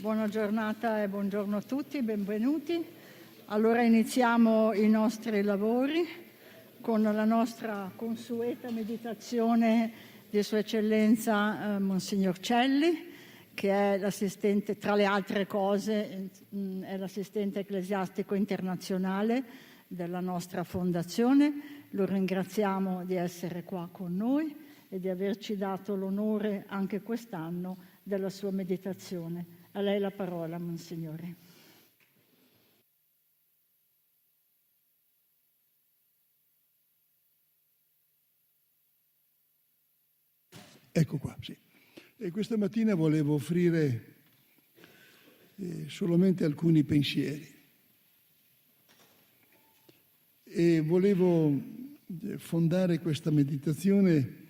Buona giornata e buongiorno a tutti, benvenuti. Allora iniziamo i nostri lavori con la nostra consueta meditazione di Sua Eccellenza Monsignor Celli, che è l'assistente, tra le altre cose, è l'assistente ecclesiastico internazionale della nostra Fondazione. Lo ringraziamo di essere qua con noi e di averci dato l'onore anche quest'anno della sua meditazione. A lei la parola, Monsignore. Ecco qua, sì. E questa mattina volevo offrire solamente alcuni pensieri. E volevo fondare questa meditazione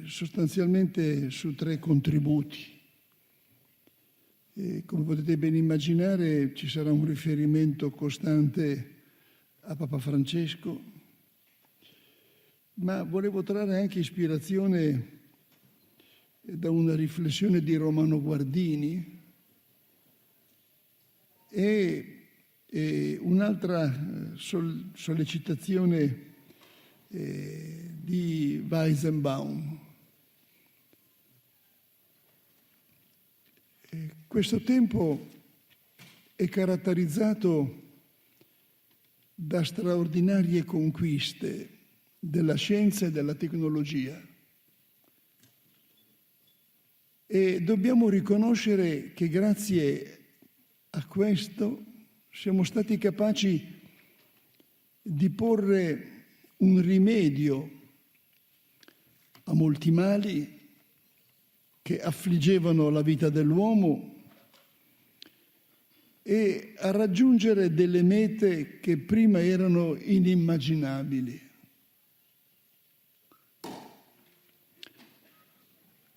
sostanzialmente su 3 contributi. E come potete ben immaginare ci sarà un riferimento costante a Papa Francesco, ma volevo trarre anche ispirazione da una riflessione di Romano Guardini e un'altra sollecitazione di Weizenbaum. Questo tempo è caratterizzato da straordinarie conquiste della scienza e della tecnologia e dobbiamo riconoscere che grazie a questo siamo stati capaci di porre un rimedio a molti mali che affliggevano la vita dell'uomo e a raggiungere delle mete che prima erano inimmaginabili.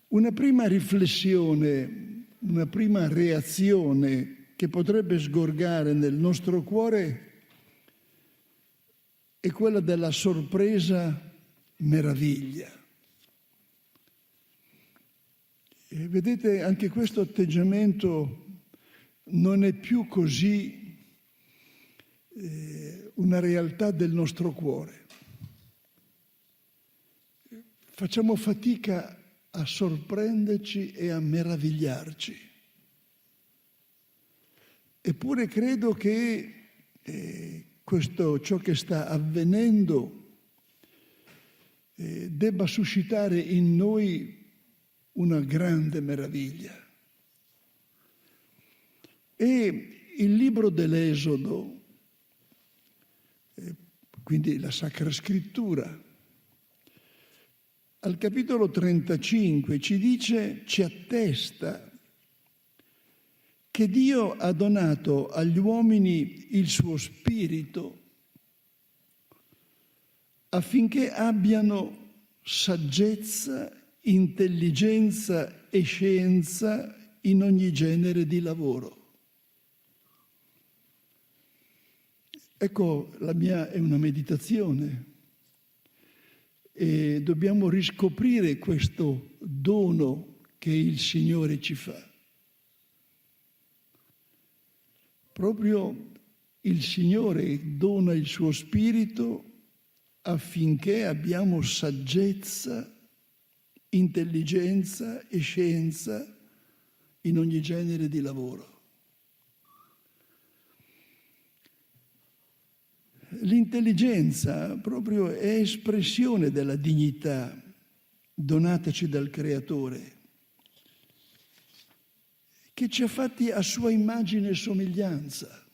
Una prima riflessione, una prima reazione che potrebbe sgorgare nel nostro cuore è quella della sorpresa meraviglia. E vedete, anche questo atteggiamento non è più così una realtà del nostro cuore. Facciamo fatica a sorprenderci e a meravigliarci. Eppure credo che ciò che sta avvenendo debba suscitare in noi una grande meraviglia. E il libro dell'Esodo, quindi la Sacra Scrittura, al capitolo 35 ci attesta che Dio ha donato agli uomini il suo spirito affinché abbiano saggezza, intelligenza e scienza in ogni genere di lavoro. Ecco, la mia è una meditazione e dobbiamo riscoprire questo dono che il Signore ci fa. Proprio il Signore dona il suo spirito affinché abbiamo saggezza, intelligenza e scienza in ogni genere di lavoro. L'intelligenza proprio è espressione della dignità donataci dal Creatore, che ci ha fatti a sua immagine e somiglianza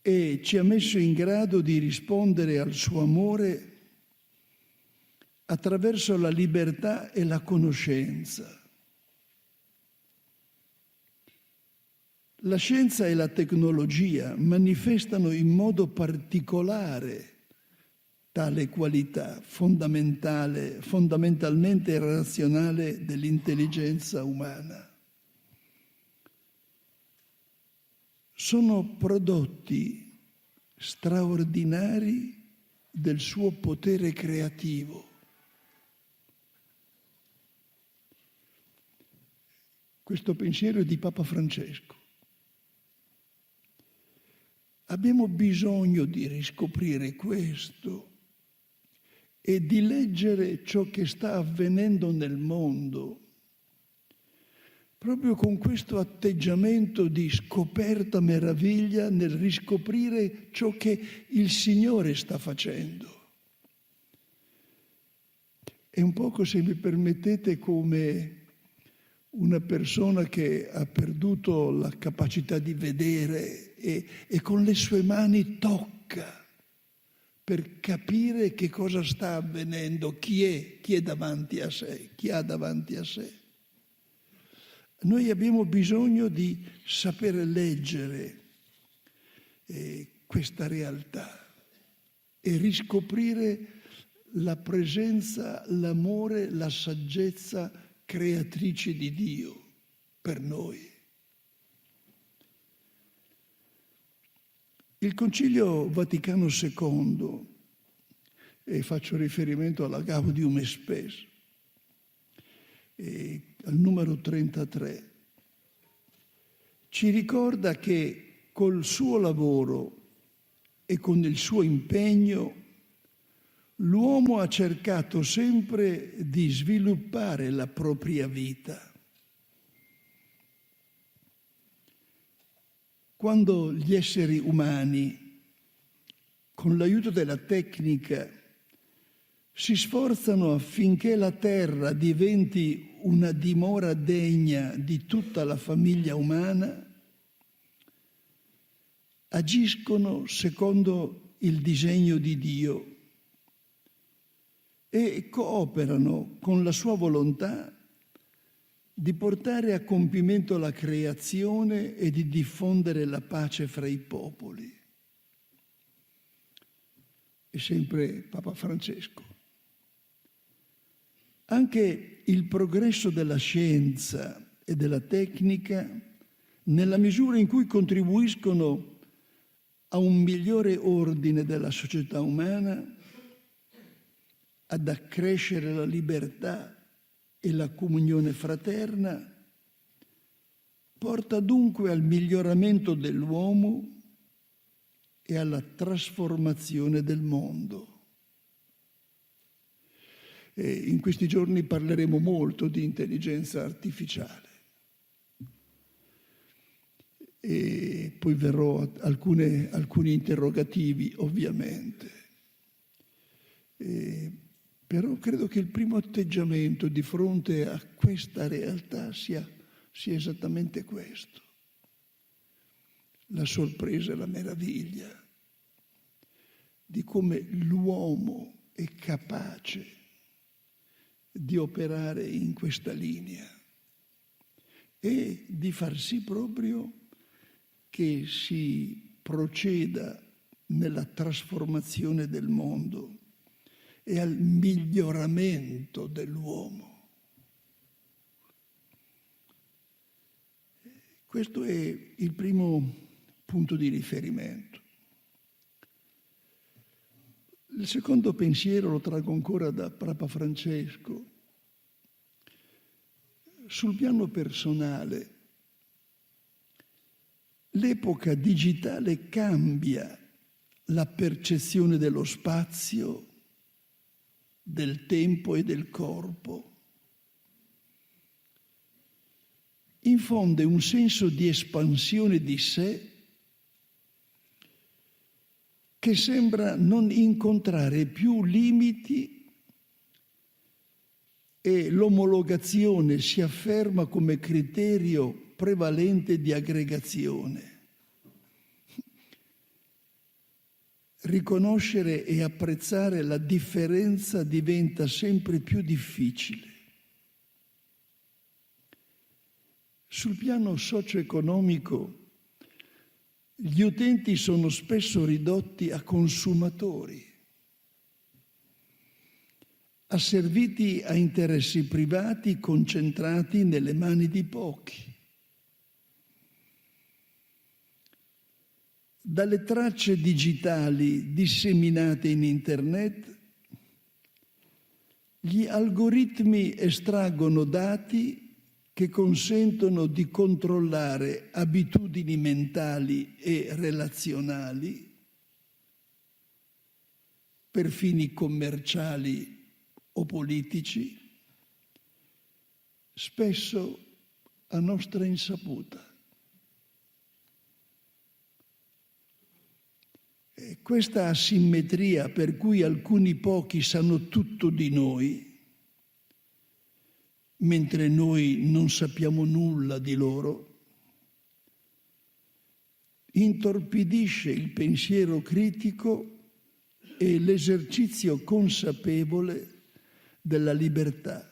e ci ha messo in grado di rispondere al suo amore attraverso la libertà e la conoscenza. La scienza e la tecnologia manifestano in modo particolare tale qualità fondamentalmente razionale dell'intelligenza umana. Sono prodotti straordinari del suo potere creativo. Questo pensiero è di Papa Francesco. Abbiamo bisogno di riscoprire questo e di leggere ciò che sta avvenendo nel mondo, proprio con questo atteggiamento di scoperta meraviglia nel riscoprire ciò che il Signore sta facendo. È un poco, se mi permettete, come una persona che ha perduto la capacità di vedere e con le sue mani tocca per capire che cosa sta avvenendo, chi è davanti a sé, chi ha davanti a sé. Noi abbiamo bisogno di sapere leggere questa realtà e riscoprire la presenza, l'amore, la saggezza creatrice di Dio per noi. Il Concilio Vaticano II, e faccio riferimento alla Gaudium et Spes, al numero 33, ci ricorda che col suo lavoro e con il suo impegno l'uomo ha cercato sempre di sviluppare la propria vita. Quando gli esseri umani, con l'aiuto della tecnica, si sforzano affinché la terra diventi una dimora degna di tutta la famiglia umana, agiscono secondo il disegno di Dio e cooperano con la sua volontà di portare a compimento la creazione e di diffondere la pace fra i popoli. E sempre Papa Francesco. Anche il progresso della scienza e della tecnica, nella misura in cui contribuiscono a un migliore ordine della società umana, ad accrescere la libertà e la comunione fraterna, porta dunque al miglioramento dell'uomo e alla trasformazione del mondo. E in questi giorni parleremo molto di intelligenza artificiale. E poi verrò a alcuni interrogativi, ovviamente. Però credo che il primo atteggiamento di fronte a questa realtà sia esattamente questo. La sorpresa e la meraviglia di come l'uomo è capace di operare in questa linea e di far sì proprio che si proceda nella trasformazione del mondo e al miglioramento dell'uomo. Questo è il primo punto di riferimento. Il secondo pensiero lo traggo ancora da Papa Francesco. Sul piano personale, l'epoca digitale cambia la percezione dello spazio, del tempo e del corpo. Infonde un senso di espansione di sé che sembra non incontrare più limiti e l'omologazione si afferma come criterio prevalente di aggregazione. Riconoscere e apprezzare la differenza diventa sempre più difficile. Sul piano socio-economico, gli utenti sono spesso ridotti a consumatori, asserviti a interessi privati concentrati nelle mani di pochi. Dalle tracce digitali disseminate in Internet, gli algoritmi estraggono dati che consentono di controllare abitudini mentali e relazionali per fini commerciali o politici, spesso a nostra insaputa. E questa asimmetria per cui alcuni pochi sanno tutto di noi, mentre noi non sappiamo nulla di loro, intorpidisce il pensiero critico e l'esercizio consapevole della libertà.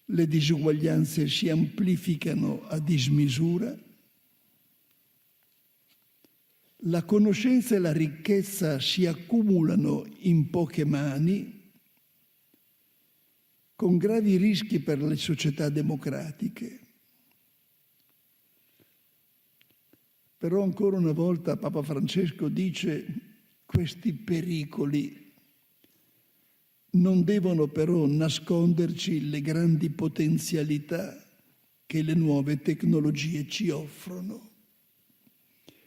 Le disuguaglianze si amplificano a dismisura, la conoscenza e la ricchezza si accumulano in poche mani, con gravi rischi per le società democratiche. Però ancora una volta Papa Francesco dice: questi pericoli non devono però nasconderci le grandi potenzialità che le nuove tecnologie ci offrono.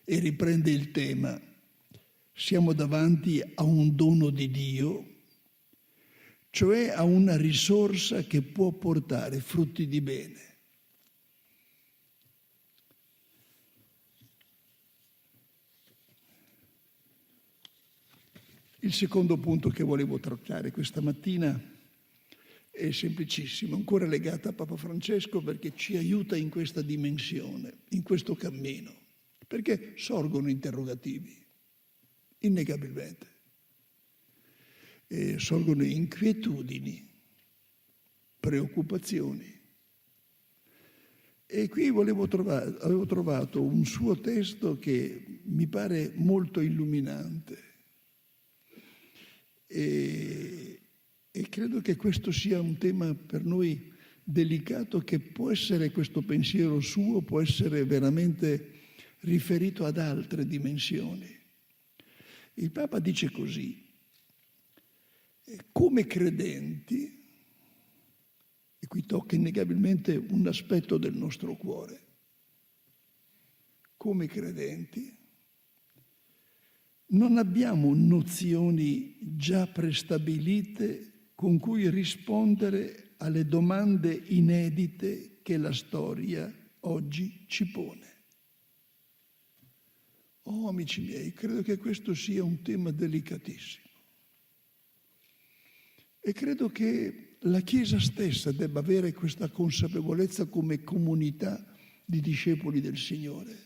E riprende il tema: siamo davanti a un dono di Dio, cioè a una risorsa che può portare frutti di bene. Il secondo punto che volevo trattare questa mattina è semplicissimo, ancora legato a Papa Francesco, perché ci aiuta in questa dimensione, in questo cammino, perché sorgono interrogativi, innegabilmente. E sorgono inquietudini, preoccupazioni. E qui avevo trovato un suo testo che mi pare molto illuminante e credo che questo sia un tema per noi delicato, che può essere, questo pensiero suo può essere veramente riferito ad altre dimensioni. Il Papa dice così: come credenti, e qui tocca innegabilmente un aspetto del nostro cuore, come credenti non abbiamo nozioni già prestabilite con cui rispondere alle domande inedite che la storia oggi ci pone. Oh, amici miei, credo che questo sia un tema delicatissimo. E credo che la Chiesa stessa debba avere questa consapevolezza come comunità di discepoli del Signore.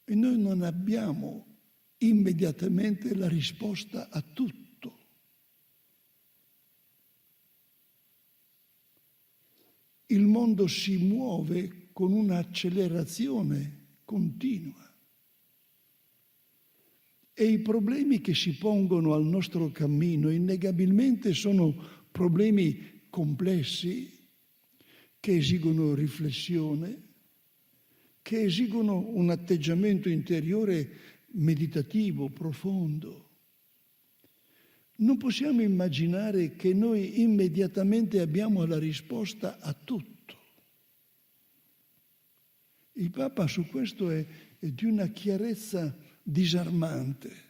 E noi non abbiamo immediatamente la risposta a tutto. Il mondo si muove con un'accelerazione continua. E i problemi che si pongono al nostro cammino innegabilmente sono problemi complessi che esigono riflessione, che esigono un atteggiamento interiore meditativo, profondo. Non possiamo immaginare che noi immediatamente abbiamo la risposta a tutto. Il Papa su questo è di una chiarezza disarmante.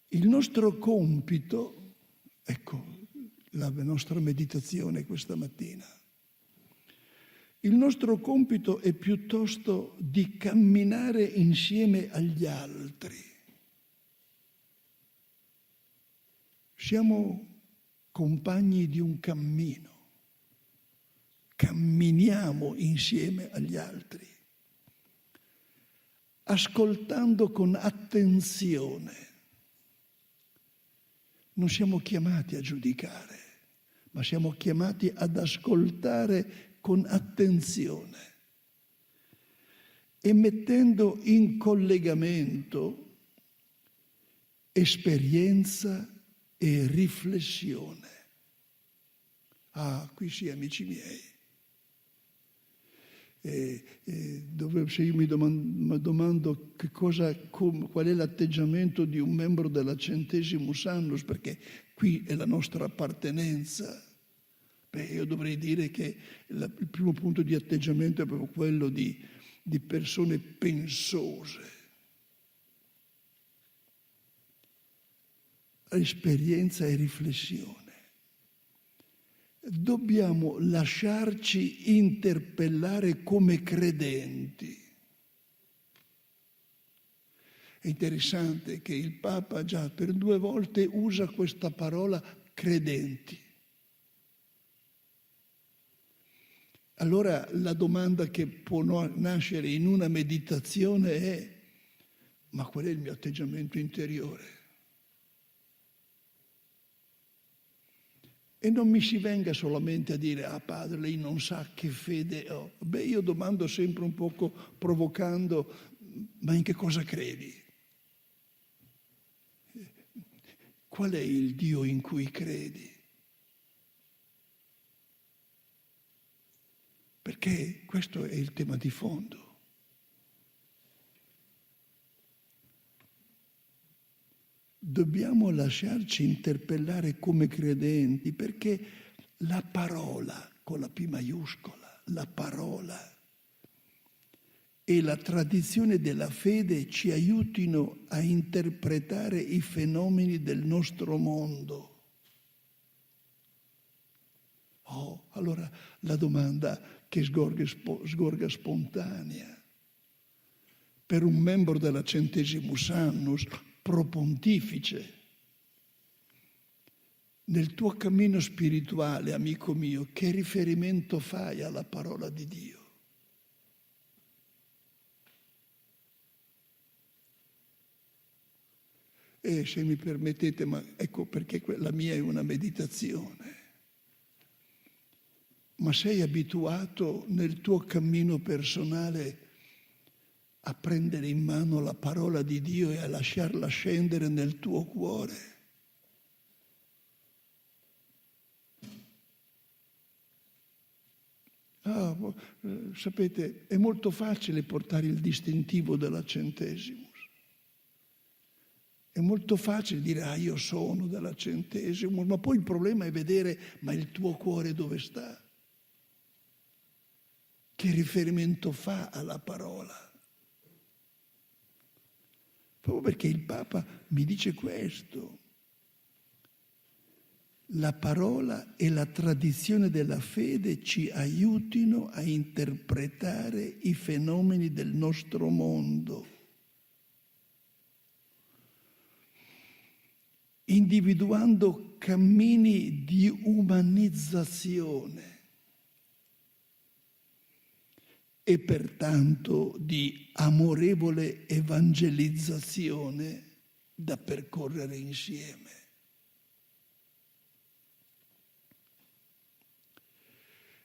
Il nostro compito, ecco la nostra meditazione questa mattina, il nostro compito è piuttosto di camminare insieme agli altri. Siamo compagni di un cammino, camminiamo insieme agli altri, ascoltando con attenzione. Non siamo chiamati a giudicare, ma siamo chiamati ad ascoltare con attenzione e mettendo in collegamento esperienza e riflessione. Ah, qui sì, amici miei. Se io mi domando qual è l'atteggiamento di un membro della Centesimus Annus, perché qui è la nostra appartenenza, io dovrei dire che il primo punto di atteggiamento è proprio quello di persone pensose. Esperienza e riflessione. Dobbiamo lasciarci interpellare come credenti. È interessante che il Papa già per 2 volte usa questa parola credenti. Allora la domanda che può nascere in una meditazione è: ma qual è il mio atteggiamento interiore? E non mi si venga solamente a dire: ah padre, lei non sa che fede ho. Io domando sempre un poco provocando: ma in che cosa credi? Qual è il Dio in cui credi? Perché questo è il tema di fondo. Dobbiamo lasciarci interpellare come credenti, perché la parola, con la P maiuscola, la parola e la tradizione della fede ci aiutino a interpretare i fenomeni del nostro mondo. Allora la domanda che sgorga spontanea per un membro della Centesimus Annus, pro Pontifice, nel tuo cammino spirituale, amico mio, che riferimento fai alla parola di Dio? E se mi permettete, ma ecco perché la mia è una meditazione. Ma sei abituato nel tuo cammino personale a prendere in mano la parola di Dio e a lasciarla scendere nel tuo cuore? Sapete, è molto facile portare il distintivo della Centesimus. È molto facile dire: io sono della Centesimus, ma poi il problema è vedere: ma il tuo cuore dove sta? Che riferimento fa alla parola? Proprio perché il Papa mi dice questo: la parola e la tradizione della fede ci aiutino a interpretare i fenomeni del nostro mondo, individuando cammini di umanizzazione e pertanto di amorevole evangelizzazione da percorrere insieme.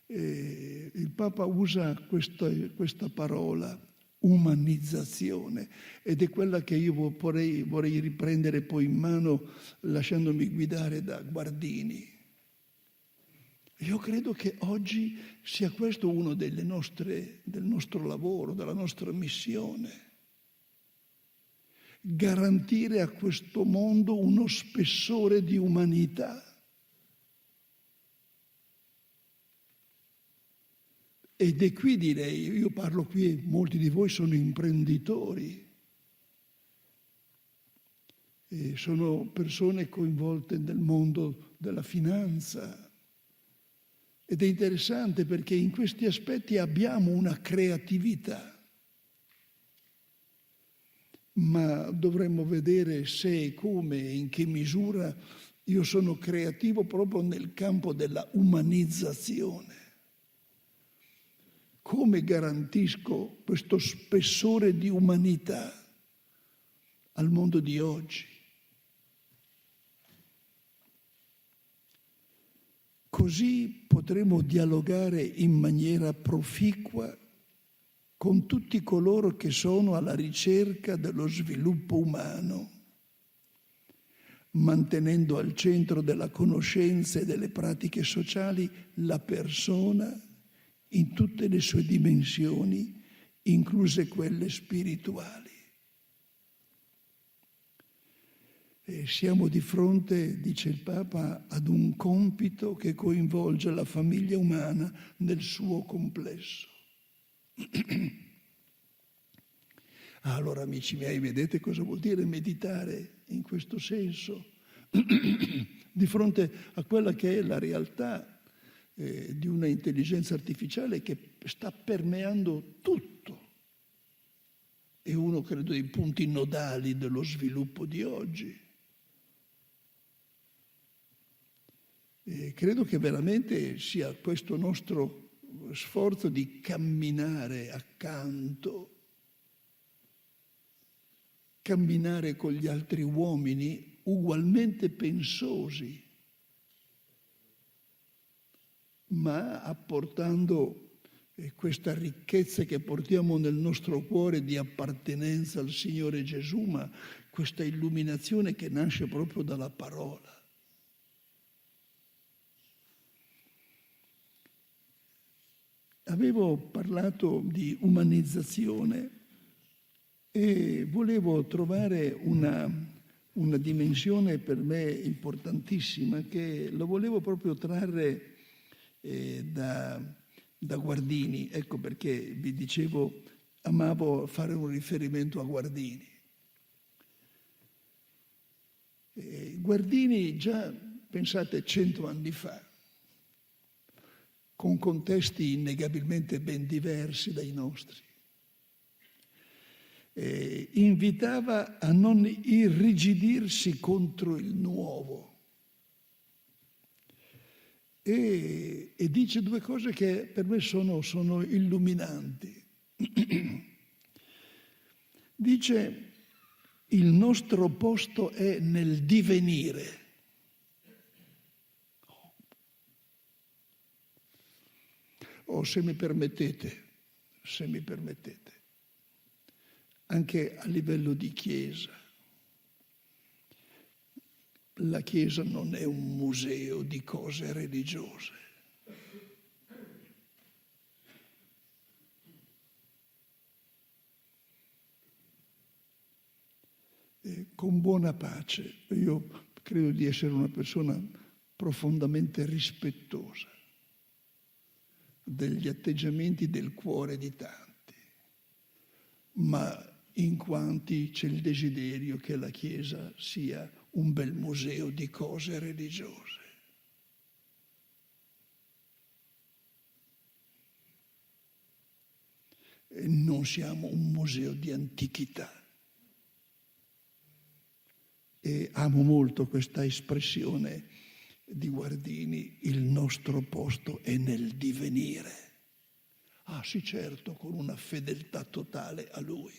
Il Papa usa questa parola, umanizzazione, ed è quella che io vorrei riprendere poi in mano lasciandomi guidare da Guardini. Io credo che oggi sia questo uno del nostro lavoro, della nostra missione. Garantire a questo mondo uno spessore di umanità. Ed è qui, direi, io parlo qui, molti di voi sono imprenditori, e sono persone coinvolte nel mondo della finanza. Ed è interessante perché in questi aspetti abbiamo una creatività, ma dovremmo vedere se, come e in che misura io sono creativo proprio nel campo della umanizzazione. Come garantisco questo spessore di umanità al mondo di oggi? Così potremo dialogare in maniera proficua con tutti coloro che sono alla ricerca dello sviluppo umano, mantenendo al centro della conoscenza e delle pratiche sociali la persona, in tutte le sue dimensioni, incluse quelle spirituali. E siamo di fronte, dice il Papa, ad un compito che coinvolge la famiglia umana nel suo complesso. Allora, amici miei, vedete cosa vuol dire meditare in questo senso? Di fronte a quella che è la realtà di una intelligenza artificiale che sta permeando tutto. È uno, credo, dei punti nodali dello sviluppo di oggi. E credo che veramente sia questo nostro sforzo di camminare accanto, camminare con gli altri uomini ugualmente pensosi, ma apportando questa ricchezza che portiamo nel nostro cuore di appartenenza al Signore Gesù, ma questa illuminazione che nasce proprio dalla parola. Avevo parlato di umanizzazione e volevo trovare una dimensione per me importantissima, che lo volevo proprio trarre da Guardini. Ecco perché vi dicevo, amavo fare un riferimento a Guardini. Guardini già, pensate, 100 anni fa, con contesti innegabilmente ben diversi dai nostri, invitava a non irrigidirsi contro il nuovo e dice due cose che per me sono illuminanti. Dice: il nostro posto è nel divenire. O se mi permettete, anche a livello di Chiesa. La Chiesa non è un museo di cose religiose. Con buona pace, io credo di essere una persona profondamente rispettosa degli atteggiamenti del cuore di tanti, ma in quanti c'è il desiderio che la Chiesa sia un bel museo di cose religiose. E non siamo un museo di antichità. E amo molto questa espressione di Guardini: il nostro posto è nel divenire. Ah sì, certo, con una fedeltà totale a Lui.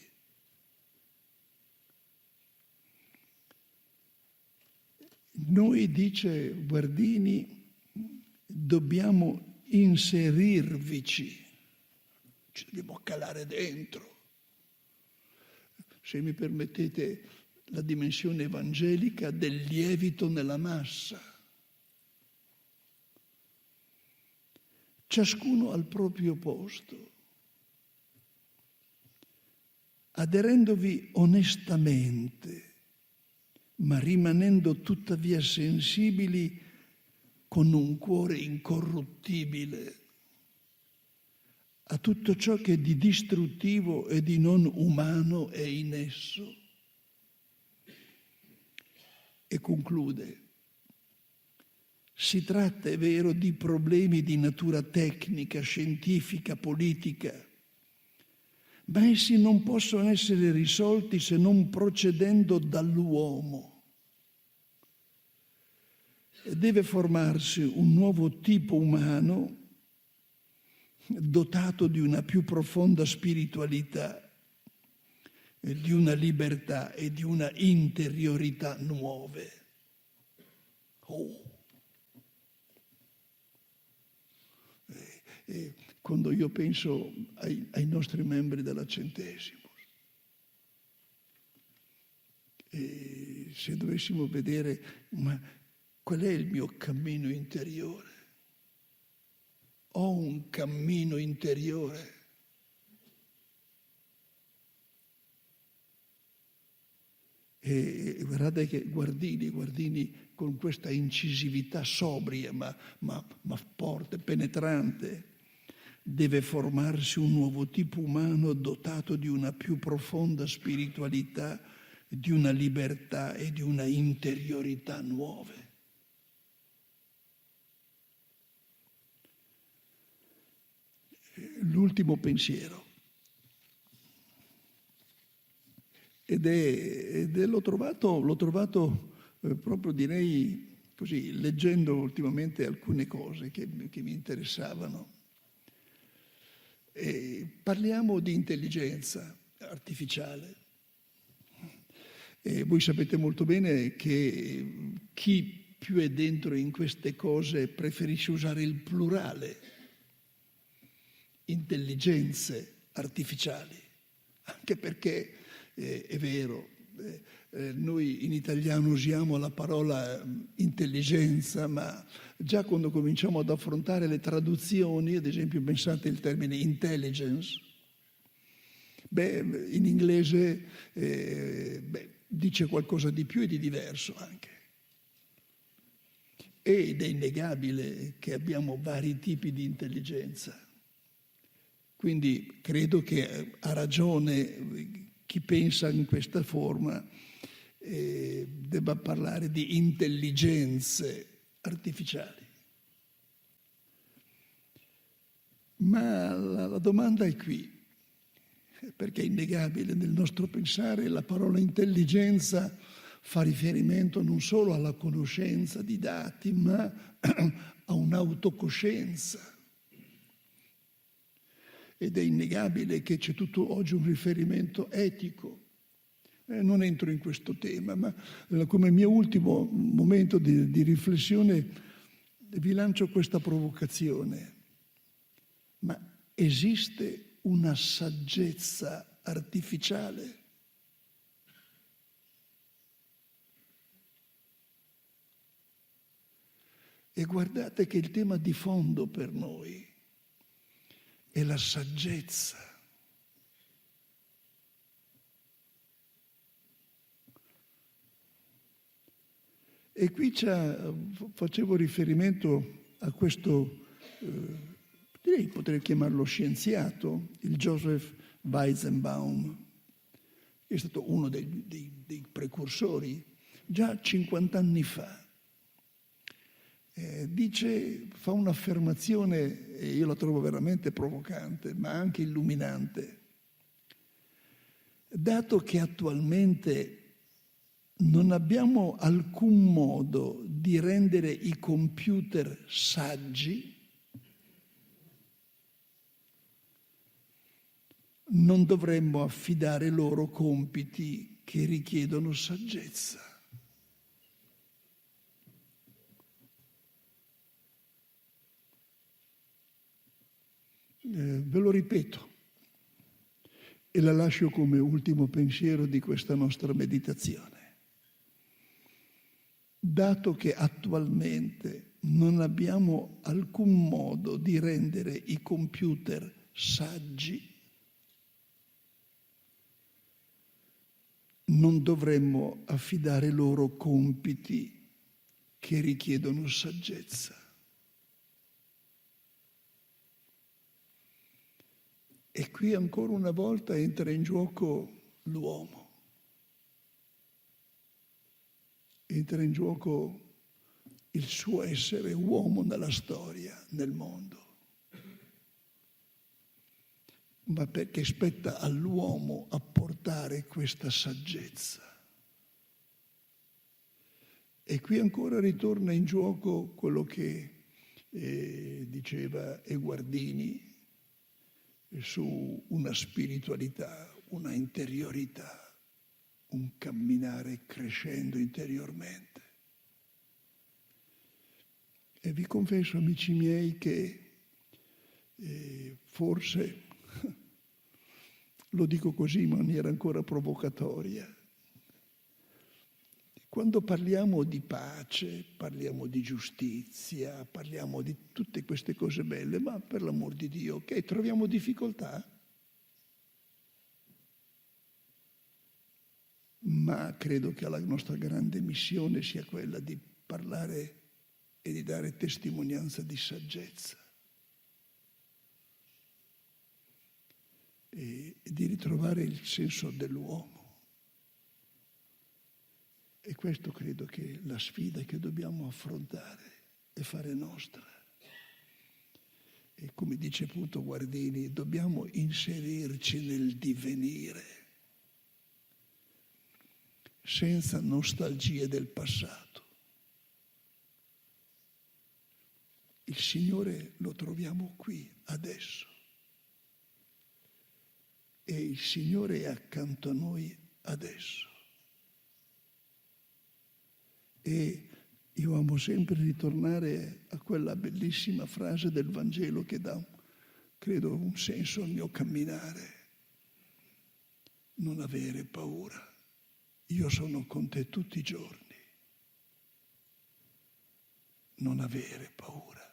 Noi, dice Guardini, dobbiamo inserirvici, ci dobbiamo calare dentro. Se mi permettete, la dimensione evangelica del lievito nella massa. Ciascuno al proprio posto, aderendovi onestamente, ma rimanendo tuttavia sensibili con un cuore incorruttibile a tutto ciò che di distruttivo e di non umano è in esso. E conclude: si tratta, è vero, di problemi di natura tecnica, scientifica, politica, ma essi non possono essere risolti se non procedendo dall'uomo. E deve formarsi un nuovo tipo umano dotato di una più profonda spiritualità, di una libertà e di una interiorità nuove. Quando io penso ai nostri membri della Centesimus, se dovessimo vedere, ma qual è il mio cammino interiore? ho un cammino interiore. E guardate che Guardini con questa incisività sobria ma forte, penetrante, deve formarsi un nuovo tipo umano dotato di una più profonda spiritualità, di una libertà e di una interiorità nuove. L'ultimo pensiero. L'ho trovato proprio, direi così, leggendo ultimamente alcune cose che mi interessavano. Parliamo di intelligenza artificiale. Voi sapete molto bene che chi più è dentro in queste cose preferisce usare il plurale, intelligenze artificiali, anche perché è vero, noi in italiano usiamo la parola intelligenza, ma già quando cominciamo ad affrontare le traduzioni, ad esempio pensate il termine intelligence, in inglese dice qualcosa di più e di diverso anche. Ed è innegabile che abbiamo vari tipi di intelligenza. Quindi credo che ha ragione chi pensa in questa forma debba parlare di intelligenze artificiali. Ma la domanda è qui, perché è innegabile nel nostro pensare la parola intelligenza fa riferimento non solo alla conoscenza di dati, ma a un'autocoscienza. Ed è innegabile che c'è tutto oggi un riferimento etico. Non entro in questo tema, ma come mio ultimo momento di riflessione vi lancio questa provocazione. Ma esiste una saggezza artificiale? E guardate che il tema di fondo per noi è la saggezza. E qui facevo riferimento a questo, potrei chiamarlo scienziato, il Joseph Weizenbaum, che è stato uno dei precursori, già 50 anni fa. Fa un'affermazione, e io la trovo veramente provocante, ma anche illuminante. Dato che attualmente non abbiamo alcun modo di rendere i computer saggi, non dovremmo affidare loro compiti che richiedono saggezza. Ve lo ripeto e la lascio come ultimo pensiero di questa nostra meditazione. Dato che attualmente non abbiamo alcun modo di rendere i computer saggi, non dovremmo affidare loro compiti che richiedono saggezza. E qui ancora una volta entra in gioco l'uomo. Entra in gioco il suo essere uomo nella storia, nel mondo. Ma perché spetta all'uomo apportare questa saggezza. E qui ancora ritorna in gioco quello che diceva Guardini su una spiritualità, una interiorità, un camminare crescendo interiormente. E vi confesso, amici miei, che forse, lo dico così in maniera ancora provocatoria, Quando parliamo di pace, parliamo di giustizia, parliamo di tutte queste cose belle, ma per l'amor di Dio, ok, troviamo difficoltà? Ma credo che la nostra grande missione sia quella di parlare e di dare testimonianza di saggezza e di ritrovare il senso dell'uomo. E questo credo che la sfida che dobbiamo affrontare e fare nostra. E come dice appunto Guardini, dobbiamo inserirci nel divenire, senza nostalgie del passato. Il Signore lo troviamo qui, adesso. E il Signore è accanto a noi adesso. E io amo sempre ritornare a quella bellissima frase del Vangelo che dà, credo, un senso al mio camminare. Non avere paura. Io sono con te tutti i giorni. Non avere paura.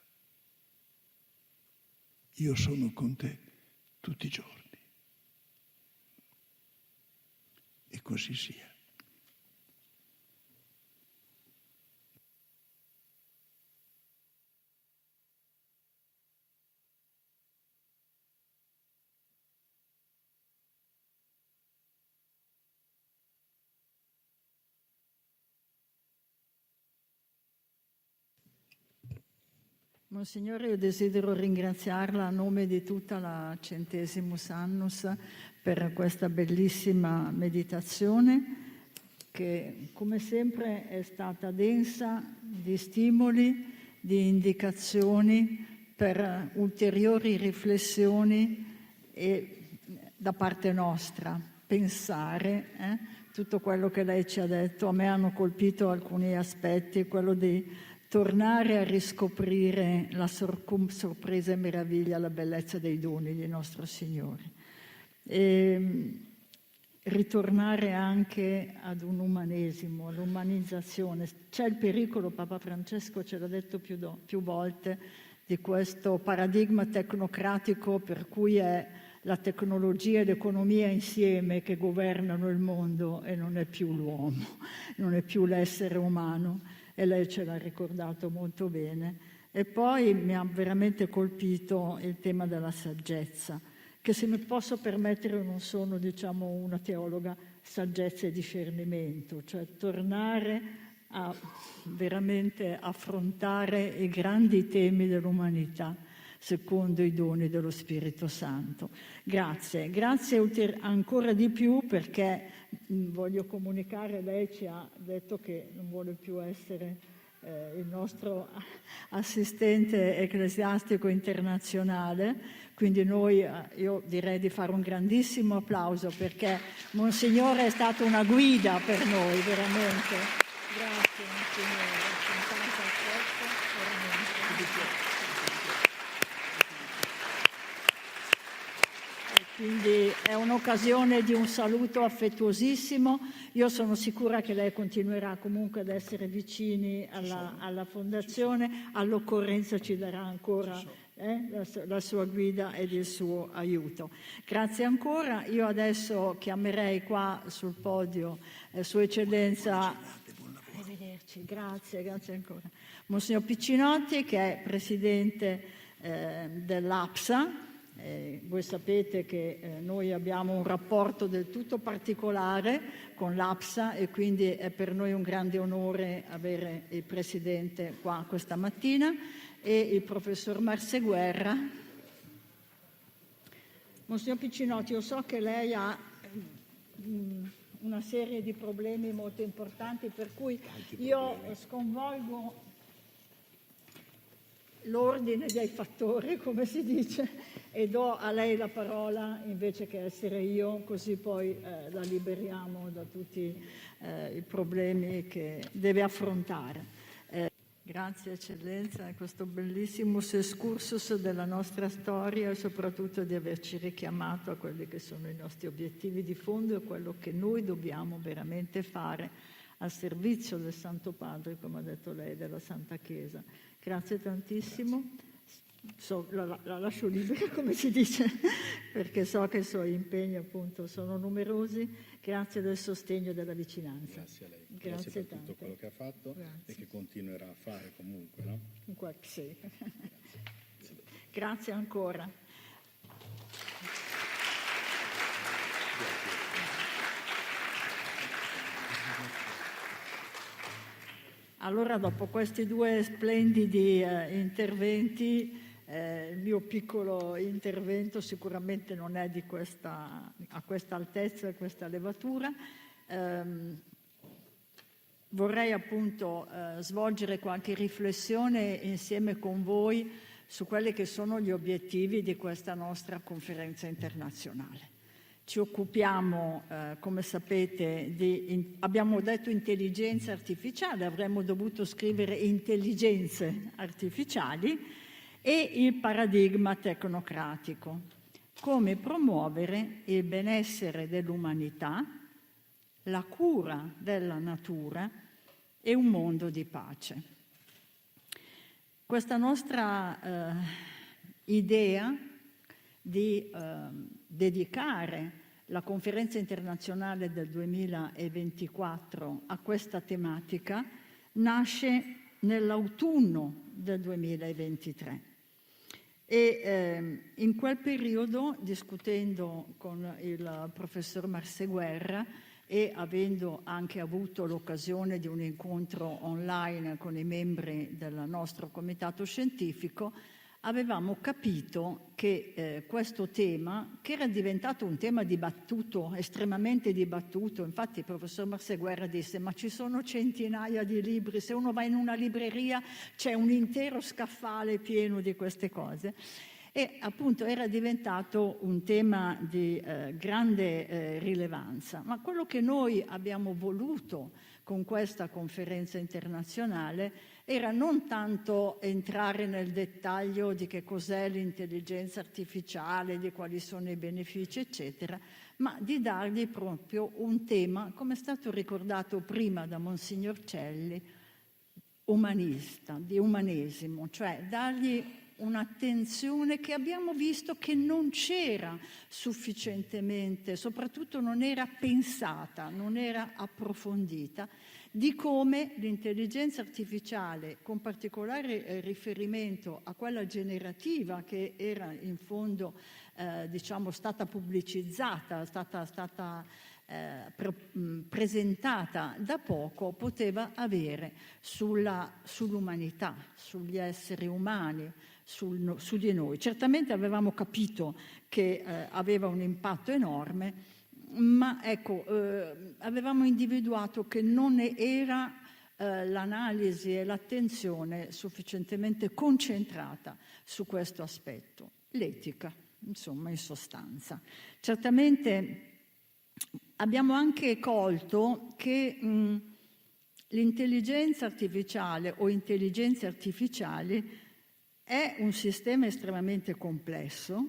Io sono con te tutti i giorni. E così sia. Monsignore, io desidero ringraziarla a nome di tutta la Centesimus Annus per questa bellissima meditazione che, come sempre, è stata densa di stimoli, di indicazioni per ulteriori riflessioni e da parte nostra pensare tutto quello che lei ci ha detto. A me hanno colpito alcuni aspetti, quello di tornare a riscoprire la sorpresa e meraviglia, la bellezza dei doni di nostro Signore. E ritornare anche ad un umanesimo, all'umanizzazione. C'è il pericolo, Papa Francesco ce l'ha detto più volte, di questo paradigma tecnocratico per cui è la tecnologia e l'economia insieme che governano il mondo e non è più l'uomo, non è più l'essere umano. E lei ce l'ha ricordato molto bene. E poi mi ha veramente colpito il tema della saggezza, che, se mi posso permettere, non sono, una teologa, saggezza e discernimento, cioè tornare a veramente affrontare i grandi temi dell'umanità secondo i doni dello Spirito Santo. Grazie ancora di più, perché voglio comunicare, lei ci ha detto che non vuole più essere il nostro assistente ecclesiastico internazionale, quindi io direi di fare un grandissimo applauso, perché Monsignore è stato una guida per noi, veramente. Grazie Monsignore, con tanto affetto, veramente. Quindi è un'occasione di un saluto affettuosissimo. Io sono sicura che lei continuerà comunque ad essere vicini alla Fondazione, all'occorrenza ci darà ancora la sua guida ed il suo aiuto. Grazie ancora. Io adesso chiamerei qua sul podio Sua Eccellenza. Arrivederci, grazie ancora. Monsignor Piccinotti, che è Presidente dell'APSA. Voi sapete che noi abbiamo un rapporto del tutto particolare con l'APSA e quindi è per noi un grande onore avere il Presidente qua questa mattina e il Professor Marseguerra. Monsignor Piccinotti, io so che lei ha una serie di problemi molto importanti, per cui io sconvolgo l'ordine dei fattori, come si dice, e do a lei la parola invece che essere io, così poi la liberiamo da tutti i problemi che deve affrontare. Grazie Eccellenza a questo bellissimo excursus della nostra storia e soprattutto di averci richiamato a quelli che sono i nostri obiettivi di fondo e quello che noi dobbiamo veramente fare al servizio del Santo Padre, come ha detto lei, della Santa Chiesa. Grazie tantissimo. La lascio libera, come si dice, perché so che i suoi impegni appunto sono numerosi. Grazie del sostegno e della vicinanza. Grazie a lei. Grazie per tante. tutto quello che ha fatto. Grazie. E che continuerà a fare comunque, no? Sì. Grazie ancora. Allora, dopo questi due splendidi interventi, il mio piccolo intervento sicuramente non è a questa altezza e questa levatura. Vorrei appunto svolgere qualche riflessione insieme con voi su quelli che sono gli obiettivi di questa nostra conferenza internazionale. Ci occupiamo, come sapete, abbiamo detto intelligenza artificiale, avremmo dovuto scrivere intelligenze artificiali, e il paradigma tecnocratico, come promuovere il benessere dell'umanità, la cura della natura e un mondo di pace. Questa nostra idea di dedicare la conferenza internazionale del 2024 a questa tematica nasce nell'autunno del 2023 e in quel periodo, discutendo con il professor Marseguerra e avendo anche avuto l'occasione di un incontro online con i membri del nostro comitato scientifico, avevamo capito che questo tema, che era diventato un tema dibattuto, estremamente dibattuto, infatti il professor Marseguerra disse: ma ci sono centinaia di libri, se uno va in una libreria c'è un intero scaffale pieno di queste cose. E appunto era diventato un tema di grande rilevanza. Ma quello che noi abbiamo voluto con questa conferenza internazionale era non tanto entrare nel dettaglio di che cos'è l'intelligenza artificiale, di quali sono i benefici, eccetera, ma di dargli proprio un tema, come è stato ricordato prima da Monsignor Celli, umanista, di umanesimo, cioè dargli un'attenzione che abbiamo visto che non c'era sufficientemente, soprattutto non era pensata, non era approfondita, di come l'intelligenza artificiale, con particolare riferimento a quella generativa che era in fondo diciamo stata pubblicizzata, stata presentata da poco, poteva avere sull'umanità, sugli esseri umani, su di noi. Certamente avevamo capito che aveva un impatto enorme, ma ecco, avevamo individuato che non era l'analisi e l'attenzione sufficientemente concentrata su questo aspetto, l'etica, insomma, in sostanza. Certamente abbiamo anche colto che l'intelligenza artificiale o intelligenze artificiali è un sistema estremamente complesso,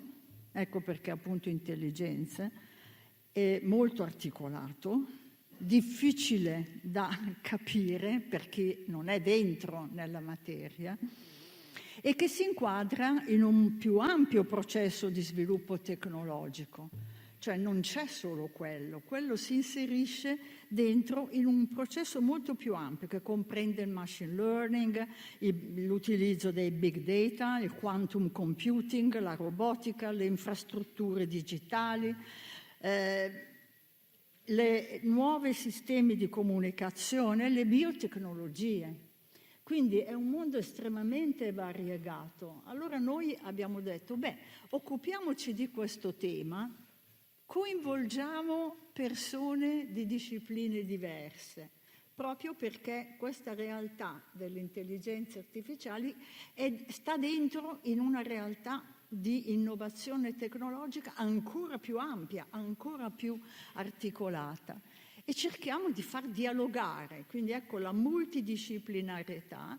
ecco perché appunto intelligenze, è molto articolato, difficile da capire per chi non è dentro nella materia e che si inquadra in un più ampio processo di sviluppo tecnologico. Cioè non c'è solo quello si inserisce dentro in un processo molto più ampio che comprende il machine learning, l'utilizzo dei big data, il quantum computing, la robotica, le infrastrutture digitali, le nuovi sistemi di comunicazione, le biotecnologie. Quindi è un mondo estremamente variegato. Allora noi abbiamo detto, occupiamoci di questo tema, coinvolgiamo persone di discipline diverse, proprio perché questa realtà delle intelligenze artificiali sta dentro in una realtà di innovazione tecnologica ancora più ampia, ancora più articolata. E cerchiamo di far dialogare, quindi ecco la multidisciplinarietà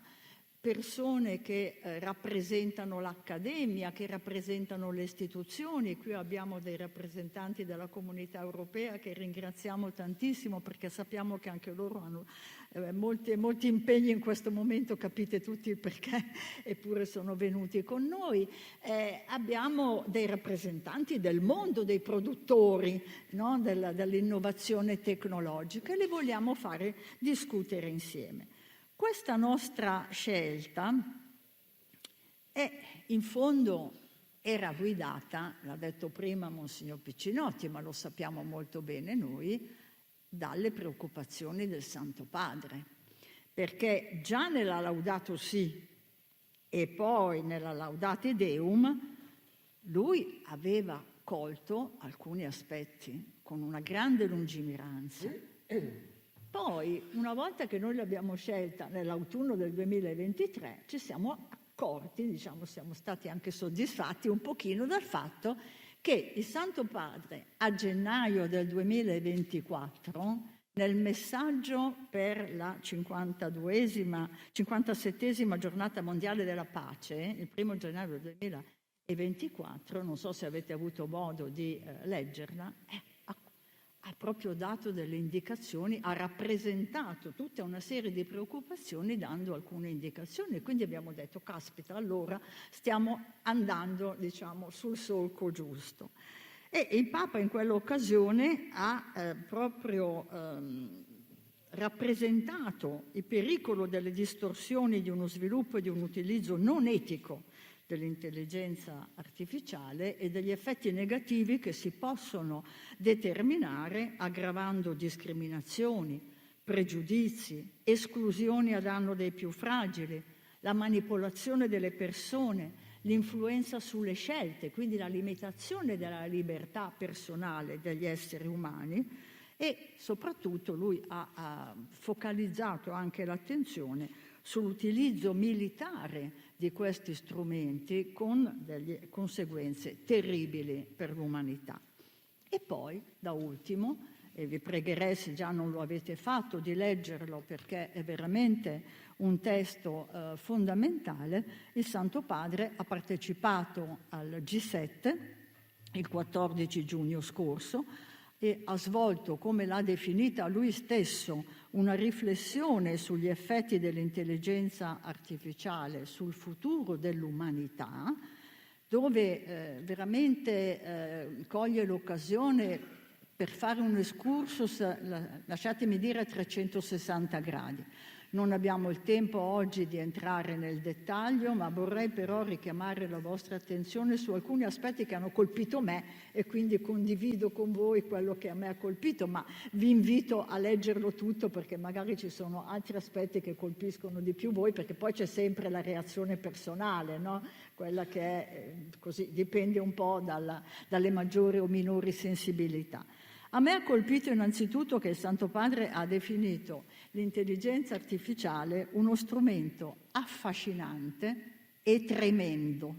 persone che rappresentano l'accademia, che rappresentano le istituzioni. Qui abbiamo dei rappresentanti della Comunità Europea che ringraziamo tantissimo, perché sappiamo che anche loro hanno molti impegni in questo momento, capite tutti il perché, eppure sono venuti con noi. Abbiamo dei rappresentanti del mondo, dei produttori, no? dell'innovazione tecnologica, e li vogliamo fare discutere insieme. Questa nostra scelta in fondo era guidata, l'ha detto prima Monsignor Piccinotti, ma lo sappiamo molto bene noi, dalle preoccupazioni del Santo Padre, perché già nella Laudato Si e poi nella Laudate Deum lui aveva colto alcuni aspetti con una grande lungimiranza. Poi, una volta che noi l'abbiamo scelta nell'autunno del 2023, ci siamo accorti, diciamo, siamo stati anche soddisfatti un pochino dal fatto che il Santo Padre a gennaio del 2024, nel messaggio per la 57esima giornata mondiale della pace, il 1° gennaio del 2024, non so se avete avuto modo di leggerla, ha proprio dato delle indicazioni, ha rappresentato tutta una serie di preoccupazioni dando alcune indicazioni, e quindi abbiamo detto, caspita, allora stiamo andando, diciamo, sul solco giusto. E il Papa in quell'occasione ha proprio rappresentato il pericolo delle distorsioni di uno sviluppo e di un utilizzo non etico dell'intelligenza artificiale e degli effetti negativi che si possono determinare aggravando discriminazioni, pregiudizi, esclusioni a danno dei più fragili, la manipolazione delle persone, l'influenza sulle scelte, quindi la limitazione della libertà personale degli esseri umani, e soprattutto lui ha focalizzato anche l'attenzione sull'utilizzo militare di questi strumenti con delle conseguenze terribili per l'umanità. E poi, da ultimo, e vi pregherei, se già non lo avete fatto, di leggerlo perché è veramente un testo fondamentale, il Santo Padre ha partecipato al G7 il 14 giugno scorso e ha svolto, come l'ha definita lui stesso, una riflessione sugli effetti dell'intelligenza artificiale sul futuro dell'umanità, dove veramente coglie l'occasione per fare un excursus, lasciatemi dire, a 360 gradi. Non abbiamo il tempo oggi di entrare nel dettaglio, ma vorrei però richiamare la vostra attenzione su alcuni aspetti che hanno colpito me e quindi condivido con voi quello che a me ha colpito, ma vi invito a leggerlo tutto perché magari ci sono altri aspetti che colpiscono di più voi, perché poi c'è sempre la reazione personale, no? Quella che è così, dipende un po' dalle maggiori o minori sensibilità. A me ha colpito innanzitutto che il Santo Padre ha definito l'intelligenza artificiale uno strumento affascinante e tremendo.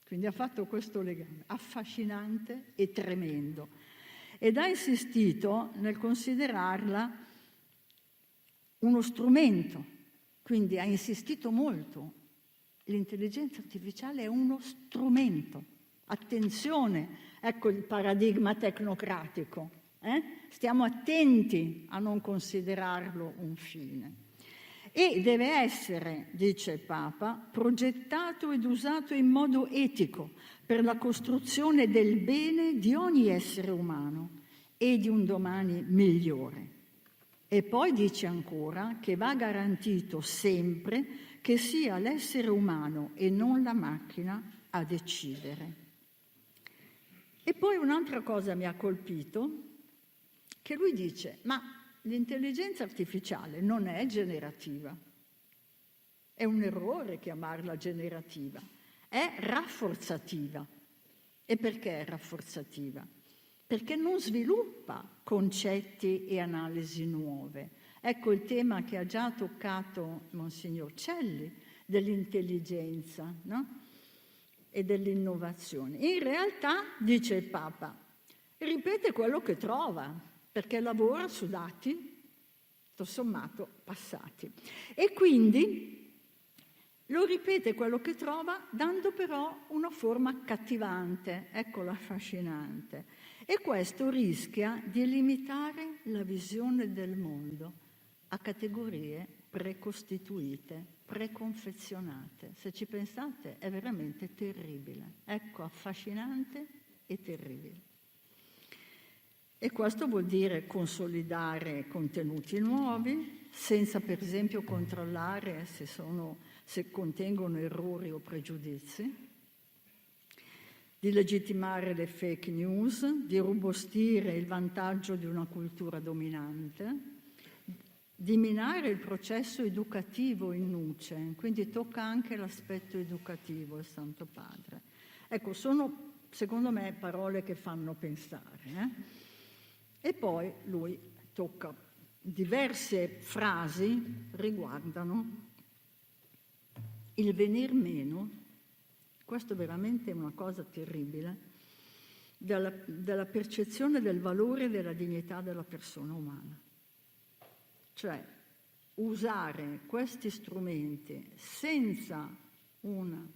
Quindi ha fatto questo legame, affascinante e tremendo. Ed ha insistito nel considerarla uno strumento, quindi ha insistito molto. L'intelligenza artificiale è uno strumento. Attenzione, ecco il paradigma tecnocratico. Stiamo attenti a non considerarlo un fine. E deve essere, dice il Papa, progettato ed usato in modo etico per la costruzione del bene di ogni essere umano e di un domani migliore. E poi dice ancora che va garantito sempre che sia l'essere umano e non la macchina a decidere. E poi un'altra cosa mi ha colpito, che lui dice, ma l'intelligenza artificiale non è generativa. È un errore chiamarla generativa, è rafforzativa. E perché è rafforzativa? Perché non sviluppa concetti e analisi nuove. Ecco il tema che ha già toccato Monsignor Celli dell'intelligenza, no? E dell'innovazione. In realtà, dice il Papa, ripete quello che trova, perché lavora su dati, tutto sommato, passati. E quindi Lo ripete quello che trova, dando però una forma accattivante, eccola affascinante. E questo rischia di limitare la visione del mondo a categorie precostituite, preconfezionate. Se ci pensate è veramente terribile. Ecco, affascinante e terribile. E questo vuol dire consolidare contenuti nuovi, senza per esempio controllare se contengono errori o pregiudizi, di legittimare le fake news, di robustire il vantaggio di una cultura dominante, di minare il processo educativo in nuce, quindi tocca anche l'aspetto educativo il Santo Padre. Ecco, sono secondo me parole che fanno pensare. E poi lui tocca diverse frasi riguardano il venir meno, questo veramente è una cosa terribile, della percezione del valore e della dignità della persona umana. Cioè usare questi strumenti senza una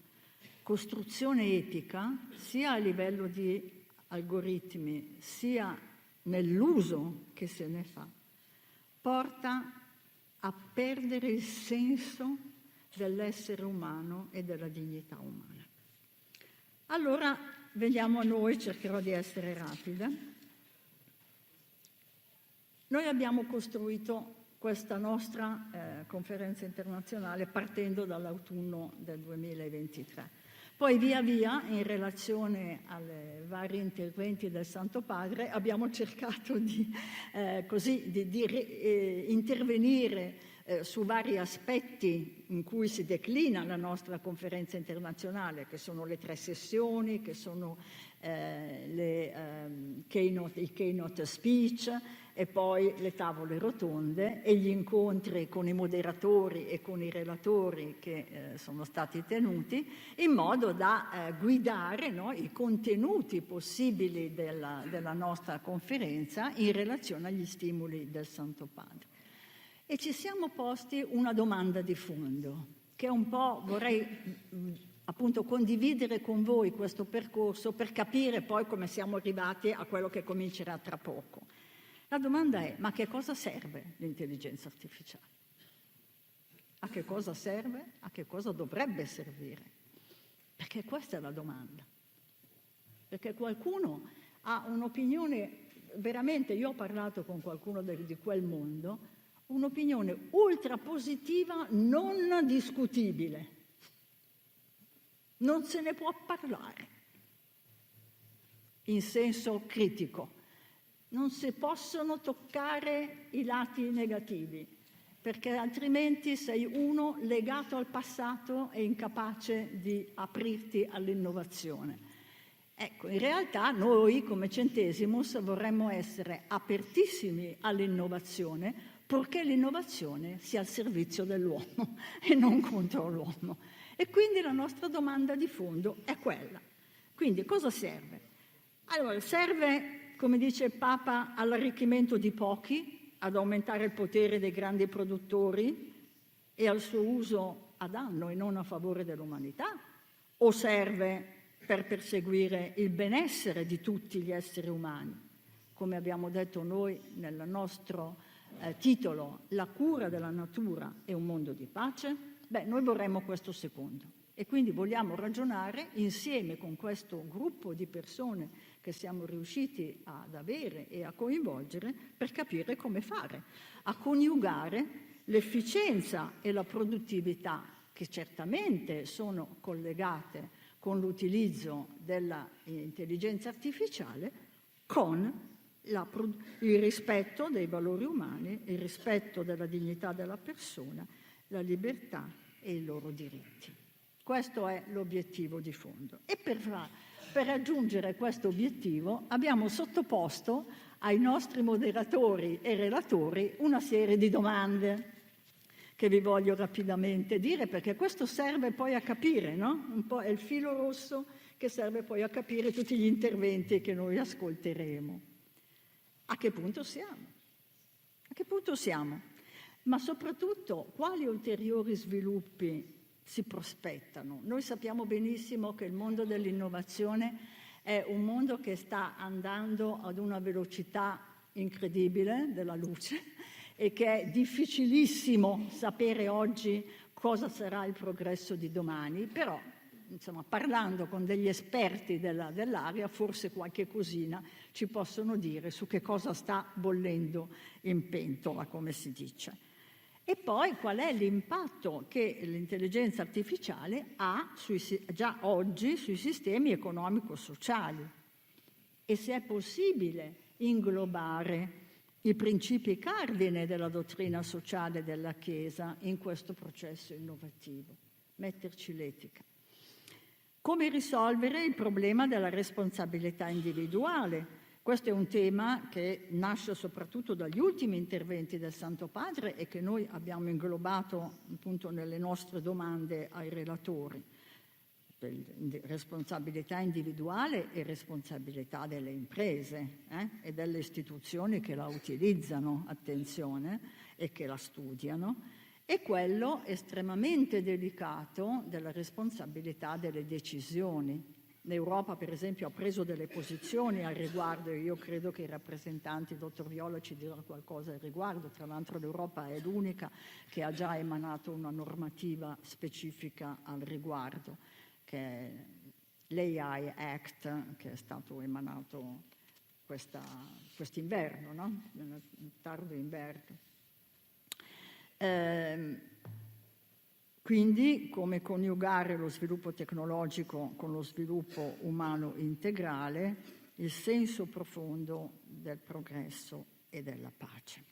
costruzione etica, sia a livello di algoritmi, sia nell'uso che se ne fa, porta a perdere il senso dell'essere umano e della dignità umana. Allora, veniamo a noi, cercherò di essere rapida. Noi abbiamo costruito questa nostra conferenza internazionale partendo dall'autunno del 2023. Poi via via, in relazione ai vari interventi del Santo Padre, abbiamo cercato di intervenire su vari aspetti in cui si declina la nostra conferenza internazionale, che sono le 3 sessioni, che sono i keynote speech e poi le tavole rotonde e gli incontri con i moderatori e con i relatori che sono stati tenuti, in modo da guidare i contenuti possibili della nostra conferenza in relazione agli stimoli del Santo Padre. E ci siamo posti una domanda di fondo, che un po' vorrei appunto condividere con voi questo percorso per capire poi come siamo arrivati a quello che comincerà tra poco. La domanda è: ma a che cosa serve l'intelligenza artificiale? A che cosa serve? A che cosa dovrebbe servire? Perché questa è la domanda. Perché qualcuno ha un'opinione, veramente, io ho parlato con qualcuno di quel mondo, un'opinione ultra positiva, non discutibile. Non se ne può parlare in senso critico. Non si possono toccare i lati negativi, perché altrimenti sei uno legato al passato e incapace di aprirti all'innovazione. Ecco, in realtà noi come Centesimus vorremmo essere apertissimi all'innovazione, purché l'innovazione sia al servizio dell'uomo e non contro l'uomo. E quindi la nostra domanda di fondo è quella. Quindi cosa serve? Allora, serve, come dice il Papa, all'arricchimento di pochi, ad aumentare il potere dei grandi produttori e al suo uso a danno e non a favore dell'umanità? O serve per perseguire il benessere di tutti gli esseri umani? Come abbiamo detto noi nel nostro titolo, La cura della natura e un mondo di pace? Beh, noi vorremmo questo secondo. E quindi vogliamo ragionare insieme con questo gruppo di persone che siamo riusciti ad avere e a coinvolgere per capire come fare, a coniugare l'efficienza e la produttività, che certamente sono collegate con l'utilizzo dell'intelligenza artificiale, con il rispetto dei valori umani, il rispetto della dignità della persona, la libertà e i loro diritti. Questo è l'obiettivo di fondo. E per raggiungere questo obiettivo abbiamo sottoposto ai nostri moderatori e relatori una serie di domande che vi voglio rapidamente dire, perché questo serve poi a capire, no? Un po' è il filo rosso che serve poi a capire tutti gli interventi che noi ascolteremo. A che punto siamo? A che punto siamo? Ma soprattutto, quali ulteriori sviluppi si prospettano. Noi sappiamo benissimo che il mondo dell'innovazione è un mondo che sta andando ad una velocità incredibile della luce e che è difficilissimo sapere oggi cosa sarà il progresso di domani, però insomma, parlando con degli esperti dell'area, forse qualche cosina ci possono dire su che cosa sta bollendo in pentola, come si dice. E poi qual è l'impatto che l'intelligenza artificiale ha già oggi sui sistemi economico-sociali e se è possibile inglobare i principi cardine della dottrina sociale della Chiesa in questo processo innovativo, metterci l'etica. Come risolvere il problema della responsabilità individuale? Questo è un tema che nasce soprattutto dagli ultimi interventi del Santo Padre e che noi abbiamo inglobato appunto nelle nostre domande ai relatori. Responsabilità individuale e responsabilità delle imprese e delle istituzioni che la utilizzano, attenzione, e che la studiano, e quello estremamente delicato della responsabilità delle decisioni. L'Europa, per esempio, ha preso delle posizioni al riguardo e io credo che i rappresentanti, il dottor Viola, ci dirà qualcosa al riguardo. Tra l'altro l'Europa è l'unica che ha già emanato una normativa specifica al riguardo, che è l'AI Act, che è stato emanato quest'inverno, no? Nel tardo inverno. Quindi come coniugare lo sviluppo tecnologico con lo sviluppo umano integrale, il senso profondo del progresso e della pace.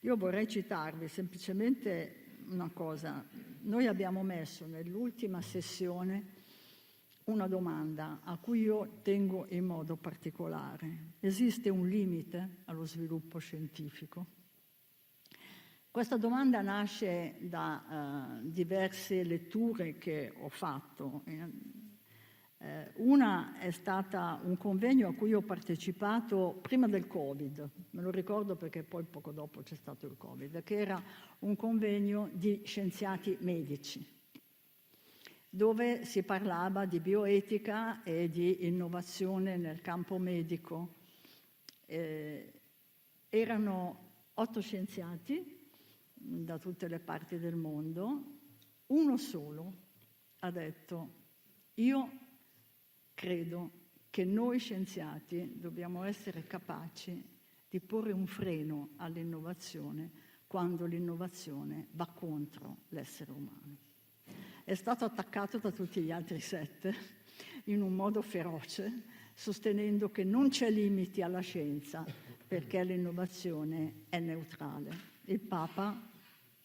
Io vorrei citarvi semplicemente una cosa. Noi abbiamo messo nell'ultima sessione una domanda a cui io tengo in modo particolare. Esiste un limite allo sviluppo scientifico? Questa domanda nasce da diverse letture che ho fatto. Una è stata un convegno a cui ho partecipato prima del Covid, me lo ricordo perché poi poco dopo c'è stato il Covid, che era un convegno di scienziati medici, dove si parlava di bioetica e di innovazione nel campo medico. Erano 8 scienziati da tutte le parti del mondo, uno solo ha detto: io credo che noi scienziati dobbiamo essere capaci di porre un freno all'innovazione quando l'innovazione va contro l'essere umano. È stato attaccato da tutti gli altri 7 in un modo feroce, sostenendo che non c'è limiti alla scienza perché l'innovazione è neutrale. Il Papa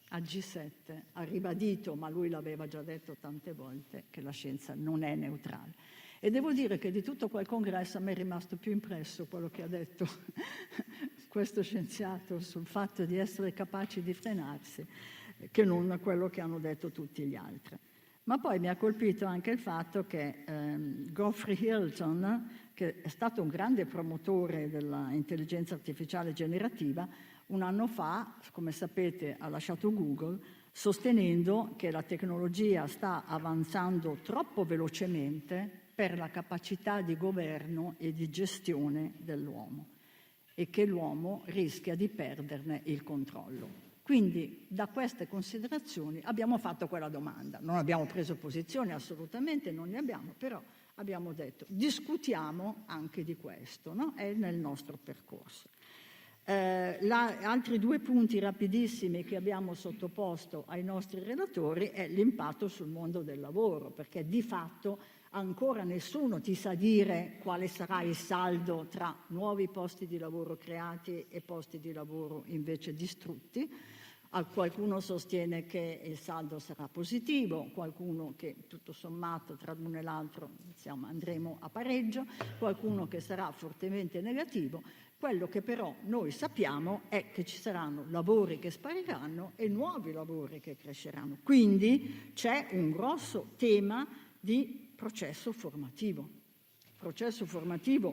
al G7 ha ribadito, ma lui l'aveva già detto tante volte, che la scienza non è neutrale. E devo dire che di tutto quel congresso a me è rimasto più impresso quello che ha detto questo scienziato sul fatto di essere capaci di frenarsi che non quello che hanno detto tutti gli altri. Ma poi mi ha colpito anche il fatto che Geoffrey Hilton, che è stato un grande promotore dell'intelligenza artificiale generativa, un anno fa, come sapete, ha lasciato Google, sostenendo che la tecnologia sta avanzando troppo velocemente per la capacità di governo e di gestione dell'uomo e che l'uomo rischia di perderne il controllo. Quindi da queste considerazioni abbiamo fatto quella domanda. Non abbiamo preso posizione, assolutamente non ne abbiamo, però abbiamo detto discutiamo anche di questo, no? È nel nostro percorso. Altri 2 punti rapidissimi che abbiamo sottoposto ai nostri relatori è l'impatto sul mondo del lavoro, perché di fatto ancora nessuno ti sa dire quale sarà il saldo tra nuovi posti di lavoro creati e posti di lavoro invece distrutti. Qualcuno sostiene che il saldo sarà positivo, qualcuno che tutto sommato tra l'uno e l'altro andremo a pareggio, qualcuno che sarà fortemente negativo. Quello che però noi sappiamo è che ci saranno lavori che spariranno e nuovi lavori che cresceranno. Quindi c'è un grosso tema di processo formativo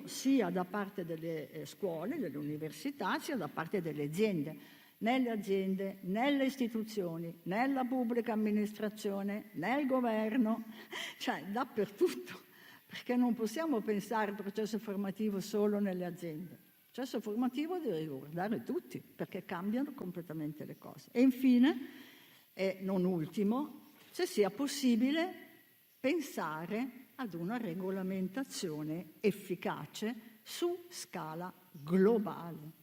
sia da parte delle scuole, delle università, sia da parte delle aziende. nelle aziende, nelle istituzioni, nella pubblica amministrazione, nel governo, cioè dappertutto, perché non possiamo pensare al processo formativo solo nelle aziende. Il processo formativo deve riguardare tutti, perché cambiano completamente le cose. E infine, e non ultimo, se sia possibile pensare ad una regolamentazione efficace su scala globale.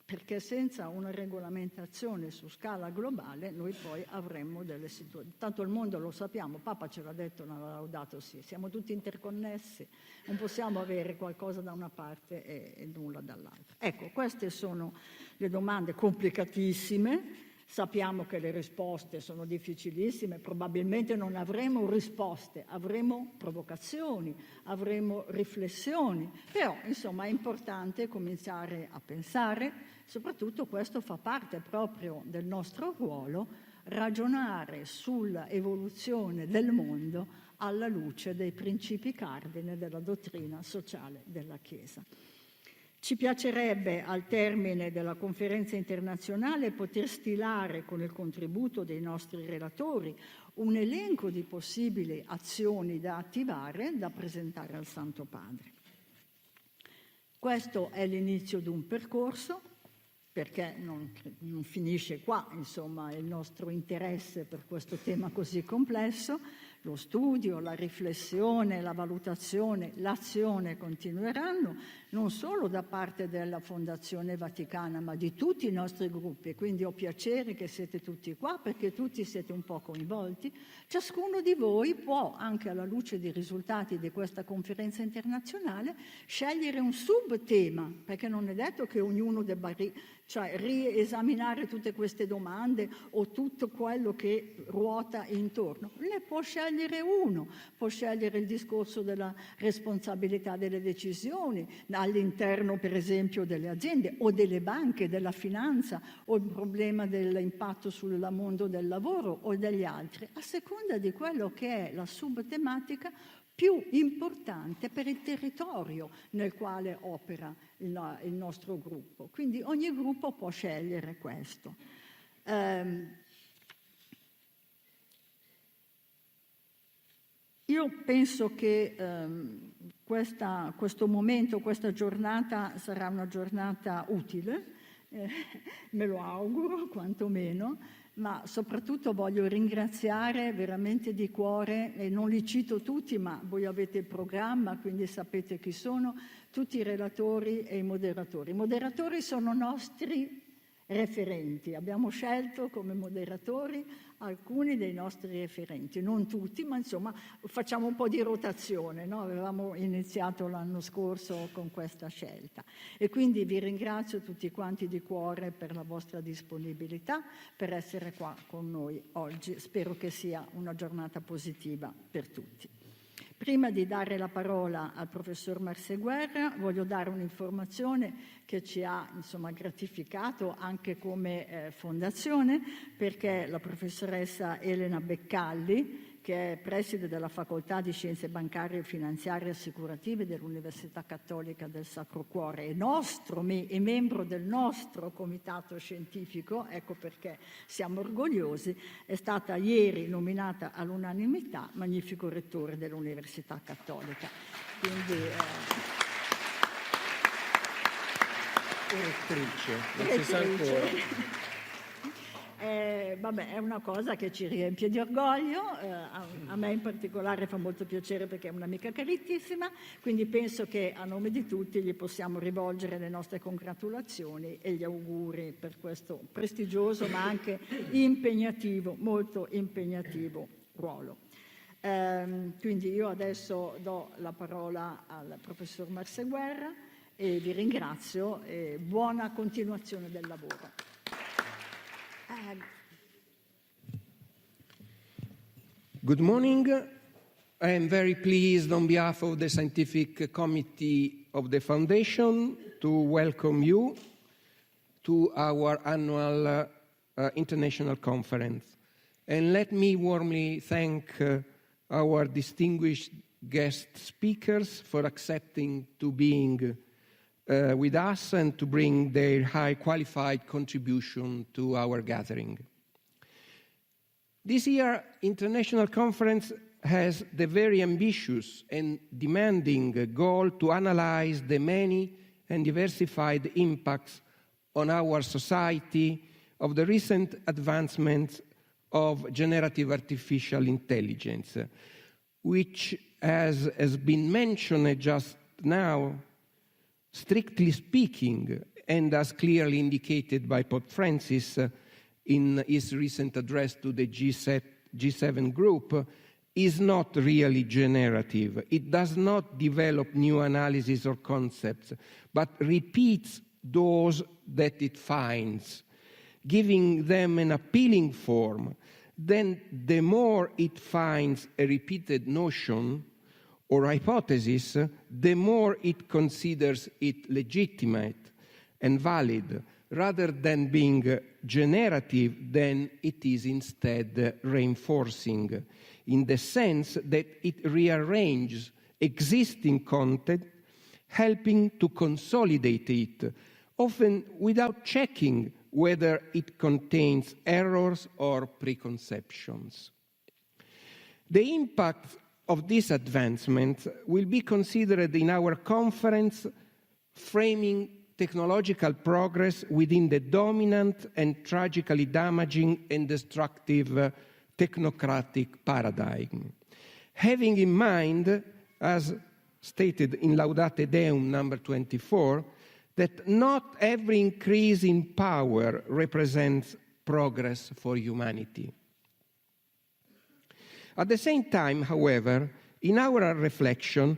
Perché senza una regolamentazione su scala globale noi poi avremmo delle situazioni. Tanto il mondo lo sappiamo, Papa ce l'ha detto nella Laudato Si, siamo tutti interconnessi, non possiamo avere qualcosa da una parte e nulla dall'altra. Ecco, queste sono le domande complicatissime. Sappiamo che le risposte sono difficilissime, probabilmente non avremo risposte, avremo provocazioni, avremo riflessioni, però insomma è importante cominciare a pensare, soprattutto questo fa parte proprio del nostro ruolo, ragionare sull'evoluzione del mondo alla luce dei principi cardine della dottrina sociale della Chiesa. Ci piacerebbe, al termine della conferenza internazionale, poter stilare con il contributo dei nostri relatori un elenco di possibili azioni da attivare, da presentare al Santo Padre. Questo è l'inizio di un percorso, perché non finisce qua, insomma, il nostro interesse per questo tema così complesso. Lo studio, la riflessione, la valutazione, l'azione continueranno, non solo da parte della Fondazione Vaticana, ma di tutti i nostri gruppi. Quindi ho piacere che siete tutti qua, perché tutti siete un po' coinvolti. Ciascuno di voi può, anche alla luce dei risultati di questa conferenza internazionale, scegliere un subtema, perché non è detto che ognuno debba riesaminare tutte queste domande o tutto quello che ruota intorno. Ne può scegliere uno, può scegliere il discorso della responsabilità delle decisioni all'interno, per esempio, delle aziende o delle banche, della finanza, o il problema dell'impatto sul mondo del lavoro o degli altri, a seconda di quello che è la subtematica più importante per il territorio nel quale opera il nostro gruppo. Quindi ogni gruppo può scegliere questo. Io penso che questo momento, questa giornata sarà una giornata utile, me lo auguro quantomeno, ma soprattutto voglio ringraziare veramente di cuore, e non li cito tutti, ma voi avete il programma, quindi sapete chi sono, tutti i relatori e i moderatori. I moderatori sono nostri referenti, abbiamo scelto come moderatori alcuni dei nostri referenti, non tutti, ma insomma facciamo un po' di rotazione, no? Avevamo iniziato l'anno scorso con questa scelta e quindi vi ringrazio tutti quanti di cuore per la vostra disponibilità, per essere qua con noi oggi. Spero che sia una giornata positiva per tutti. Prima di dare la parola al professor Marseguerra, voglio dare un'informazione che ci ha gratificato anche come fondazione, perché la professoressa Elena Beccalli, che è preside della Facoltà di Scienze Bancarie, Finanziarie e Assicurative dell'Università Cattolica del Sacro Cuore e membro del nostro comitato scientifico, ecco perché siamo orgogliosi, è stata ieri nominata all'unanimità magnifico rettore dell'Università Cattolica. Quindi, rettrice, non si sa ancora. È una cosa che ci riempie di orgoglio, a me in particolare fa molto piacere perché è un'amica caritissima, quindi penso che a nome di tutti gli possiamo rivolgere le nostre congratulazioni e gli auguri per questo prestigioso ma anche impegnativo, molto impegnativo ruolo. Quindi io adesso do la parola al professor Marseguerra e vi ringrazio e buona continuazione del lavoro. Good morning. I am very pleased on behalf of the Scientific Committee of the Foundation to welcome you to our annual international conference. And let me warmly thank our distinguished guest speakers for accepting to being with us and to bring their high qualified contribution to our gathering. This year, International Conference has the very ambitious and demanding goal to analyze the many and diversified impacts on our society of the recent advancements of generative artificial intelligence, which, as has been mentioned just now, strictly speaking, and as clearly indicated by Pope Francis in his recent address to the G7 group, is not really generative. It does not develop new analyses or concepts, but repeats those that it finds, giving them an appealing form. Then the more it finds a repeated notion or hypothesis, the more it considers it legitimate and valid, rather than being generative, then it is instead reinforcing, in the sense that it rearranges existing content, helping to consolidate it, often without checking whether it contains errors or preconceptions. The impact of this advancement will be considered in our conference, framing technological progress within the dominant and tragically damaging and destructive technocratic paradigm. Having in mind, as stated in Laudate Deum number 24, that not every increase in power represents progress for humanity. At the same time, however, in our reflection,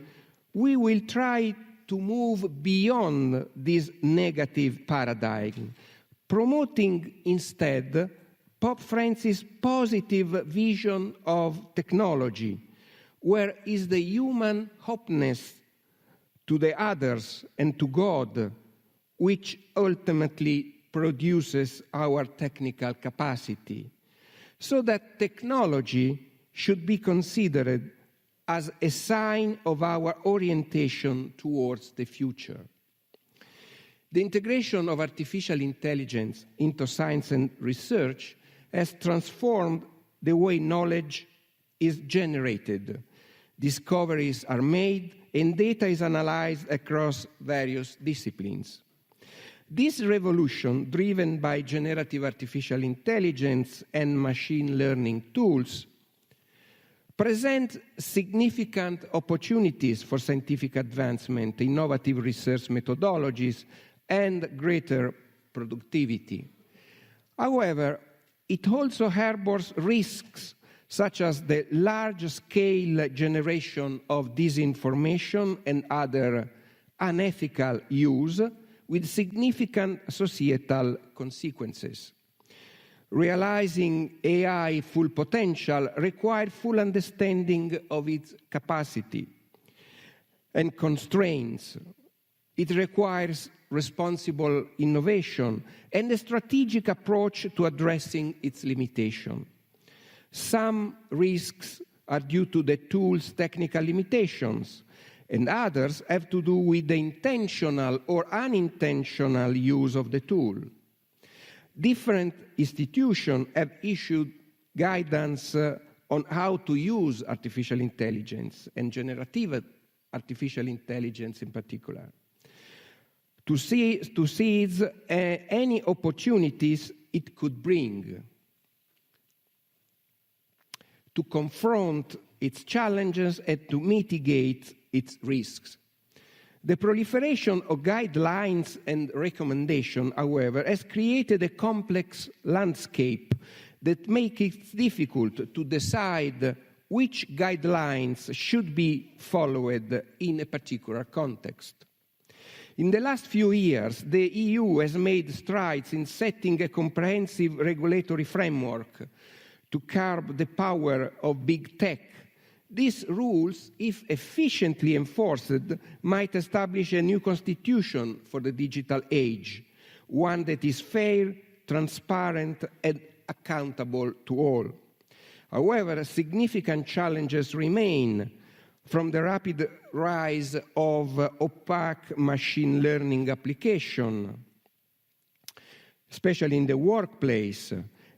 we will try to move beyond this negative paradigm, promoting instead Pope Francis' positive vision of technology, where is the human openness to the others and to God, which ultimately produces our technical capacity, so that technology should be considered as a sign of our orientation towards the future. The integration of artificial intelligence into science and research has transformed the way knowledge is generated. Discoveries are made and data is analyzed across various disciplines. This revolution, driven by generative artificial intelligence and machine learning tools, present significant opportunities for scientific advancement, innovative research methodologies, and greater productivity. However, it also harbors risks such as the large-scale generation of disinformation and other unethical use with significant societal consequences. Realizing AI full potential requires full understanding of its capacity and constraints. It requires responsible innovation and a strategic approach to addressing its limitation. Some risks are due to the tool's technical limitations, and others have to do with the intentional or unintentional use of the tool. Different institutions have issued guidance on how to use artificial intelligence, and generative artificial intelligence in particular, to seize any opportunities it could bring, to confront its challenges and to mitigate its risks. The proliferation of guidelines and recommendations, however, has created a complex landscape that makes it difficult to decide which guidelines should be followed in a particular context. In the last few years, the EU has made strides in setting a comprehensive regulatory framework to curb the power of big tech. These rules, if efficiently enforced, might establish a new constitution for the digital age, one that is fair, transparent, and accountable to all. However, significant challenges remain. from the rapid rise of opaque machine learning application, especially in the workplace,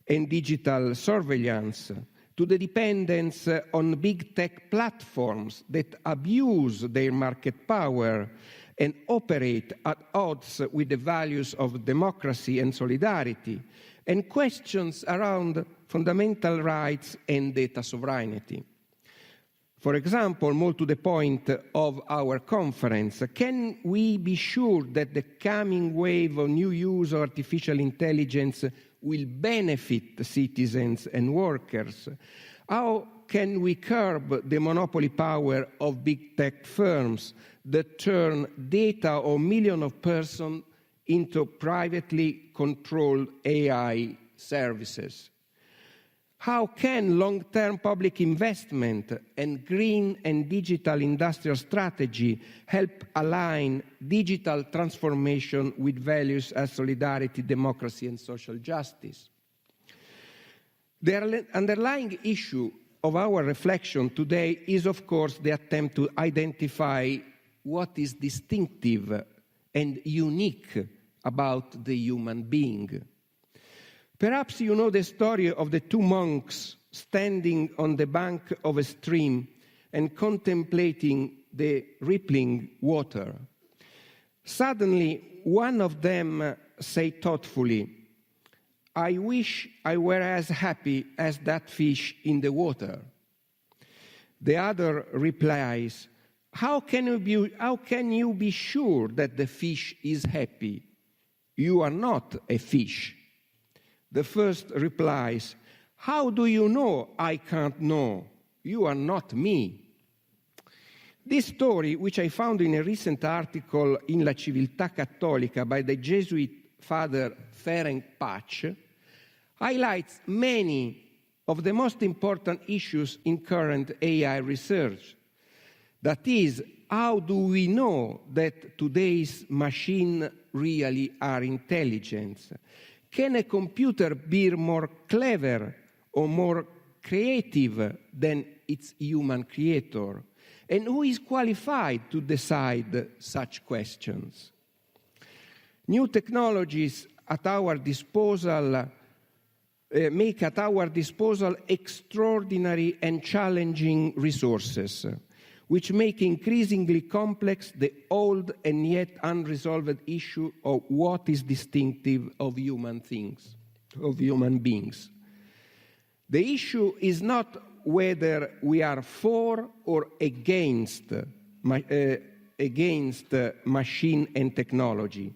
and digital surveillance, to the dependence on big tech platforms that abuse their market power and operate at odds with the values of democracy and solidarity, and questions around fundamental rights and data sovereignty. For example, more to the point of our conference, can we be sure that the coming wave of new use of artificial intelligence will benefit citizens and workers? How can we curb the monopoly power of big tech firms that turn data of millions of persons into privately controlled AI services? How can long-term public investment and green and digital industrial strategy help align digital transformation with values as solidarity, democracy, and social justice? The underlying issue of our reflection today is, of course, the attempt to identify what is distinctive and unique about the human being. Perhaps you know the story of the two monks standing on the bank of a stream and contemplating the rippling water. Suddenly, one of them said thoughtfully, "I wish I were as happy as that fish in the water." The other replies, How can you be sure that the fish is happy? You are not a fish." The first replies, "How do you know I can't know? You are not me." This story, which I found in a recent article in La Civiltà Cattolica by the Jesuit Father Ferenc Patch, highlights many of the most important issues in current AI research. That is, how do we know that today's machines really are intelligent? Can a computer be more clever or more creative than its human creator? And who is qualified to decide such questions? New technologies at our disposal make at our disposal extraordinary and challenging resources, which make increasingly complex the old and yet unresolved issue of what is distinctive of human beings. The issue is not whether we are for or against machine and technology.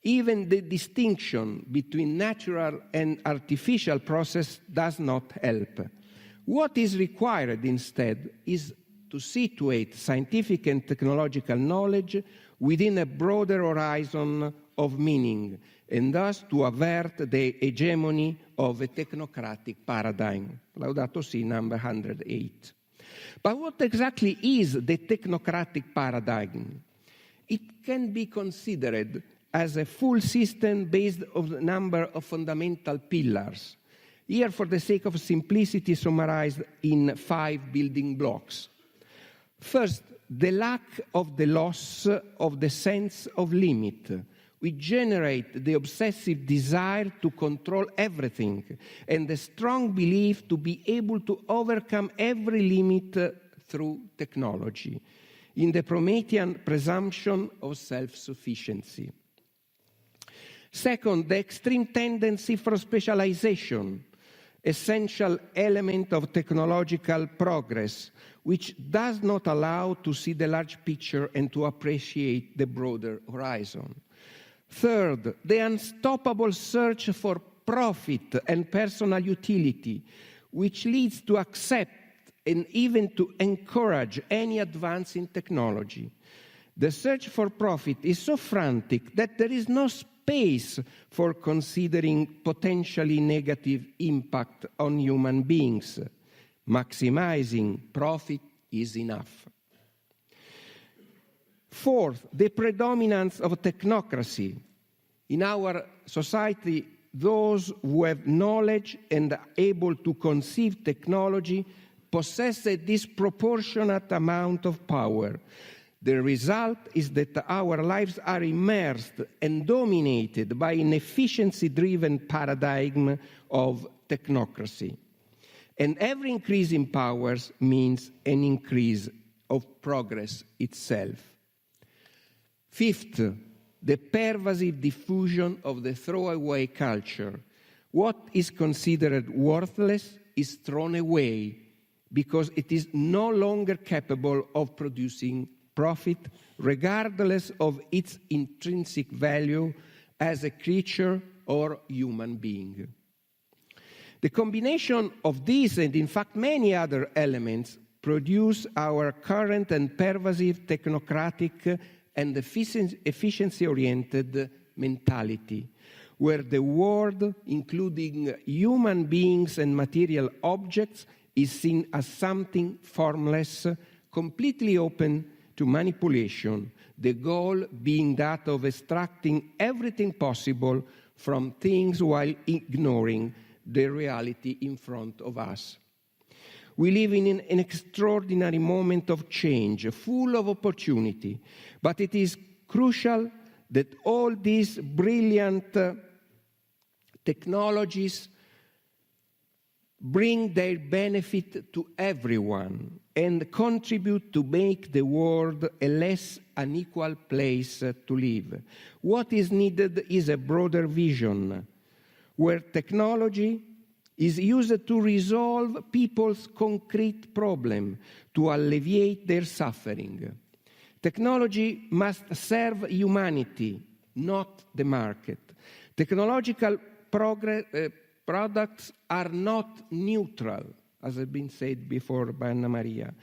Even the distinction between natural and artificial process does not help. What is required instead is to situate scientific and technological knowledge within a broader horizon of meaning, and thus to avert the hegemony of a technocratic paradigm. Laudato Si, number 108. But what exactly is the technocratic paradigm? It can be considered as a full system based on a number of fundamental pillars, here for the sake of simplicity summarized in 5 building blocks. First, the lack of the loss of the sense of limit, which generate the obsessive desire to control everything and the strong belief to be able to overcome every limit through technology, in the Promethean presumption of self-sufficiency. Second, the extreme tendency for specialization, essential element of technological progress, which does not allow to see the large picture and to appreciate the broader horizon. Third, the unstoppable search for profit and personal utility, which leads to accept and even to encourage any advance in technology. The search for profit is so frantic that there is no space for considering potentially negative impact on human beings. Maximizing profit is enough. Fourth, the predominance of technocracy. In our society, those who have knowledge and are able to conceive technology possess a disproportionate amount of power. The result is that our lives are immersed and dominated by an efficiency-driven paradigm of technocracy. And every increase in powers means an increase of progress itself. Fifth, the pervasive diffusion of the throwaway culture. What is considered worthless is thrown away because it is no longer capable of producing profit, regardless of its intrinsic value as a creature or human being. The combination of these and, in fact, many other elements produce our current and pervasive technocratic and efficiency-oriented mentality, where the world, including human beings and material objects, is seen as something formless, completely open to manipulation, the goal being that of extracting everything possible from things while ignoring the reality in front of us. We live in an extraordinary moment of change, full of opportunity, but it is crucial that all these brilliant technologies bring their benefit to everyone and contribute to make the world a less unequal place to live. What is needed is a broader vision, where technology is used to resolve people's concrete problem, to alleviate their suffering. Technology must serve humanity, not the market. Technological products are not neutral, as has been said before by Anna Maria.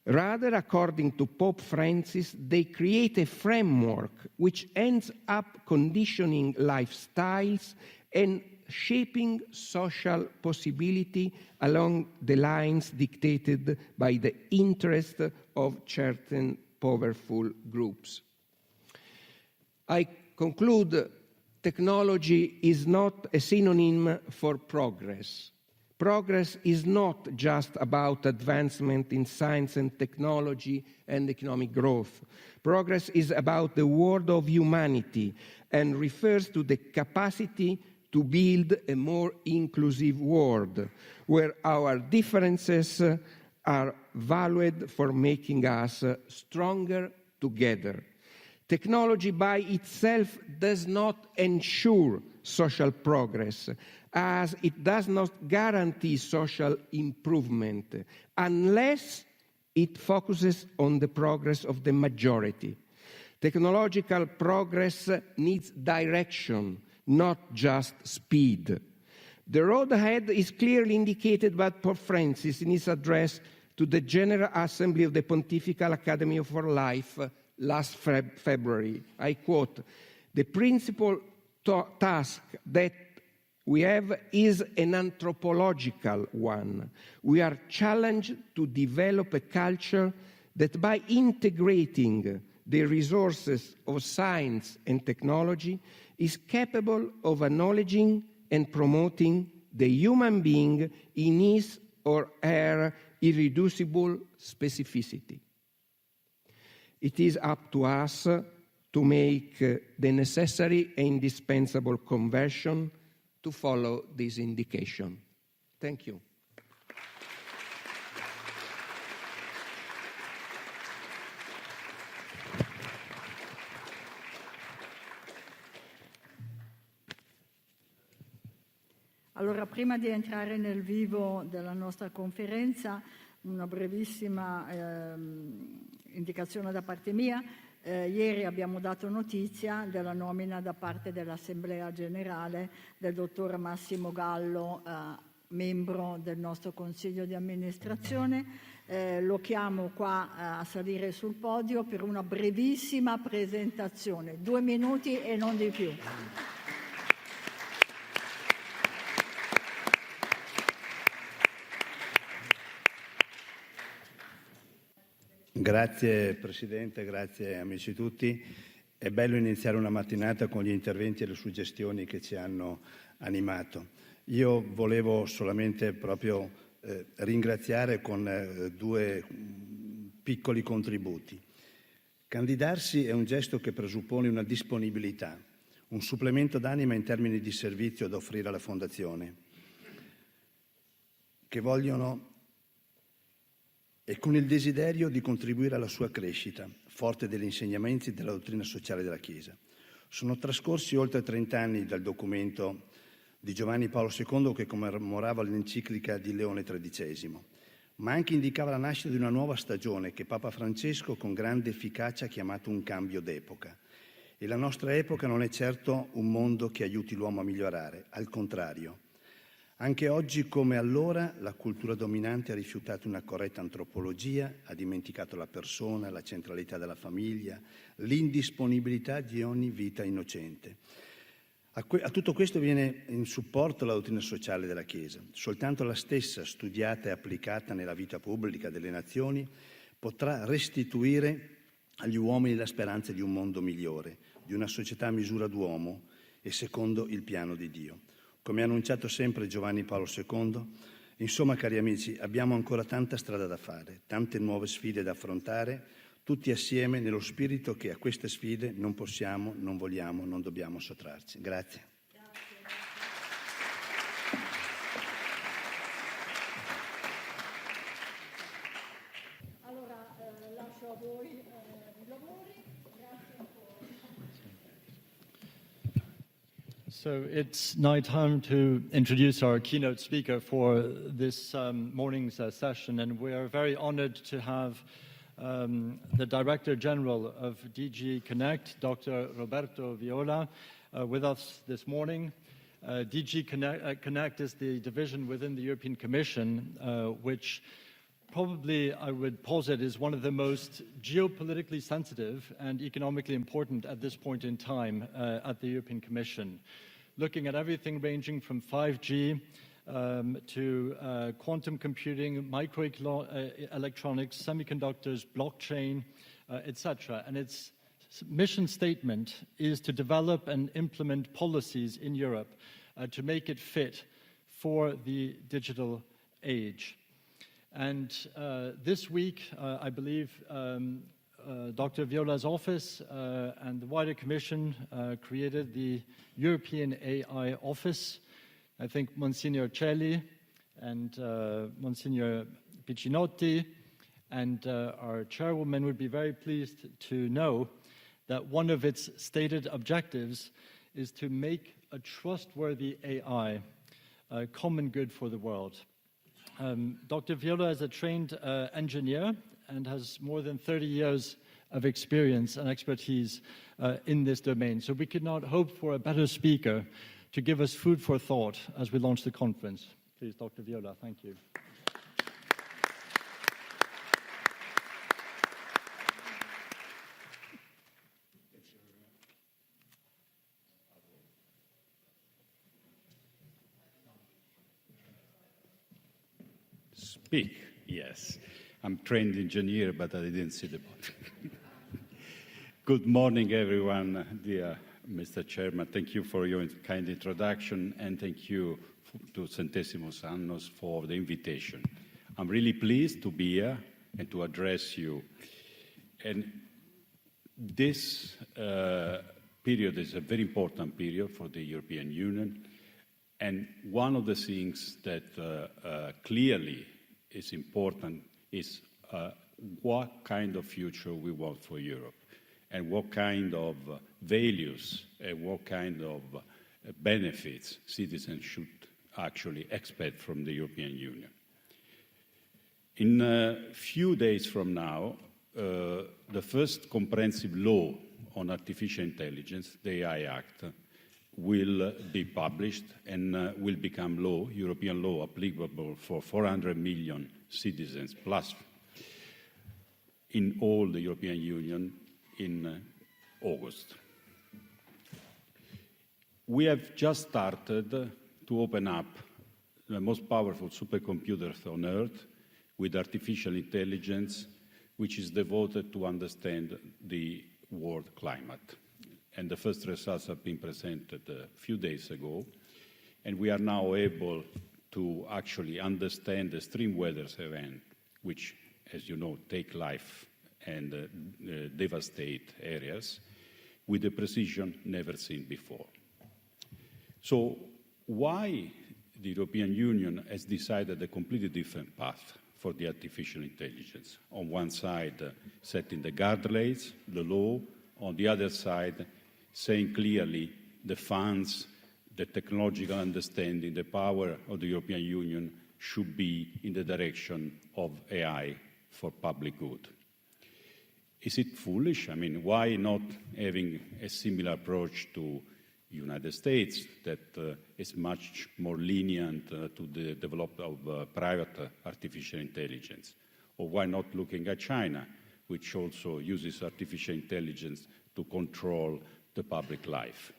Rather, according to Pope Francis, they create a framework which ends up conditioning lifestyles and shaping social possibility along the lines dictated by the interest of certain powerful groups. I conclude, technology is not a synonym for progress. Progress is not just about advancement in science and technology and economic growth. Progress is about the world of humanity and refers to the capacity to build a more inclusive world where our differences are valued for making us stronger together. Technology by itself does not ensure social progress, as it does not guarantee social improvement unless it focuses on the progress of the majority. Technological progress needs direction, not just speed. The road ahead is clearly indicated by Pope Francis in his address to the General Assembly of the Pontifical Academy for Life last February. I quote, "The principal task that we have is an anthropological one. We are challenged to develop a culture that by integrating the resources of science and technology is capable of acknowledging and promoting the human being in his or her irreducible specificity. It is up to us to make the necessary and indispensable conversion to follow this indication." Thank you. Allora, prima di entrare nel vivo della nostra conferenza, una brevissima indicazione da parte mia. Ieri abbiamo dato notizia della nomina da parte dell'Assemblea Generale del dottor Massimo Gallo, membro del nostro Consiglio di amministrazione. Lo chiamo qua a salire sul podio per una brevissima presentazione, 2 minuti e non di più. Grazie Presidente, grazie amici tutti. È bello iniziare una mattinata con gli interventi e le suggestioni che ci hanno animato. Io volevo solamente proprio ringraziare con due piccoli contributi. Candidarsi è un gesto che presuppone una disponibilità, un supplemento d'anima in termini di servizio da offrire alla Fondazione, che vogliono e con il desiderio di contribuire alla sua crescita, forte degli insegnamenti della dottrina sociale della Chiesa. Sono trascorsi oltre 30 anni dal documento di Giovanni Paolo II che commemorava l'enciclica di Leone XIII, ma anche indicava la nascita di una nuova stagione che Papa Francesco con grande efficacia ha chiamato un cambio d'epoca. E la nostra epoca non è certo un mondo che aiuti l'uomo a migliorare, al contrario. Anche oggi, come allora, la cultura dominante ha rifiutato una corretta antropologia, ha dimenticato la persona, la centralità della famiglia, l'indisponibilità di ogni vita innocente. A tutto questo viene in supporto la dottrina sociale della Chiesa. Soltanto la stessa, studiata e applicata nella vita pubblica delle nazioni, potrà restituire agli uomini la speranza di un mondo migliore, di una società a misura d'uomo e secondo il piano di Dio. Come ha annunciato sempre Giovanni Paolo II, insomma, cari amici, abbiamo ancora tanta strada da fare, tante nuove sfide da affrontare, tutti assieme nello spirito che a queste sfide non possiamo, non vogliamo, non dobbiamo sottrarci. Grazie. Allora, lascio a voi i lavori. Grazie ancora. So it's now time to introduce our keynote speaker for this morning's session, and we are very honored to have the Director General of DG Connect, Dr. Roberto Viola, with us this morning. DG Connect is the division within the European Commission, which probably, I would posit, is one of the most geopolitically sensitive and economically important at this point in time at the European Commission, looking at everything ranging from 5G to quantum computing, microelectronics, semiconductors, blockchain, etc. And its mission statement is to develop and implement policies in Europe to make it fit for the digital age. And this week, I believe Dr. Viola's office and the wider Commission created the European AI Office. I think Monsignor Celli and Monsignor Piccinotti and our chairwoman would be very pleased to know that one of its stated objectives is to make a trustworthy AI a common good for the world. Dr. Viola is a trained engineer and has more than 30 years of experience and expertise in this domain. So we could not hope for a better speaker to give us food for thought as we launch the conference. Please, Dr. Viola, thank you. Speak, yes. I'm trained engineer, but I didn't see the button. Good morning, everyone, dear Mr. Chairman. Thank you for your kind introduction, and thank you to Centesimus Annus for the invitation. I'm really pleased to be here and to address you. And this period is a very important period for the European Union. And one of the things that clearly is important is what kind of future we want for Europe, and what kind of values and what kind of benefits citizens should actually expect from the European Union. In a few days from now, the first comprehensive law on artificial intelligence, the AI Act, will be published and will become law, European law, applicable for 400 million citizens plus in all the European Union in August. We have just started to open up the most powerful supercomputers on Earth with artificial intelligence, which is devoted to understand the world climate. And the first results have been presented a few days ago, and we are now able to actually understand extreme weather events, which, as you know, take life and devastate areas with a precision never seen before. So why the European Union has decided a completely different path for the artificial intelligence? On one side, setting the guardrails, the law. On the other side, saying clearly the funds, the technological understanding, the power of the European Union should be in the direction of AI for public good. Is it foolish? I mean, why not having a similar approach to the United States that is much more lenient to the development of private artificial intelligence? Or why not looking at China, which also uses artificial intelligence to control the public life?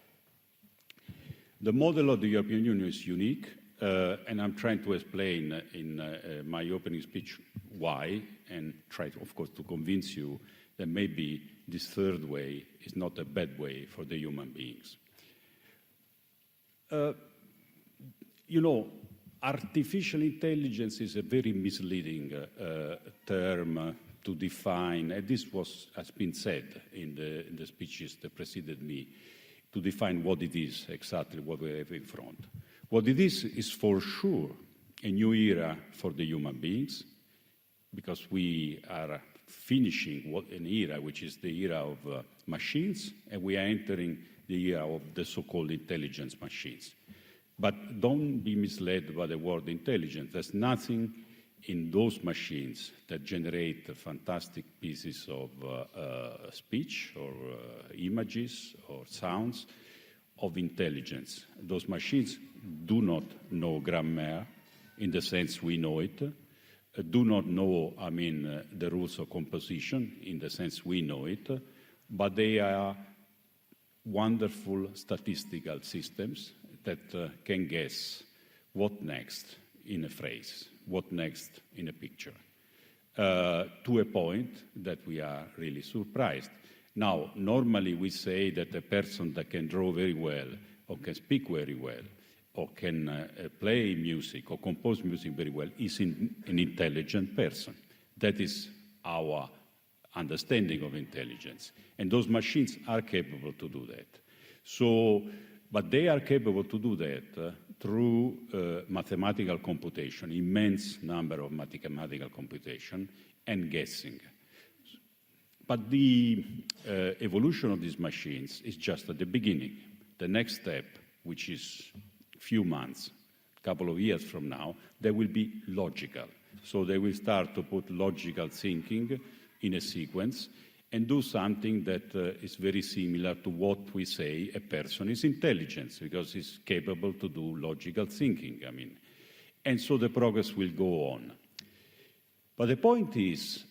The model of the European Union is unique, and I'm trying to explain in my opening speech why, and try, of course, to convince you that maybe this third way is not a bad way for the human beings. You know, artificial intelligence is a very misleading term to define, and this has been said in the speeches that preceded me, to define what it is exactly, what we have in front. What it is for sure a new era for the human beings, because we are finishing an era which is the era of machines, and we are entering the era of the so-called intelligence machines. But don't be misled by the word intelligence. There's nothing in those machines that generate fantastic pieces of speech or images or sounds of intelligence. Those machines do not know grammar in the sense we know it, do not know, the rules of composition in the sense we know it, but they are wonderful statistical systems that can guess what next in a phrase, what next in a picture, to a point that we are really surprised. Now, normally we say that a person that can draw very well, or can speak very well, or can play music or compose music very well is an intelligent person. That is our understanding of intelligence. And those machines are capable to do that. So, but they are capable to do that through mathematical computation, immense number of mathematical computation, and guessing. But the evolution of these machines is just at the beginning. The next step, which is few months, couple of years from now, they will be logical. So they will start to put logical thinking in a sequence and do something that is very similar to what we say a person is intelligent, because he's capable to do logical thinking, And so the progress will go on. But the point is,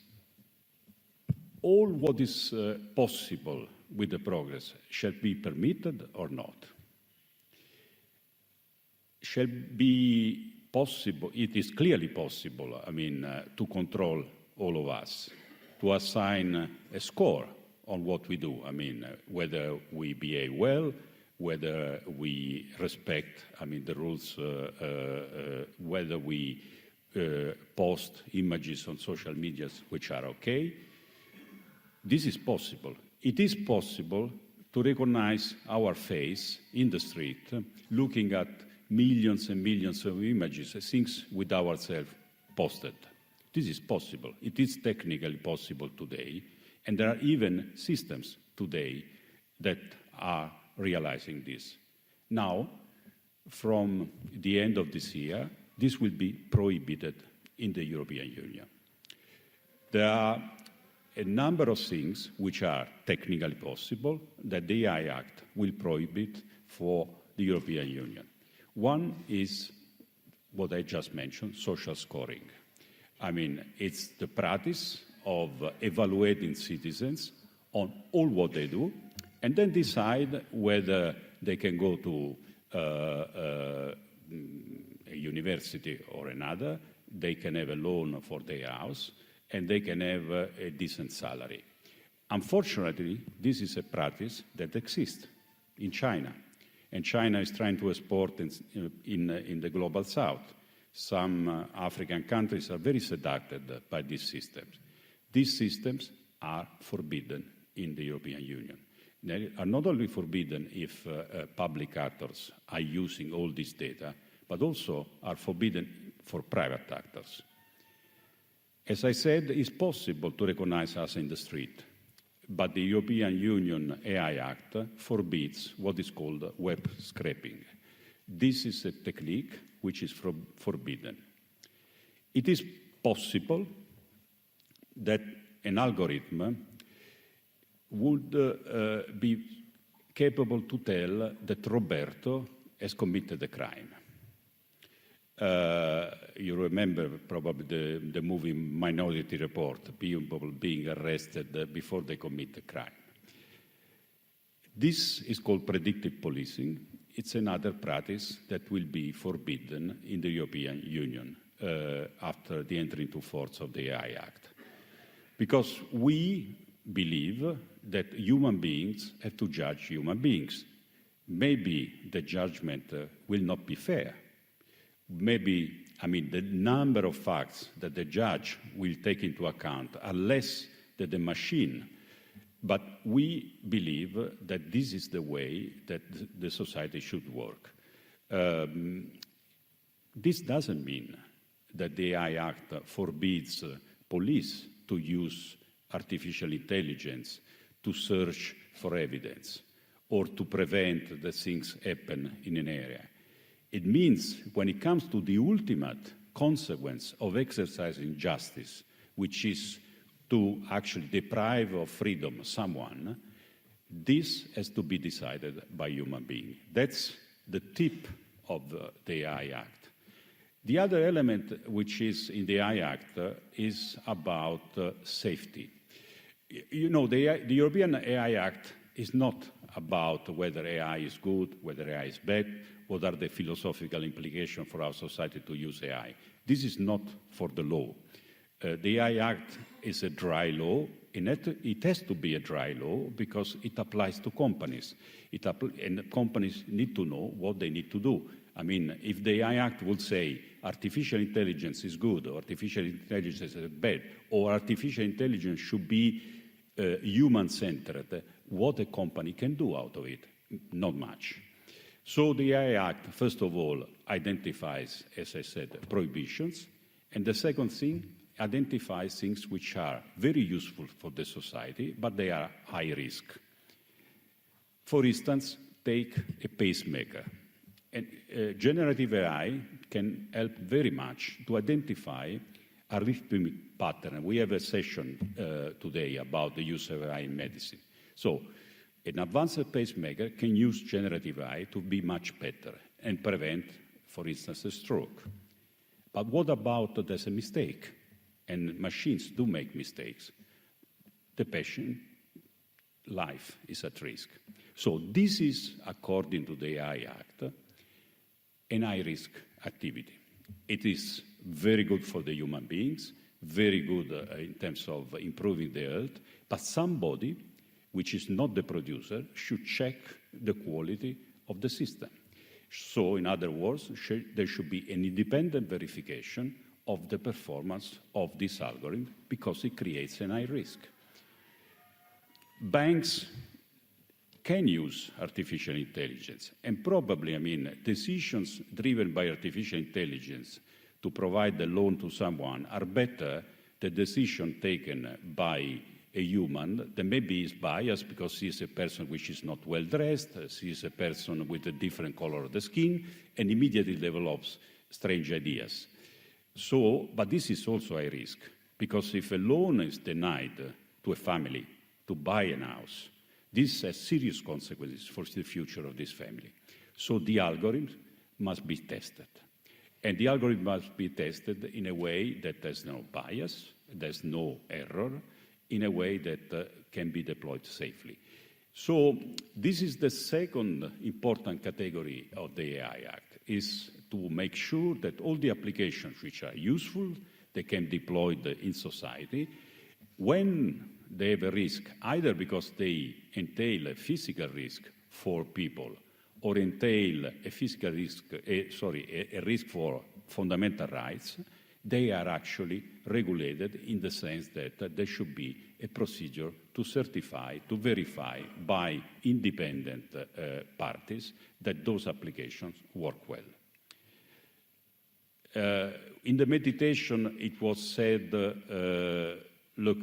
all what is possible with the progress shall be permitted or not. Shall be possible, it is clearly possible, to control all of us, to assign a score on what we do, whether we behave well, whether we respect, the rules, whether we post images on social media which are okay. This is possible. It is possible to recognize our face in the street, looking at millions and millions of images, things with ourselves posted. This is possible. It is technically possible today, and there are even systems today that are realizing this. Now, from the end of this year, this will be prohibited in the European Union. There are a number of things which are technically possible that the AI Act will prohibit for the European Union. One is what I just mentioned, social scoring. It's the practice of evaluating citizens on all what they do, and then decide whether they can go to a university or another, they can have a loan for their house, and they can have a decent salary. Unfortunately, this is a practice that exists in China, and China is trying to export in the global south. Some African countries are very seduced by these systems. These systems are forbidden in the European Union. They are not only forbidden if public actors are using all this data, but also are forbidden for private actors. As I said, it's possible to recognize us in the street, but the European Union AI Act forbids what is called web scraping. This is a technique which is forbidden. It is possible that an algorithm would be capable to tell that Roberto has committed a crime. You remember probably the movie Minority Report, people being arrested before they commit a crime. This is called predictive policing. It's another practice that will be forbidden in the European Union after the entry into force of the AI Act. Because we believe that human beings have to judge human beings. Maybe the judgment will not be fair. Maybe, the number of facts that the judge will take into account are less than the machine. But we believe that this is the way that the society should work. This doesn't mean that the AI Act forbids police to use artificial intelligence to search for evidence or to prevent that things happen in an area. It means when it comes to the ultimate consequence of exercising justice, which is to actually deprive of freedom someone, this has to be decided by human beings. That's the tip of the AI Act. The other element which is in the AI Act is about safety. You know, the European AI Act is not about whether AI is good, whether AI is bad, what are the philosophical implications for our society to use AI. This is not for the law. The AI Act is a dry law, and it has to be a dry law because it applies to companies. And companies need to know what they need to do. If the AI Act would say artificial intelligence is good, or artificial intelligence is bad, or artificial intelligence should be human-centered, what a company can do out of it? Not much. So the AI Act, first of all, identifies, as I said, prohibitions, and the second thing, identifies things which are very useful for the society, but they are high risk. For instance, take a pacemaker. And generative AI can help very much to identify a rhythm pattern. We have a session today about the use of AI in medicine. So an advanced pacemaker can use generative AI to be much better and prevent, for instance, a stroke. But what about there's a mistake? And machines do make mistakes. The patient life is at risk. So this is, according to the AI Act, an high-risk activity. It is very good for the human beings, very good in terms of improving the health, but somebody, which is not the producer, should check the quality of the system. So, in other words, there should be an independent verification of the performance of this algorithm because it creates an high risk. Banks can use artificial intelligence, and probably, decisions driven by artificial intelligence to provide the loan to someone are better than decisions taken by a human that maybe is biased because he is a person which is not well dressed, he is a person with a different color of the skin, and immediately develops strange ideas. So, but this is also a risk, because if a loan is denied to a family to buy a house, this has serious consequences for the future of this family. So the algorithm must be tested. And the algorithm must be tested in a way that there's no bias, there's no error, in a way that can be deployed safely. So this is the second important category of the AI Act, is to make sure that all the applications which are useful, they can be deployed in society, when they have a risk, either because they entail a physical risk for people or entail a physical risk, a risk for fundamental rights, they are actually regulated in the sense that there should be a procedure to certify, to verify by independent parties that those applications work well. In the meditation, it was said, look,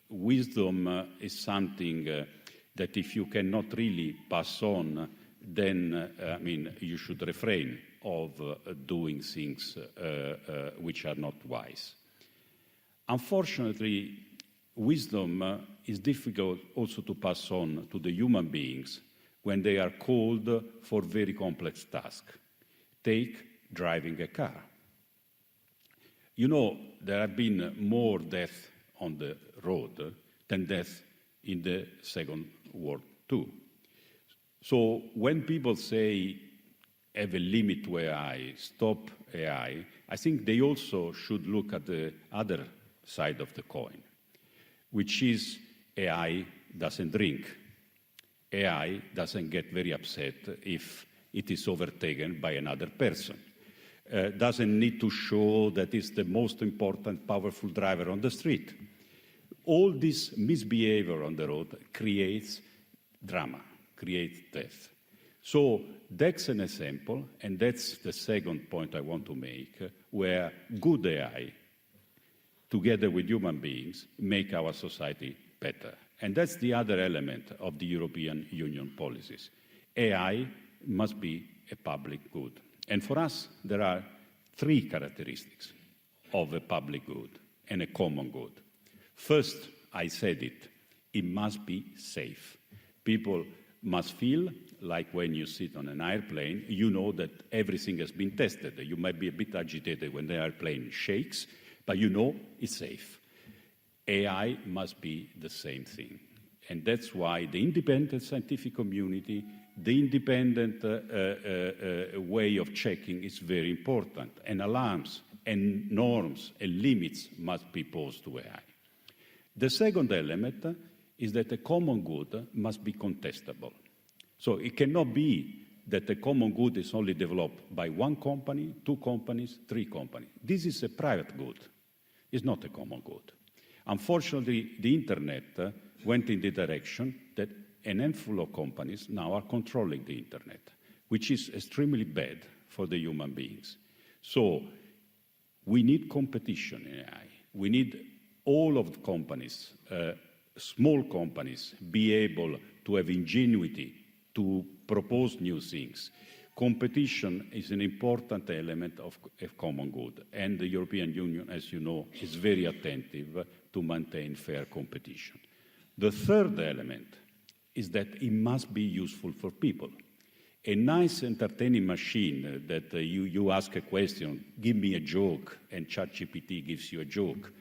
wisdom is something that if you cannot really pass on, then, you should refrain of doing things which are not wise. Unfortunately, wisdom is difficult also to pass on to the human beings when they are called for very complex tasks. Take driving a car. You know, there have been more deaths on the road than deaths in the Second World War. So when people say have a limit to AI, stop AI, I think they also should look at the other side of the coin, which is AI doesn't drink. AI doesn't get very upset if it is overtaken by another person. Doesn't need to show that it's the most important, powerful driver on the street. All this misbehavior on the road creates drama, creates death. So that's an example, and that's the second point I want to make, where good AI, together with human beings, make our society better. And that's the other element of the European Union policies. AI must be a public good. And for us, there are three characteristics of a public good and a common good. First, I said it must be safe. People must feel like when you sit on an airplane, you know that everything has been tested. You might be a bit agitated when the airplane shakes, but you know it's safe. AI must be the same thing. And that's why the independent scientific community, the independent way of checking is very important. And alarms and norms and limits must be posed to AI. The second element is that the common good must be contestable. So it cannot be that the common good is only developed by one company, two companies, three companies. This is a private good. It's not a common good. Unfortunately, the internet went in the direction that a handful of companies now are controlling the internet, which is extremely bad for the human beings. So we need competition in AI. We need all of the companies, small companies, be able to have ingenuity to propose new things. Competition is an important element of common good, and the European Union, as you know, is very attentive to maintain fair competition. The third element is that it must be useful for people. A nice entertaining machine that you ask a question, give me a joke, and ChatGPT gives you a joke.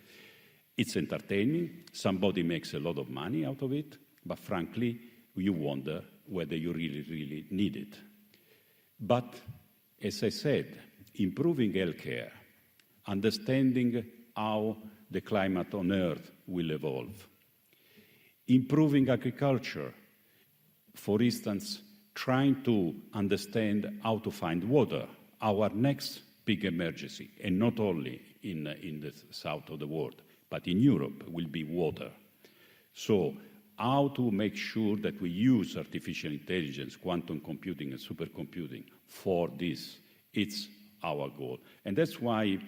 It's entertaining, somebody makes a lot of money out of it, but frankly, you wonder whether you really need it. But, as I said, improving healthcare, understanding how the climate on Earth will evolve, improving agriculture, for instance, trying to understand how to find water, our next big emergency, and not only in the south of the world, but in Europe will be water. So how to make sure that we use artificial intelligence, quantum computing, and supercomputing for this, it's our goal. And that's why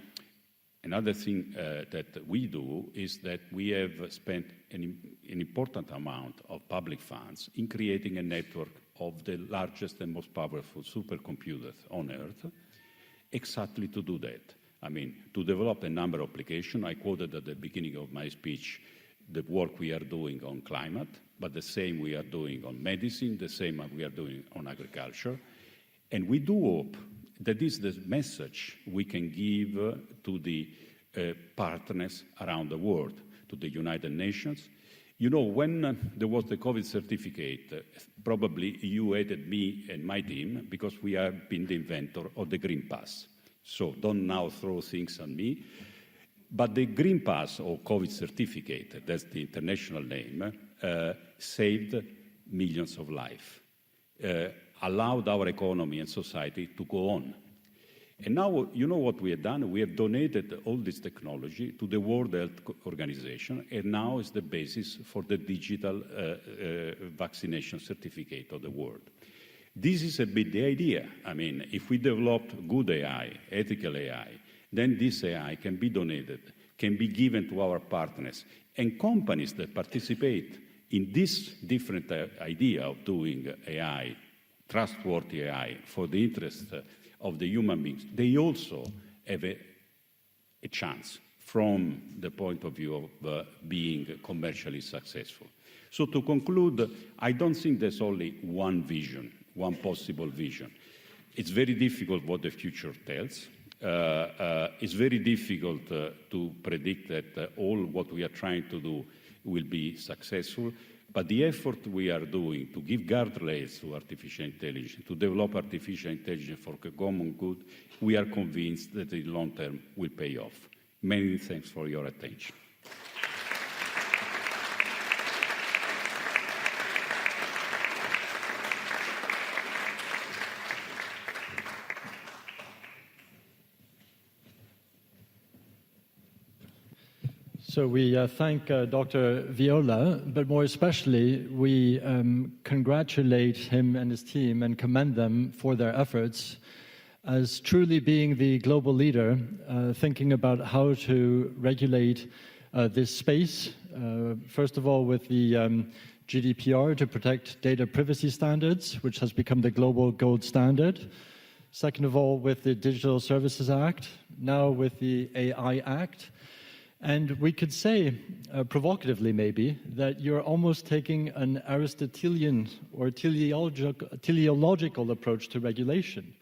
another thing that we do is that we have spent an important amount of public funds in creating a network of the largest and most powerful supercomputers on Earth, exactly to do that. I mean, to develop a number of applications. I quoted at the beginning of my speech the work we are doing on climate, but the same we are doing on medicine, the same we are doing on agriculture. And we do hope that this is the message we can give to the partners around the world, to the United Nations. You know, when there was the COVID certificate, probably you hated me and my team because we have been the inventor of the Green Pass. So don't now throw things on me. But the Green Pass, or COVID certificate, that's the international name, saved millions of lives, allowed our economy and society to go on. And now, you know what we have done? We have donated all this technology to the World Health Organization, and now it's the basis for the digital vaccination certificate of the world. This is a bit the idea. I mean, if we develop good AI, ethical AI, then this AI can be donated, can be given to our partners, and companies that participate in this different idea of doing AI, trustworthy AI, for the interest of the human beings, they also have a chance from the point of view of being commercially successful. So to conclude, I don't think there's only one vision, one possible vision. It's very difficult what the future tells. It's very difficult to predict that all what we are trying to do will be successful. But the effort we are doing to give guardrails to artificial intelligence, to develop artificial intelligence for the common good, we are convinced that in the long term will pay off. Many thanks for your attention. So we thank Dr. Viola, but more especially, we congratulate him and his team and commend them for their efforts as truly being the global leader, thinking about how to regulate this space, first of all with the GDPR to protect data privacy standards, which has become the global gold standard. Second of all, with the Digital Services Act, now with the AI Act. And we could say, provocatively maybe, that you're almost taking an Aristotelian or teleological approach to regulation,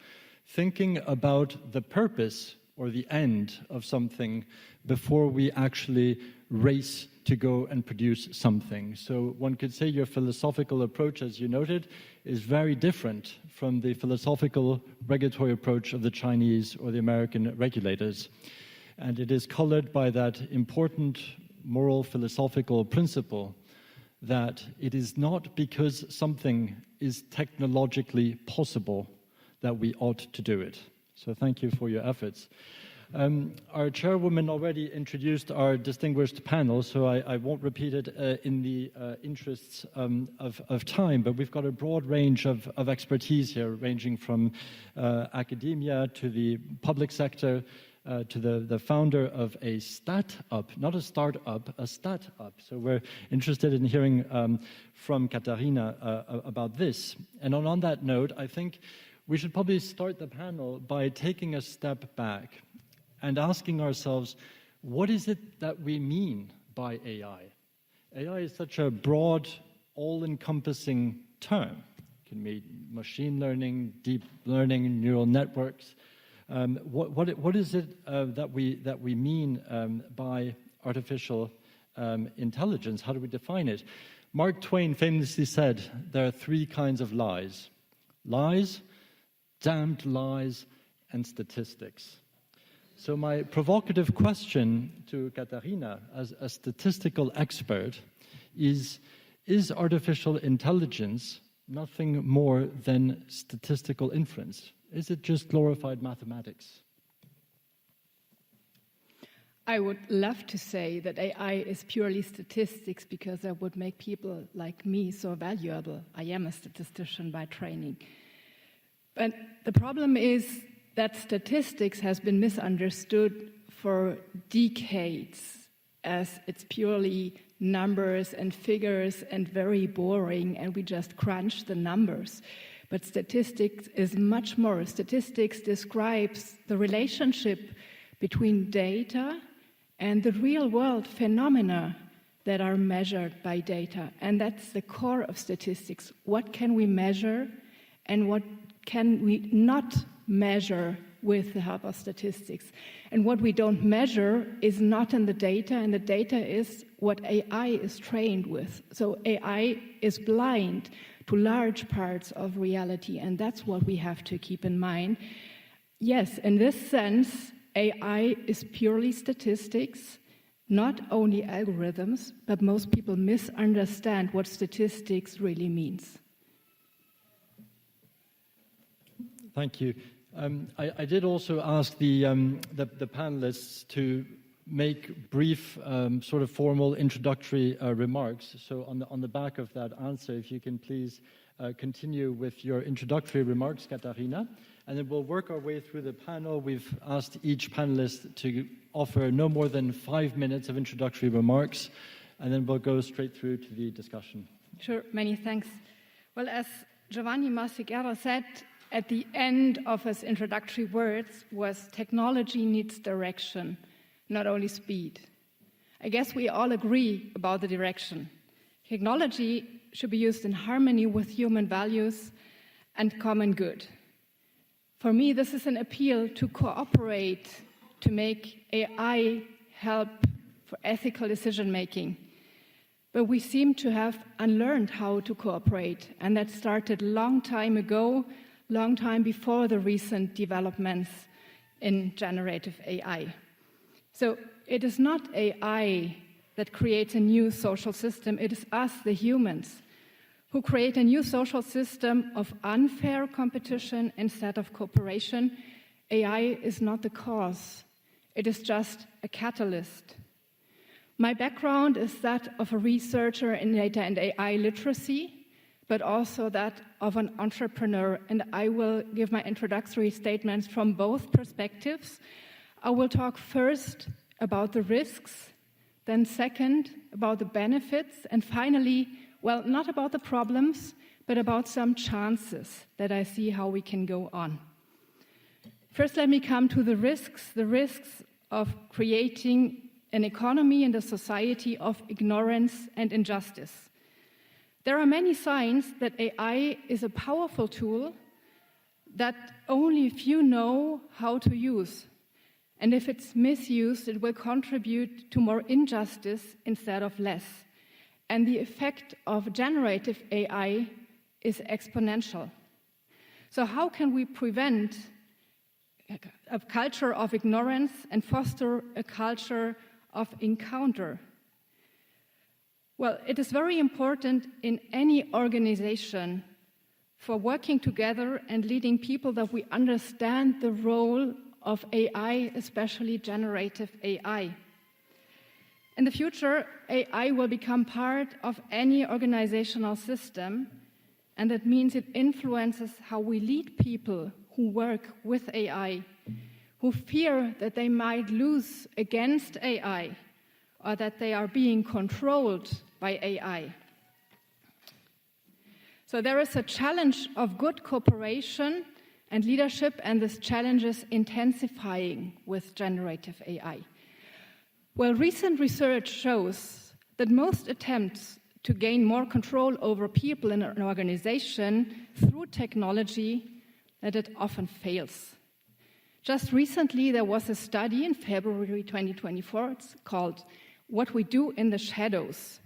thinking about the purpose or the end of something before we actually race to go and produce something. So one could say your philosophical approach, as you noted, is very different from the philosophical regulatory approach of the Chinese or the American regulators. And it is colored by that important moral philosophical principle that it is not because something is technologically possible that we ought to do it. So thank you for your efforts. Our chairwoman already introduced our distinguished panel, so I won't repeat it in the interests of time, but we've got a broad range of expertise here, ranging from academia to the public sector, to the founder of a stat-up, not a start-up, a stat-up. So we're interested in hearing from Katharina about this. And on that note, I think we should probably start the panel by taking a step back and asking ourselves, what is it that we mean by AI? AI is such a broad, all-encompassing term. It can mean machine learning, deep learning, neural networks. What is it that we mean by artificial intelligence? How do we define it? Mark Twain famously said there are three kinds of lies: lies, damned lies, and statistics. So my provocative question to Katharina, as a statistical expert, is artificial intelligence nothing more than statistical inference? Is it just glorified mathematics? I would love to say that AI is purely statistics because that would make people like me so valuable. I am a statistician by training. But the problem is that statistics has been misunderstood for decades as it's purely numbers and figures and very boring, and we just crunch the numbers. But statistics is much more. Statistics describes the relationship between data and the real-world phenomena that are measured by data. And that's the core of statistics. What can we measure and what can we not measure with the help of statistics? And what we don't measure is not in the data, and the data is what AI is trained with. So AI is blind to large parts of reality, and that's what we have to keep in mind. Yes, in this sense, AI is purely statistics, not only algorithms, but most people misunderstand what statistics really means. Thank you. I did also ask the panelists to make brief, sort of formal introductory remarks. So on the back of that answer, if you can please continue with your introductory remarks, Katharina, and then we'll work our way through the panel. We've asked each panelist to offer no more than 5 minutes of introductory remarks, and then we'll go straight through to the discussion. Sure, many thanks. Well, as Giovanni Massigaro said at the end of his introductory words, was technology needs direction, not only speed. I guess we all agree about the direction. Technology should be used in harmony with human values and common good. For me, this is an appeal to cooperate, to make AI help for ethical decision-making. But we seem to have unlearned how to cooperate, and that started a long time ago, long time before the recent developments in generative AI. So it is not AI that creates a new social system, it is us, the humans, who create a new social system of unfair competition instead of cooperation. AI is not the cause, it is just a catalyst. My background is that of a researcher in data and AI literacy, but also that of an entrepreneur, and I will give my introductory statements from both perspectives. I will talk first about the risks, then second about the benefits, and finally, well, not about the problems, but about some chances that I see how we can go on. First, let me come to the risks of creating an economy and a society of ignorance and injustice. There are many signs that AI is a powerful tool that only few know how to use. And if it's misused, it will contribute to more injustice instead of less. And the effect of generative AI is exponential. So how can we prevent a culture of ignorance and foster a culture of encounter? Well, it is very important in any organization for working together and leading people that we understand the role of AI, especially generative AI. In the future, AI will become part of any organizational system, and that means it influences how we lead people who work with AI, who fear that they might lose against AI or that they are being controlled by AI. So there is a challenge of good cooperation and leadership, and this challenge is intensifying with generative AI. Well, recent research shows that most attempts to gain more control over people in an organization through technology, that it often fails. Just recently, there was a study in February 2024, it's called What We Do in the Shadows.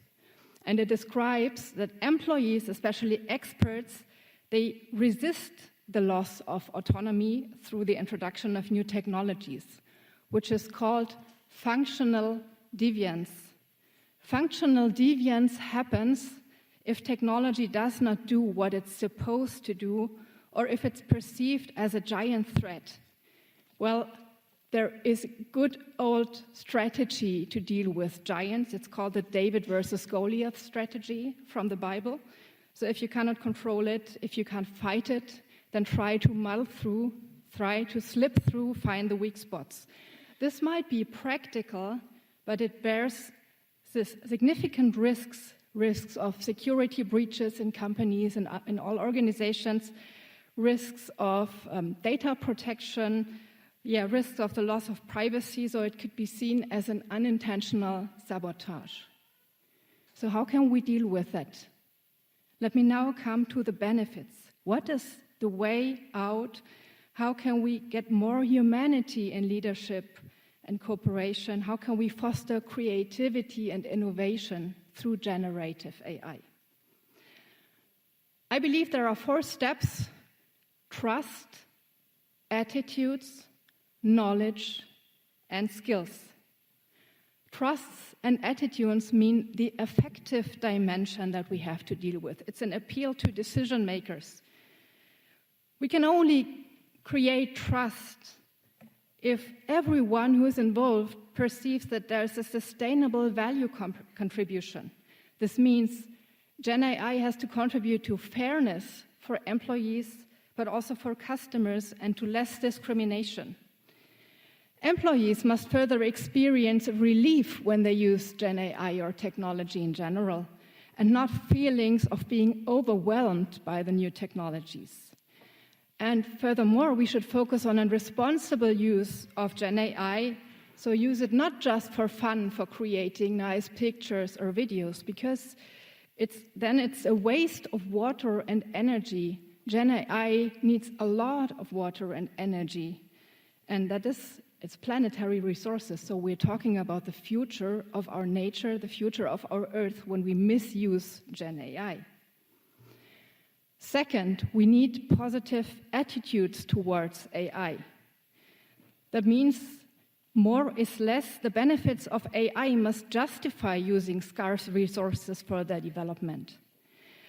And it describes that employees, especially experts, they resist the loss of autonomy through the introduction of new technologies, which is called functional deviance. Functional deviance happens if technology does not do what it's supposed to do, or if it's perceived as a giant threat. Well, there is a good old strategy to deal with giants. It's called the David versus Goliath strategy from the Bible. So if you cannot control it, if you can't fight it, then try to muddle through, try to slip through, find the weak spots. This might be practical, but it bears significant risks of security breaches in companies and in all organizations, risks of data protection, risks of the loss of privacy, so it could be seen as an unintentional sabotage. So how can we deal with that? Let me now come to the benefits. What is the way out? How can we get more humanity in leadership and cooperation? How can we foster creativity and innovation through generative AI? I believe there are 4 steps: trust, attitudes, knowledge, and skills. Trusts and attitudes mean the affective dimension that we have to deal with. It's an appeal to decision makers. We can only create trust if everyone who is involved perceives that there's a sustainable value contribution. This means Gen AI has to contribute to fairness for employees, but also for customers, and to less discrimination. Employees must further experience relief when they use Gen AI or technology in general, and not feelings of being overwhelmed by the new technologies. And furthermore, we should focus on a responsible use of Gen AI, so use it not just for fun, for creating nice pictures or videos, because it's a waste of water and energy. Gen AI needs a lot of water and energy, and it's planetary resources, so we're talking about the future of our nature, the future of our Earth when we misuse Gen AI. Second, we need positive attitudes towards AI. That means more is less. The benefits of AI must justify using scarce resources for their development.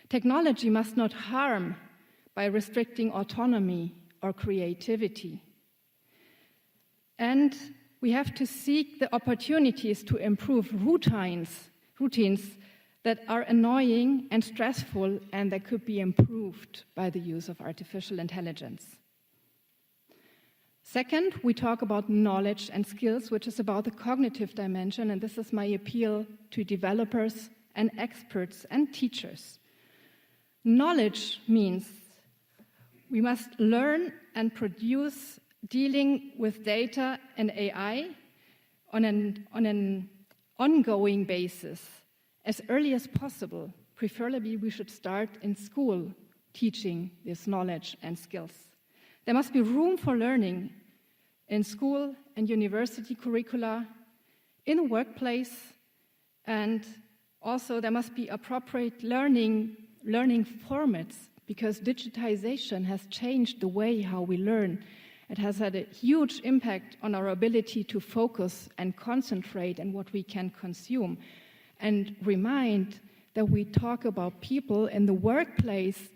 Technology must not harm by restricting autonomy or creativity. And we have to seek the opportunities to improve routines that are annoying and stressful and that could be improved by the use of artificial intelligence. Second, we talk about knowledge and skills, which is about the cognitive dimension, and this is my appeal to developers and experts and teachers. Knowledge means we must learn and produce dealing with data and AI on an ongoing basis as early as possible. Preferably, we should start in school teaching this knowledge and skills. There must be room for learning in school and university curricula, in the workplace, and also there must be appropriate learning formats, because digitization has changed the way how we learn. It has had a huge impact on our ability to focus and concentrate on what we can consume. And remind that we talk about people in the workplace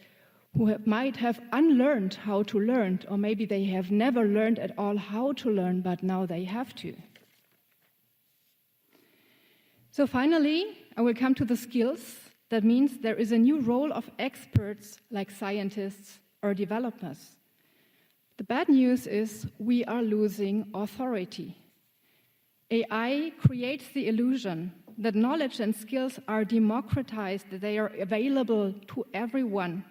who might have unlearned how to learn, or maybe they have never learned at all how to learn, but now they have to. So finally, I will come to the skills. That means there is a new role of experts like scientists or developers. The bad news is we are losing authority. AI creates the illusion that knowledge and skills are democratized, that they are available to everyone.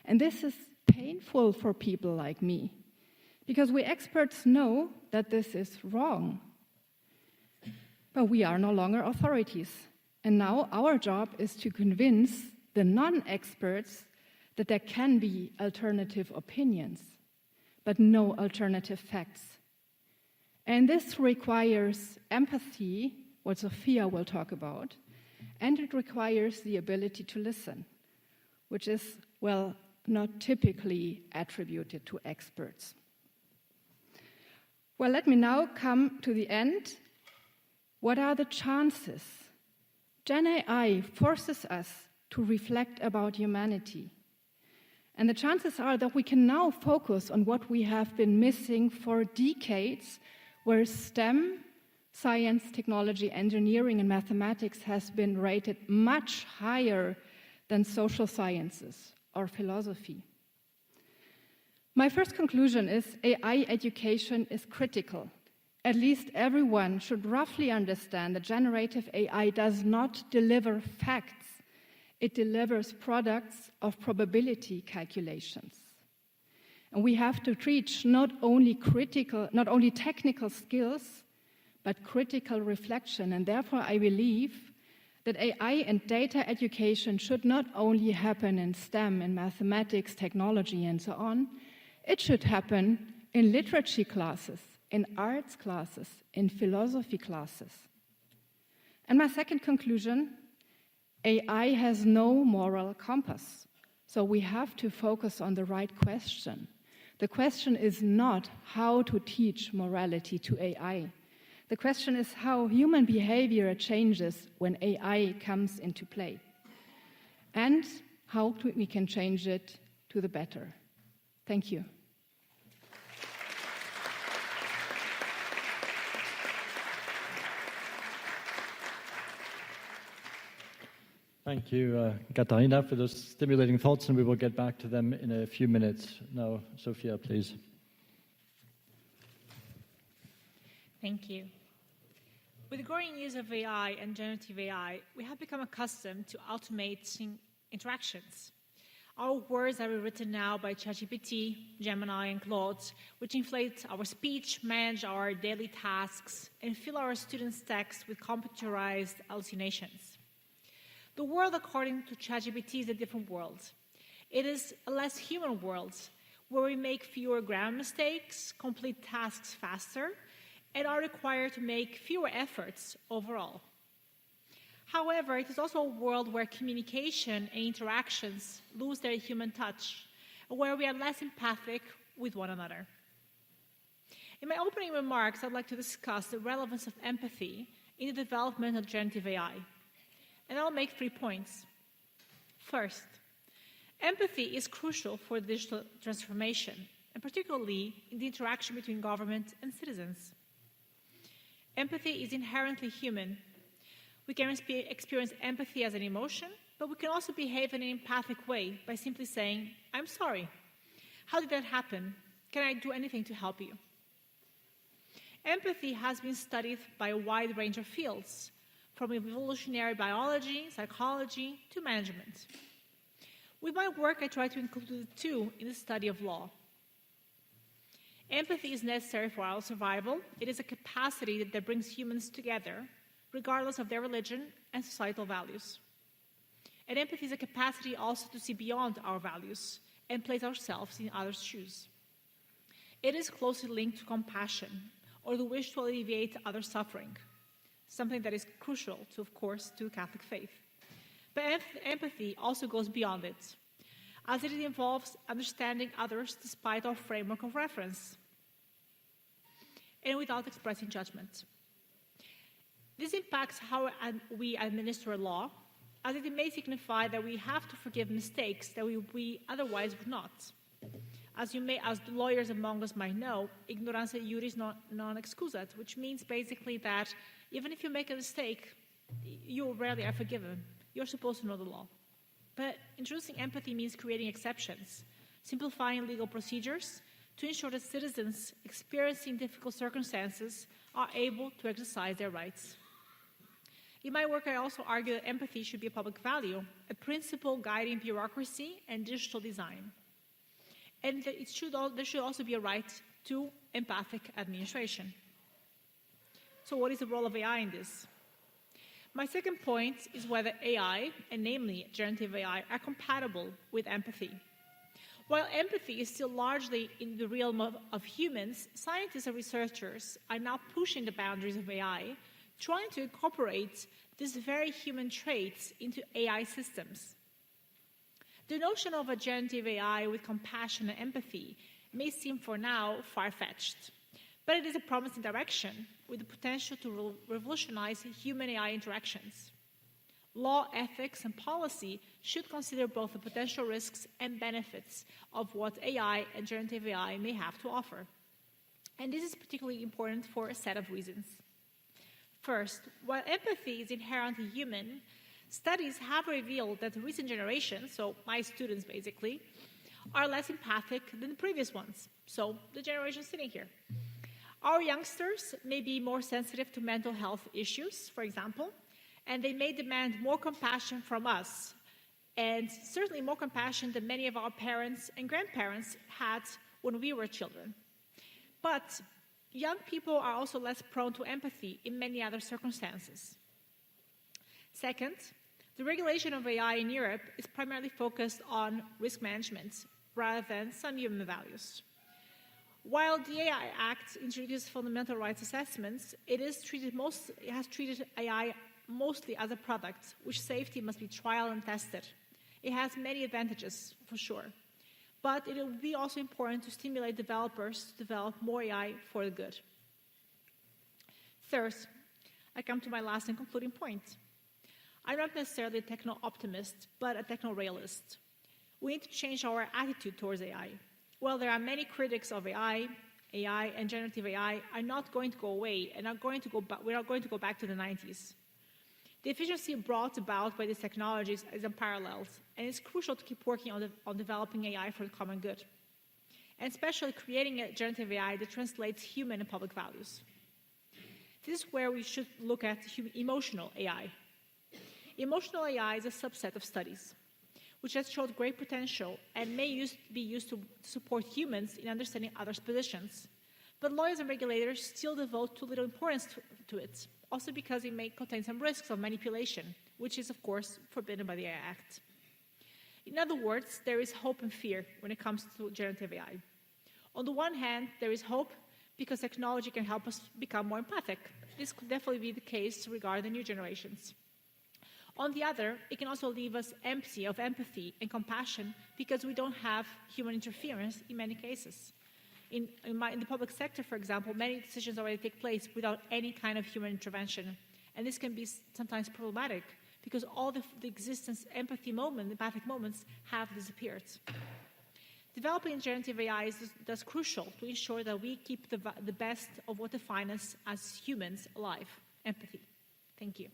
And this is painful for people like me, because we experts know that this is wrong. But we are no longer authorities. And now our job is to convince the non-experts that there can be alternative opinions, but no alternative facts. And this requires empathy, what Sophia will talk about, and it requires the ability to listen, which is, well, not typically attributed to experts. Well, let me now come to the end. What are the chances? Gen AI forces us to reflect about humanity. And the chances are that we can now focus on what we have been missing for decades, where STEM, science, technology, engineering, and mathematics has been rated much higher than social sciences or philosophy. My first conclusion is AI education is critical. At least everyone should roughly understand that generative AI does not deliver facts. It delivers products of probability calculations. And we have to teach not only technical skills, but critical reflection. And therefore, I believe that AI and data education should not only happen in STEM, in mathematics, technology, and so on. It should happen in literature classes, in arts classes, in philosophy classes. And my second conclusion, AI has no moral compass. So we have to focus on the right question. The question is not how to teach morality to AI. The question is how human behavior changes when AI comes into play, and how we can change it to the better. Thank you. Thank you, Katharina, for those stimulating thoughts, and we will get back to them in a few minutes. Now, Sophia, please. Thank you. With the growing use of AI and generative AI, we have become accustomed to automating interactions. Our words are rewritten now by ChatGPT, Gemini, and Claude, which inflate our speech, manage our daily tasks, and fill our students' texts with computerized hallucinations. The world, according to ChatGPT, is a different world. It is a less human world, where we make fewer grammar mistakes, complete tasks faster, and are required to make fewer efforts overall. However, it is also a world where communication and interactions lose their human touch, and where we are less empathic with one another. In my opening remarks, I'd like to discuss the relevance of empathy in the development of generative AI. And I'll make 3 points. First, empathy is crucial for digital transformation, and particularly in the interaction between government and citizens. Empathy is inherently human. We can experience empathy as an emotion, but we can also behave in an empathic way by simply saying, "I'm sorry. How did that happen? Can I do anything to help you?" Empathy has been studied by a wide range of fields, from evolutionary biology, psychology, to management. With my work, I try to include the two in the study of law. Empathy is necessary for our survival. It is a capacity that brings humans together, regardless of their religion and societal values. And empathy is a capacity also to see beyond our values and place ourselves in others' shoes. It is closely linked to compassion, or the wish to alleviate others' suffering, something that is crucial to, of course, to the Catholic faith. But empathy also goes beyond it, as it involves understanding others despite our framework of reference, and without expressing judgment. This impacts how we administer law, as it may signify that we have to forgive mistakes that we otherwise would not. As the lawyers among us might know, ignorantia iuris non excusat, which means basically that even if you make a mistake, you rarely are forgiven. You're supposed to know the law. But introducing empathy means creating exceptions, simplifying legal procedures to ensure that citizens experiencing difficult circumstances are able to exercise their rights. In my work, I also argue that empathy should be a public value, a principle guiding bureaucracy and digital design. And that there should also be a right to empathic administration. So what is the role of AI in this? My second point is whether AI, and namely generative AI, are compatible with empathy. While empathy is still largely in the realm of humans, scientists and researchers are now pushing the boundaries of AI, trying to incorporate these very human traits into AI systems. The notion of a generative AI with compassion and empathy may seem for now far-fetched, but it is a promising direction with the potential to revolutionize human-AI interactions. Law, ethics, and policy should consider both the potential risks and benefits of what AI and generative AI may have to offer. And this is particularly important for a set of reasons. First, while empathy is inherently human, studies have revealed that the recent generations, so my students basically, are less empathic than the previous ones, so the generation sitting here. Our youngsters may be more sensitive to mental health issues, for example, and they may demand more compassion from us, and certainly more compassion than many of our parents and grandparents had when we were children. But young people are also less prone to empathy in many other circumstances. Second, the regulation of AI in Europe is primarily focused on risk management rather than some human values. While the AI Act introduced fundamental rights assessments, it has treated AI mostly as a product, which safety must be trialed and tested. It has many advantages, for sure, but it will be also important to stimulate developers to develop more AI for the good. Third, I come to my last and concluding point. I'm not necessarily a techno-optimist, but a techno-realist. We need to change our attitude towards AI. While there are many critics of AI and generative AI are not going to go away and we're not going to go back to the 90s. The efficiency brought about by these technologies is unparalleled, and it's crucial to keep working on developing AI for the common good, and especially creating a generative AI that translates human and public values. This is where we should look at emotional AI. Emotional AI is a subset of studies, which has showed great potential and may be used to support humans in understanding others' positions. But lawyers and regulators still devote too little importance to it, also because it may contain some risks of manipulation, which is, of course, forbidden by the AI Act. In other words, there is hope and fear when it comes to generative AI. On the one hand, there is hope because technology can help us become more empathic. This could definitely be the case regarding the new generations. On the other, it can also leave us empty of empathy and compassion because we don't have human interference in many cases. In the public sector, for example, many decisions already take place without any kind of human intervention. And this can be sometimes problematic because all the existence empathic moments have disappeared. Developing generative AI is thus crucial to ensure that we keep the best of what defines us as humans alive, empathy. Thank you.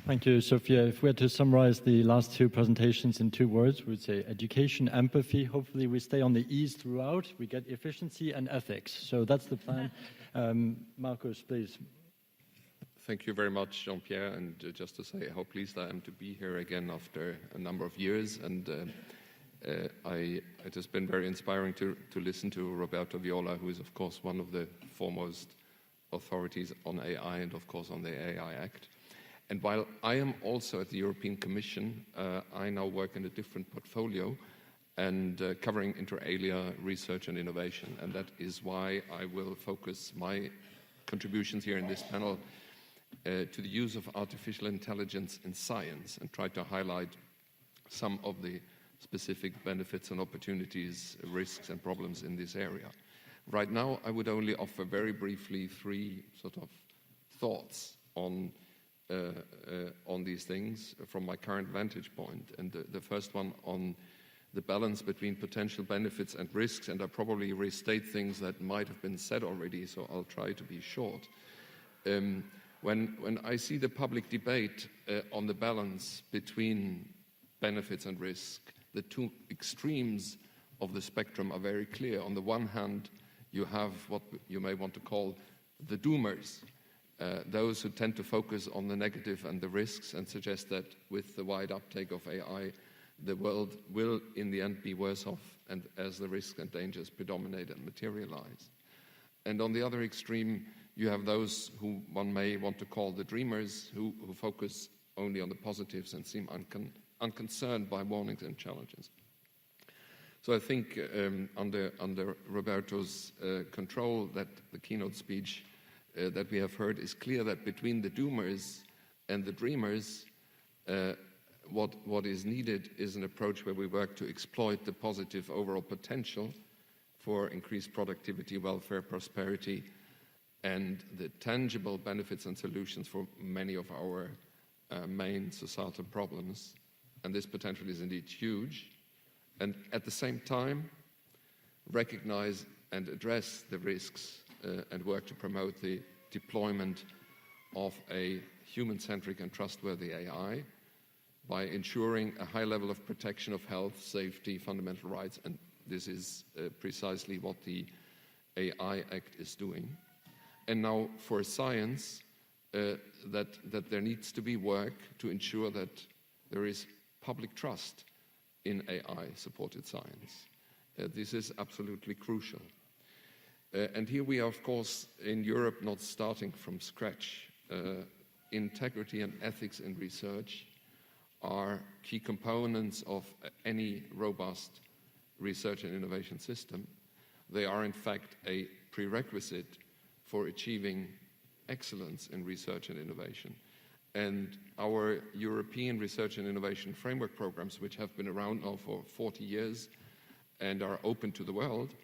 Thank you, Sophia. If we had to summarize the last two presentations in 2 words, we would say education, empathy. Hopefully we stay on the E's throughout. We get efficiency and ethics. So that's the plan. Marcus, please. Thank you very much, Jean-Pierre. And just to say how pleased I am to be here again after a number of years. And it has been very inspiring to listen to Roberto Viola, who is, of course, one of the foremost authorities on AI and, of course, on the AI Act. And while I am also at the European Commission, I now work in a different portfolio and covering inter alia research and innovation. And that is why I will focus my contributions here in this panel to the use of artificial intelligence in science and try to highlight some of the specific benefits and opportunities, risks and problems in this area. Right now, I would only offer very briefly 3 sort of thoughts on these things from my current vantage point. And the first one on the balance between potential benefits and risks, and I probably restate things that might have been said already, so I'll try to be short. When I see the public debate on the balance between benefits and risk, the 2 extremes of the spectrum are very clear. On the one hand, you have what you may want to call the doomers, those who tend to focus on the negative and the risks and suggest that with the wide uptake of AI, the world will in the end be worse off and as the risks and dangers predominate and materialize. And on the other extreme, you have those who one may want to call the dreamers, who focus only on the positives and seem unconcerned by warnings and challenges. So I think under Roberto's control, that the keynote speech that we have heard is clear that between the doomers and the dreamers, what is needed is an approach where we work to exploit the positive overall potential for increased productivity, welfare, prosperity, and the tangible benefits and solutions for many of our main societal problems. And this potential is indeed huge. And at the same time, recognize and address the risks and work to promote the deployment of a human-centric and trustworthy AI by ensuring a high level of protection of health, safety, fundamental rights, and this is precisely what the AI Act is doing. And now for science, that there needs to be work to ensure that there is public trust in AI-supported science. This is absolutely crucial. And here we are, of course, in Europe, not starting from scratch. Integrity and ethics in research are key components of any robust research and innovation system. They are, in fact, a prerequisite for achieving excellence in research and innovation. And our European research and innovation framework programs, which have been around now for 40 years and are open to the world,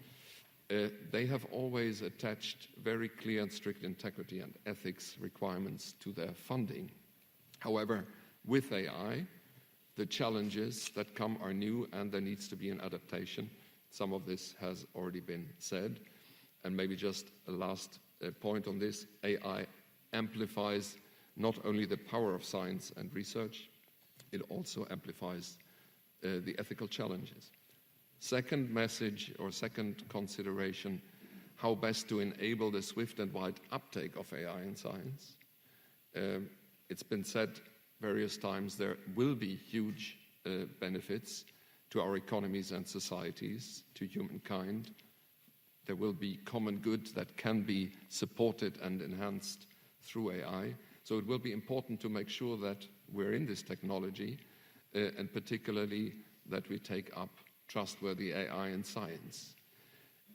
they have always attached very clear and strict integrity and ethics requirements to their funding. However, with AI, the challenges that come are new and there needs to be an adaptation. Some of this has already been said. And maybe just a last point on this, AI amplifies not only the power of science and research, it also amplifies the ethical challenges. Second message or second consideration, how best to enable the swift and wide uptake of AI in science. It's been said various times there will be huge benefits to our economies and societies, to humankind. There will be common good that can be supported and enhanced through AI. So it will be important to make sure that we're in this technology, and particularly that we take up trustworthy AI in science.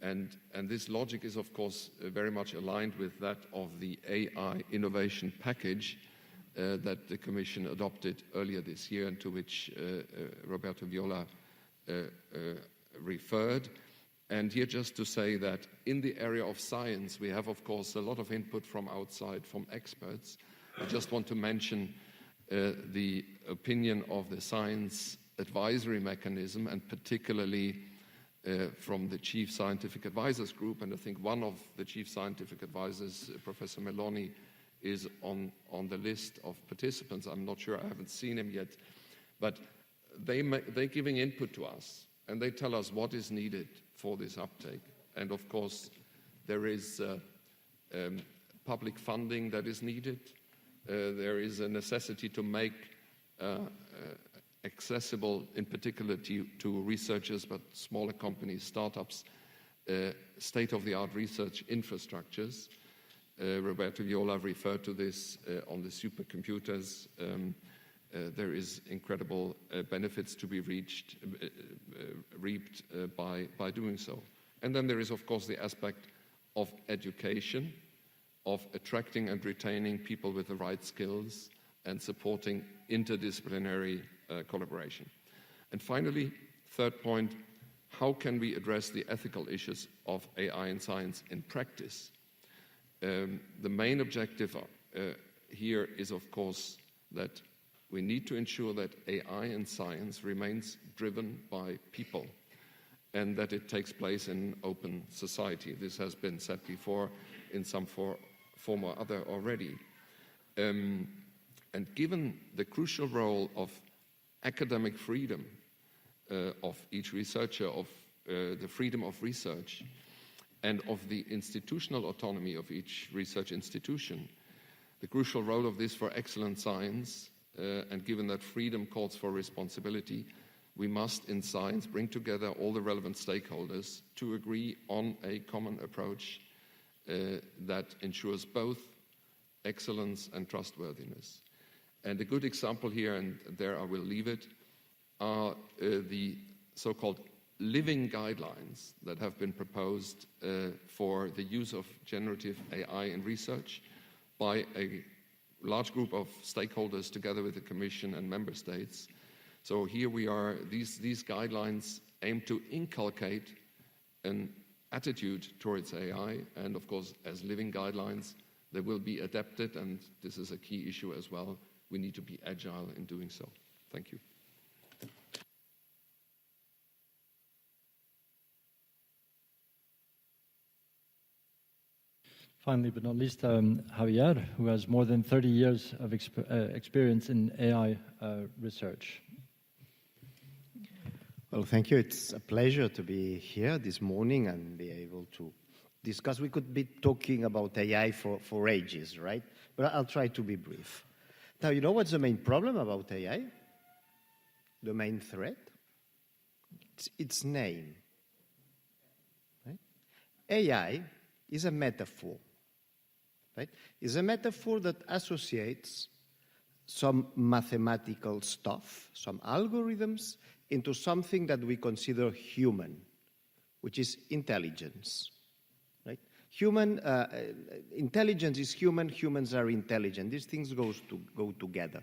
And this logic is, of course, very much aligned with that of the AI innovation package that the Commission adopted earlier this year and to which Roberto Viola referred. And here just to say that in the area of science, we have, of course, a lot of input from outside, from experts. I just want to mention the opinion of the Science Advisory Mechanism, and particularly from the Chief Scientific Advisors Group. And I think one of the Chief Scientific Advisors, Professor Meloni, is on the list of participants. I'm not sure, I haven't seen him yet. But they're giving input to us, and they tell us what is needed for this uptake. And of course, there is public funding that is needed. There is a necessity to make accessible, in particular to researchers, but smaller companies, startups, state-of-the-art research infrastructures. Roberto Viola referred to this on the supercomputers. There is incredible benefits to be reaped by doing so. And then there is, of course, the aspect of education, of attracting and retaining people with the right skills and supporting interdisciplinary collaboration. And finally, third point, how can we address the ethical issues of AI in science in practice? The main objective here is, of course, that we need to ensure that AI in science remains driven by people and that it takes place in open society. This has been said before in some form or other already. And given the crucial role of academic freedom of each researcher, of the freedom of research, and of the institutional autonomy of each research institution, the crucial role of this for excellent science, and given that freedom calls for responsibility, we must in science bring together all the relevant stakeholders to agree on a common approach that ensures both excellence and trustworthiness. And a good example here, and there I will leave it, are the so-called living guidelines that have been proposed for the use of generative AI in research by a large group of stakeholders together with the Commission and member states. So here we are, these guidelines aim to inculcate an attitude towards AI, and of course, as living guidelines, they will be adapted, and this is a key issue as well. We need to be agile in doing so. Thank you. Finally, but not least, Javier, who has more than 30 years of experience in AI research. Well, thank you. It's a pleasure to be here this morning and be able to discuss. We could be talking about AI for ages, right? But I'll try to be brief. Now, you know what's the main problem about AI? The main threat? It's its name. Right? AI is a metaphor. Right? It's a metaphor that associates some mathematical stuff, some algorithms, into something that we consider human, which is intelligence. Right? Human intelligence is human. Humans are intelligent. These things go together.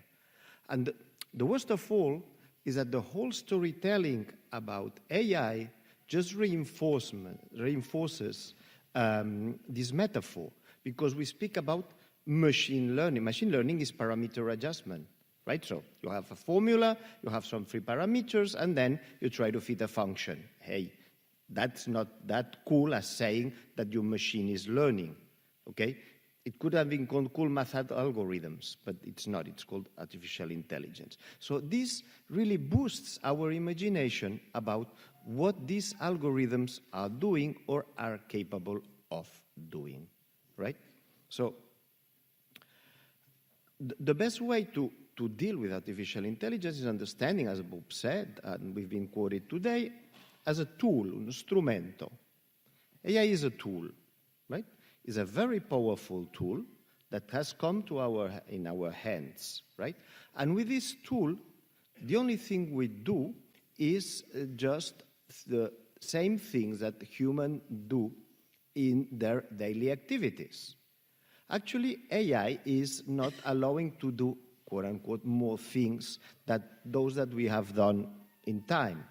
And the worst of all is that the whole storytelling about AI just reinforces this metaphor, because we speak about machine learning. Machine learning is parameter adjustment, right? So you have a formula, you have some free parameters, and then you try to fit a function. Hey, That's not that cool as saying that your machine is learning, okay? It could have been called cool math algorithms, but it's not. It's called artificial intelligence. So this really boosts our imagination about what these algorithms are doing or are capable of doing, right? So the best way to deal with artificial intelligence is understanding, as Bob said, and we've been quoted today, as a tool, un strumento. AI is a tool, right? It's a very powerful tool that has come to in our hands, right? And with this tool, the only thing we do is just the same things that humans do in their daily activities. Actually, AI is not allowing to do, quote-unquote, more things than those that we have done in time.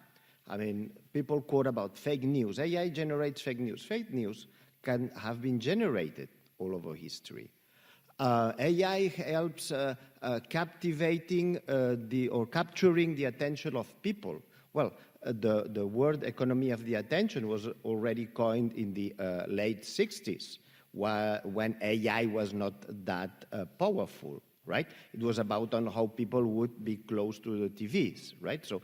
I mean, people quote about fake news. AI generates fake news. Fake news can have been generated all over history. AI helps captivating or capturing the attention of people. Well, the word economy of the attention was already coined in the late 60s, when AI was not that powerful, right? It was about on how people would be close to the TVs, right? So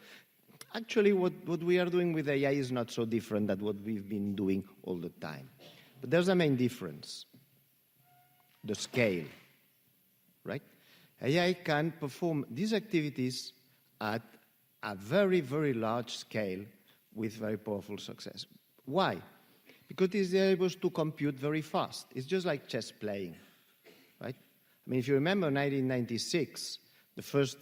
actually what we are doing with AI is not so different than what we've been doing all the time. But there's a main difference, the scale, right? AI can perform these activities at a very, very large scale with very powerful success. Why? Because it is able to compute very fast. It's just like chess playing, right? I mean, if you remember 1996, the first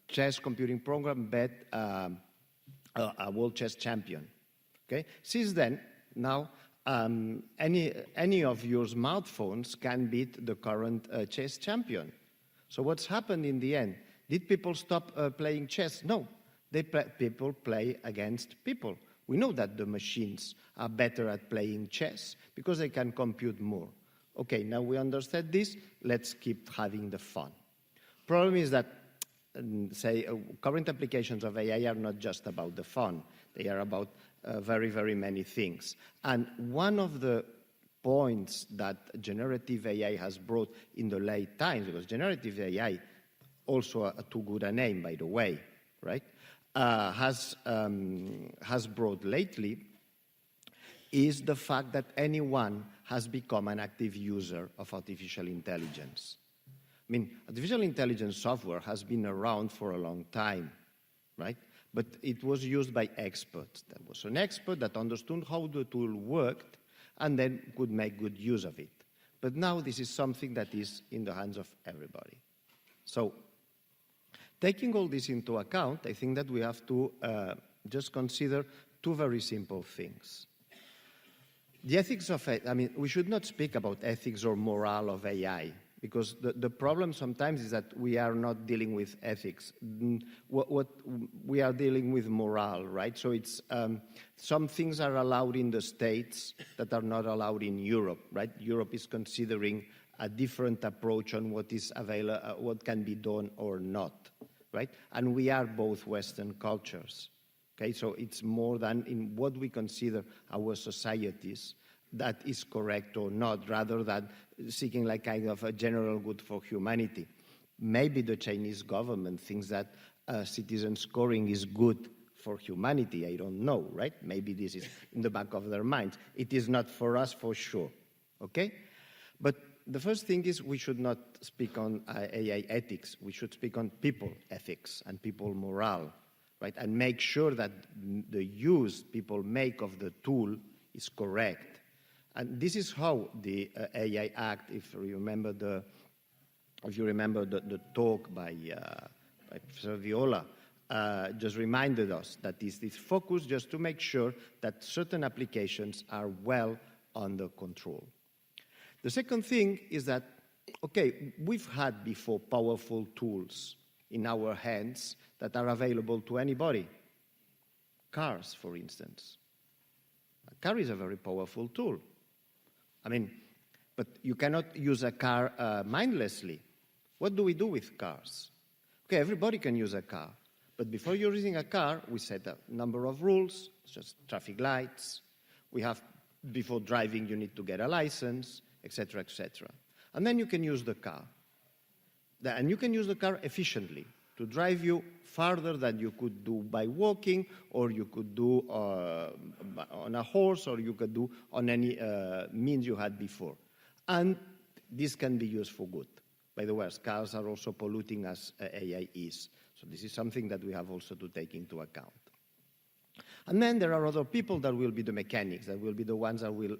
chess computing program bet a world chess champion, okay? Since then, now, any of your smartphones can beat the current chess champion. So what's happened in the end? Did people stop playing chess? No. People play against people. We know that the machines are better at playing chess because they can compute more. Okay, now we understand this. Let's keep having the fun. Problem is that, current applications of AI are not just about the fun. They are about very, very many things. And one of the points that generative AI has brought in the late times, because generative AI, also too good a name, by the way, right, has brought lately, is the fact that anyone has become an active user of artificial intelligence. I mean, artificial intelligence software has been around for a long time, right? But it was used by experts. There was an expert that understood how the tool worked and then could make good use of it. But now this is something that is in the hands of everybody. So, taking all this into account, I think that we have to just consider two very simple things. The ethics of AI, I mean, we should not speak about ethics or morale of AI, because the problem sometimes is that we are not dealing with ethics. What we are dealing with morale, right? So it's some things are allowed in the States that are not allowed in Europe, right? Europe is considering a different approach on what is available, what can be done or not, right? And we are both Western cultures. Okay, so it's more than in what we consider our societies that is correct or not, rather than seeking like kind of a general good for humanity. Maybe the Chinese government thinks that citizen scoring is good for humanity. I don't know, right? Maybe this is in the back of their minds. It is not for us for sure, okay? But the first thing is we should not speak on AI ethics. We should speak on people ethics and people morale. Right, and make sure that the use people make of the tool is correct. And this is how the AI Act, if you remember the talk by Professor Viola, just reminded us that this focus just to make sure that certain applications are well under control. The second thing is that, okay, we've had before powerful tools in our hands that are available to anybody. Cars, for instance. A car is a very powerful tool. I mean, but you cannot use a car mindlessly. What do we do with cars? Okay, everybody can use a car, But before you're using a car, we set a number of rules, just traffic lights. We have, before driving, you need to get a license, etc., etc. And then you can use the car. And you can use the car efficiently to drive you farther than you could do by walking, or you could do on a horse, or you could do on any means you had before. And this can be used for good. By the way, cars are also polluting as AI is. So this is something that we have also to take into account. And then there are other people that will be the mechanics, that will be the ones that will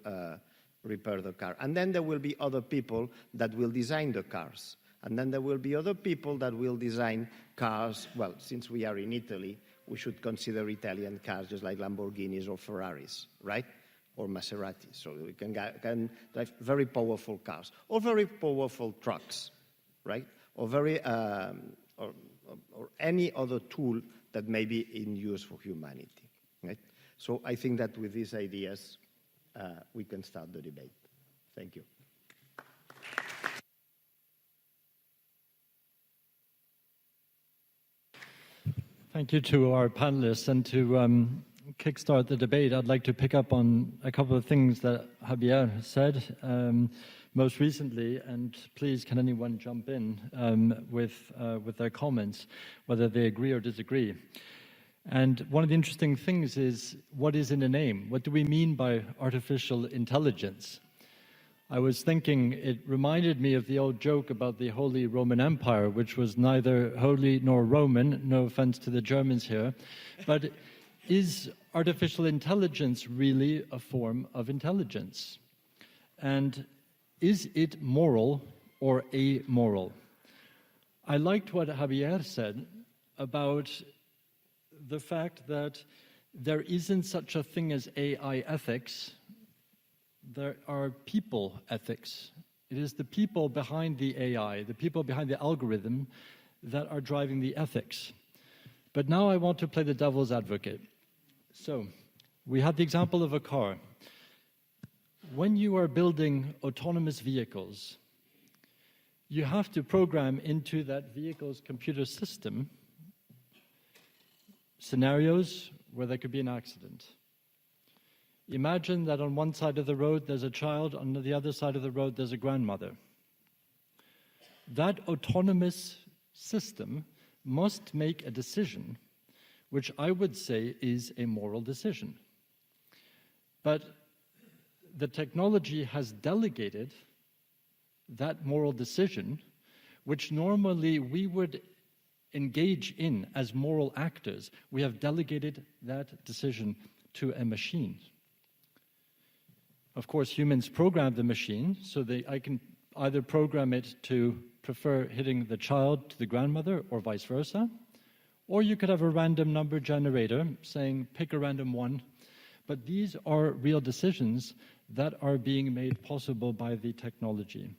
repair the car. And then there will be other people that will design the cars. And then there will be other people that will design cars. Well, since we are in Italy, we should consider Italian cars just like Lamborghinis or Ferraris, right? Or Maseratis. So we can drive very powerful cars, or very powerful trucks, right? Or or any other tool that may be in use for humanity, right? So I think that with these ideas, we can start the debate. Thank you. Thank you to our panelists. And to kickstart the debate, I'd like to pick up on a couple of things that Javier said most recently. And please, can anyone jump in with their comments, whether they agree or disagree? And one of the interesting things is, what is in a name? What do we mean by artificial intelligence? I was thinking, it reminded me of the old joke about the Holy Roman Empire, which was neither holy nor Roman, no offense to the Germans here, but is artificial intelligence really a form of intelligence? And is it moral or amoral? I liked what Javier said about the fact that there isn't such a thing as AI ethics. There are people ethics. It is the people behind the AI, the people behind the algorithm that are driving the ethics. But now I want to play the devil's advocate. So, we had the example of a car. When you are building autonomous vehicles, you have to program into that vehicle's computer system scenarios where there could be an accident. Imagine that on one side of the road there's a child, on the other side of the road there's a grandmother. That autonomous system must make a decision, which I would say is a moral decision. But the technology has delegated that moral decision, which normally we would engage in as moral actors. We have delegated that decision to a machine. Of course, humans program the machine, so I can either program it to prefer hitting the child to the grandmother or vice versa, or you could have a random number generator saying, pick a random one. But these are real decisions that are being made possible by the technology.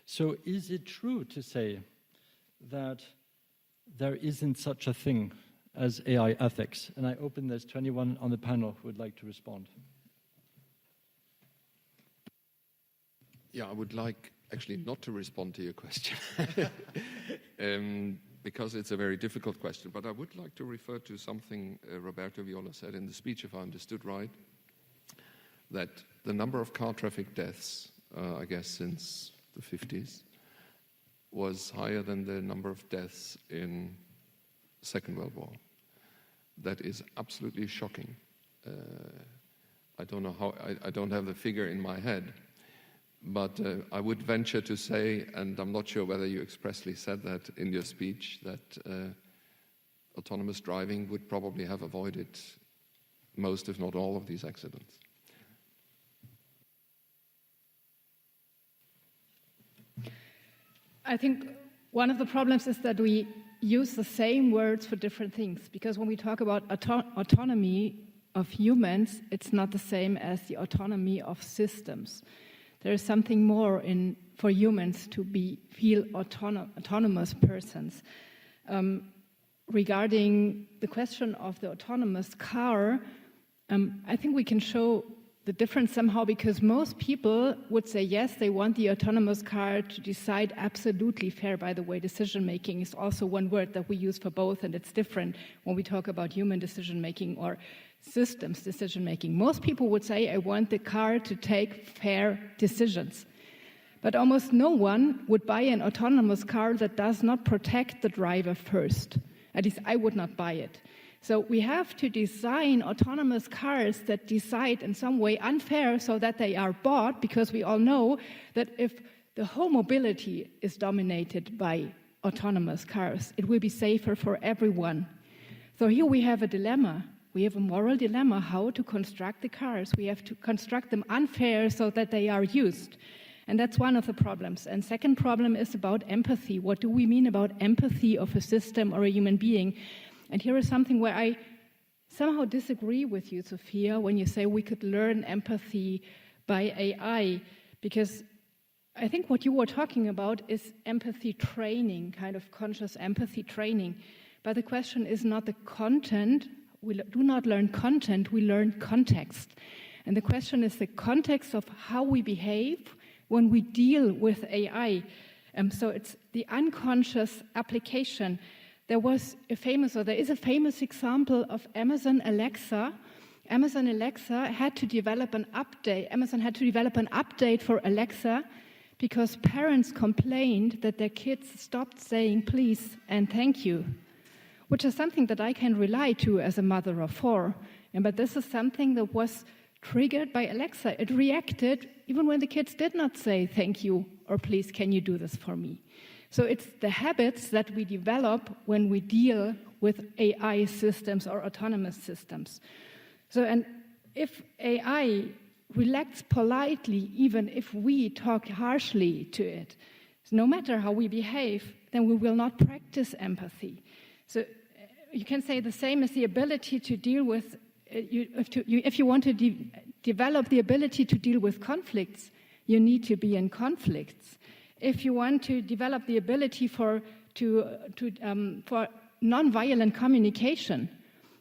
So is it true to say that there isn't such a thing as AI ethics? And I open this to anyone on the panel who would like to respond. Yeah, I would like actually not to respond to your question because it's a very difficult question. But I would like to refer to something Roberto Viola said in the speech, if I understood right, that the number of car traffic deaths, I guess since the 50s, was higher than the number of deaths in the Second World War. That is absolutely shocking. I don't know how, I don't have the figure in my head, but I would venture to say, and I'm not sure whether you expressly said that in your speech, that autonomous driving would probably have avoided most, if not all, of these accidents. I think one of the problems is that we use the same words for different things, because when we talk about autonomy of humans, it's not the same as the autonomy of systems. There is something more for humans to feel autonomous persons. Regarding the question of the autonomous car, I think we can show the difference somehow, because most people would say, yes, they want the autonomous car to decide absolutely fair. By the way, decision-making is also one word that we use for both, and it's different when we talk about human decision-making or systems decision-making. Most people would say, I want the car to take fair decisions. But almost no one would buy an autonomous car that does not protect the driver first. At least I would not buy it. So we have to design autonomous cars that decide in some way unfair so that they are bought, because we all know that if the whole mobility is dominated by autonomous cars, it will be safer for everyone. So here we have a dilemma. We have a moral dilemma how to construct the cars. We have to construct them unfair so that they are used. And that's one of the problems. And second problem is about empathy. What do we mean about empathy of a system or a human being? And here is something where I somehow disagree with you, Sophia, when you say we could learn empathy by AI, because I think what you were talking about is empathy training, kind of conscious empathy training. But the question is not the content. We do not learn content, we learn context. And the question is the context of how we behave when we deal with AI. So it's the unconscious application. There is a famous example of Amazon Alexa. Amazon Alexa had to develop an update. Amazon had to develop an update for Alexa because parents complained that their kids stopped saying please and thank you, which is something that I can relate to as a mother of 4. But this is something that was triggered by Alexa. It reacted even when the kids did not say thank you or please, can you do this for me? So it's the habits that we develop when we deal with AI systems or autonomous systems. So, and if AI reacts politely, even if we talk harshly to it, no matter how we behave, then we will not practice empathy. So you can say the same as the ability to deal with, if you want to develop the ability to deal with conflicts, you need to be in conflicts. If you want to develop the ability for non-violent communication,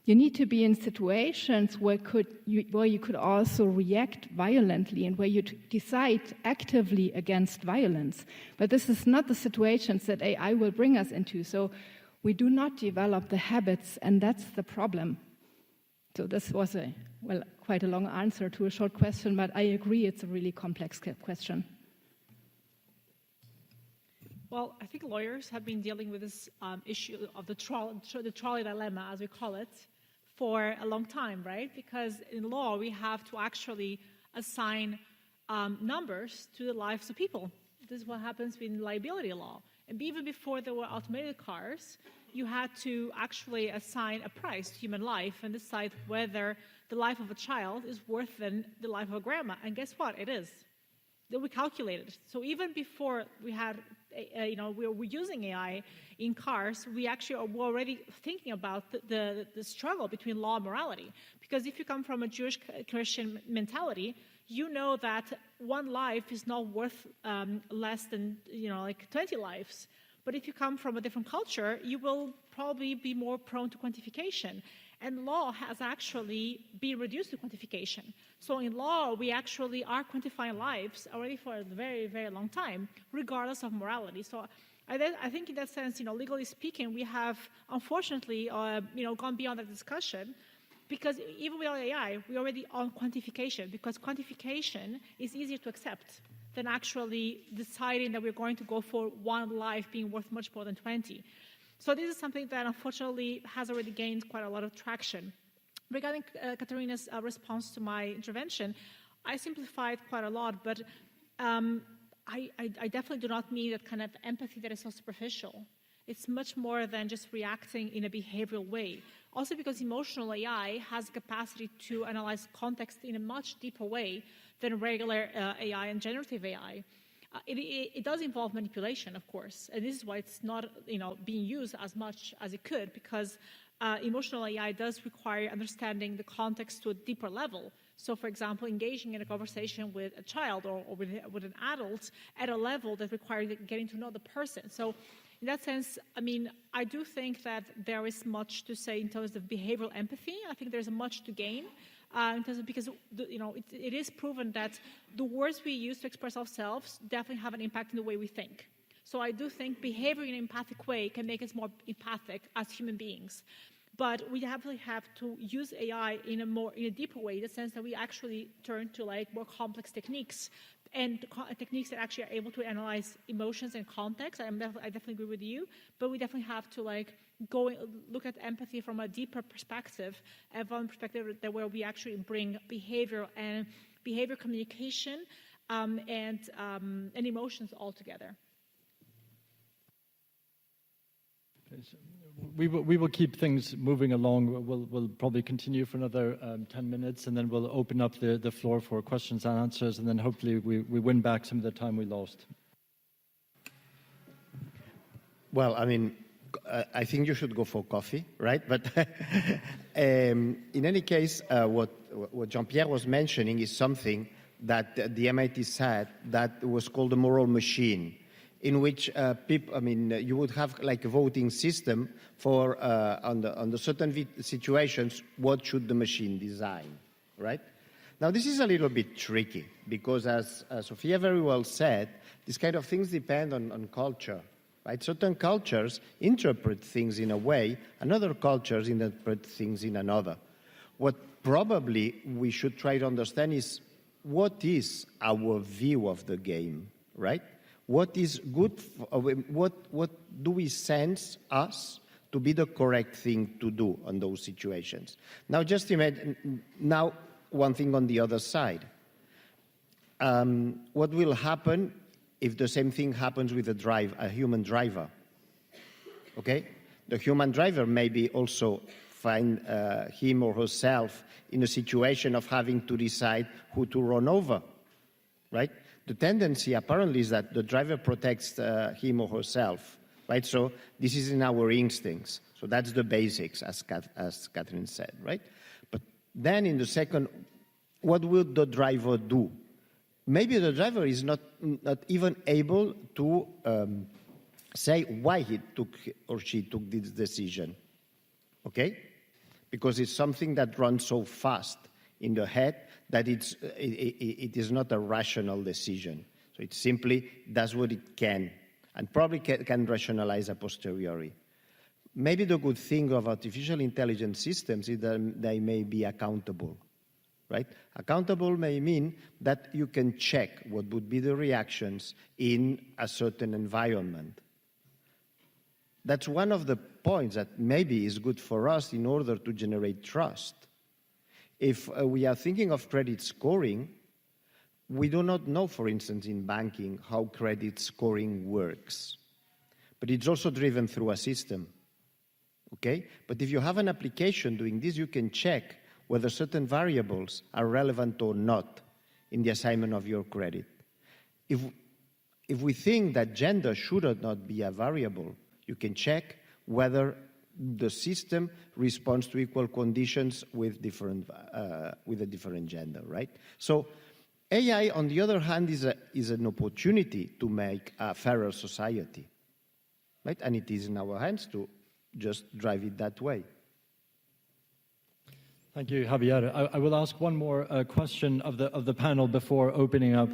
you need to be in situations where you could also react violently and where you decide actively against violence. But this is not the situations that AI will bring us into. So we do not develop the habits, and that's the problem. So this was quite a long answer to a short question, but I agree it's a really complex question. Well, I think lawyers have been dealing with this issue of the trolley dilemma, as we call it, for a long time, right? Because in law, we have to actually assign numbers to the lives of people. This is what happens in liability law. And even before there were automated cars, you had to actually assign a price to human life and decide whether the life of a child is worth than the life of a grandma. And guess what? It is. That we calculated. So even before we had, we were using AI in cars, we actually were already thinking about the struggle between law and morality. Because if you come from a Jewish Christian mentality, you know that one life is not worth less than 20 lives. But if you come from a different culture, you will probably be more prone to quantification. And law has actually been reduced to quantification. So in law, we actually are quantifying lives already for a very, very long time, regardless of morality. So I think in that sense, legally speaking, we have, unfortunately, gone beyond that discussion, because even without AI, we're already on quantification, because quantification is easier to accept than actually deciding that we're going to go for one life being worth much more than 20. So this is something that unfortunately has already gained quite a lot of traction. Regarding Katarina's response to my intervention, I simplified quite a lot, but I definitely do not mean that kind of empathy that is so superficial. It's much more than just reacting in a behavioral way. Also because emotional AI has the capacity to analyze context in a much deeper way than regular AI and generative AI. It does involve manipulation, of course, and this is why it's not being used as much as it could, because emotional AI does require understanding the context to a deeper level. So, for example, engaging in a conversation with a child or with an adult at a level that requires getting to know the person. So In that sense, I mean, I do think that there is much to say in terms of behavioral empathy. I think there's much to gain. In terms of, because it is proven that the words we use to express ourselves definitely have an impact in the way we think. So I do think behavior in an empathic way can make us more empathic as human beings. But we definitely have to use AI in a deeper way, in the sense that we actually turn to like more complex techniques and techniques that actually are able to analyze emotions and context. I definitely agree with you, but we definitely have to like go and look at empathy from a deeper perspective, and from a perspective that where we actually bring behavior communication and emotions all together. Okay, so we will keep things moving along. We'll probably continue for another 10 minutes, and then we'll open up the floor for questions and answers, and then hopefully we win back some of the time we lost. Well, I mean, I think you should go for coffee, right? But in any case, what Jean-Pierre was mentioning is something that the MIT said that was called a moral machine, in which people, I mean, you would have like a voting system for under certain situations, what should the machine design, right? Now, this is a little bit tricky because, as Sophia very well said, these kind of things depend on culture, right? Certain cultures interpret things in a way, and other cultures interpret things in another. What probably we should try to understand is what is our view of the game, right? What is good, what do we sense us to be the correct thing to do on those situations? Now, just imagine, now one thing on the other side. What will happen if the same thing happens with a human driver? Okay? The human driver maybe also find him or herself in a situation of having to decide who to run over, right? The tendency apparently is that the driver protects him or herself, right? So this is in our instincts. So that's the basics, as Catherine said, right? But then in the second, what will the driver do? Maybe the driver is not even able to say why he took or she took this decision, okay? Because it's something that runs so fast in the head that it is not a rational decision. So it simply does what it can, and probably can rationalize a posteriori. Maybe the good thing of artificial intelligence systems is that they may be accountable, right? Accountable may mean that you can check what would be the reactions in a certain environment. That's one of the points that maybe is good for us in order to generate trust. If we are thinking of credit scoring, we do not know, for instance, in banking, how credit scoring works. But it's also driven through a system, okay? But if you have an application doing this, you can check whether certain variables are relevant or not in the assignment of your credit. If we think that gender should not be a variable, you can check whether the system responds to equal conditions with a different gender, right? So AI, on the other hand, is an opportunity to make a fairer society, right? And it is in our hands to just drive it that way. Thank you, Javier. I will ask one more question of the panel before opening up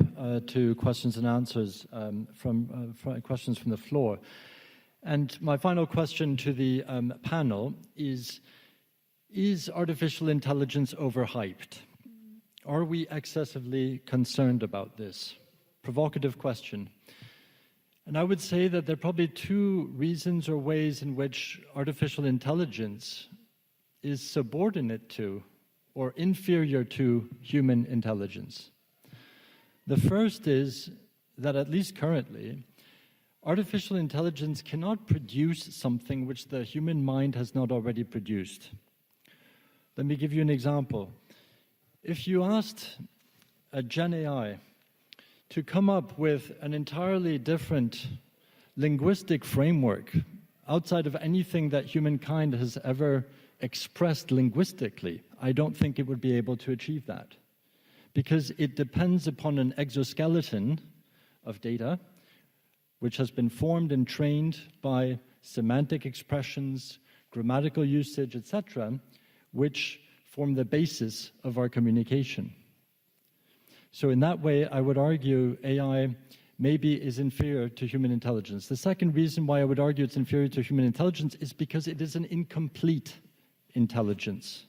to questions and answers from questions from the floor. And my final question to the panel is artificial intelligence overhyped? Are we excessively concerned about this? Provocative question. And I would say that there are probably two reasons or ways in which artificial intelligence is subordinate to or inferior to human intelligence. The first is that, at least currently, artificial intelligence cannot produce something which the human mind has not already produced. Let me give you an example. If you asked a Gen AI to come up with an entirely different linguistic framework outside of anything that humankind has ever expressed linguistically, I don't think it would be able to achieve that, because it depends upon an exoskeleton of data which has been formed and trained by semantic expressions, grammatical usage, etc., which form the basis of our communication. So in that way, I would argue AI maybe is inferior to human intelligence. The second reason why I would argue it's inferior to human intelligence is because it is an incomplete intelligence.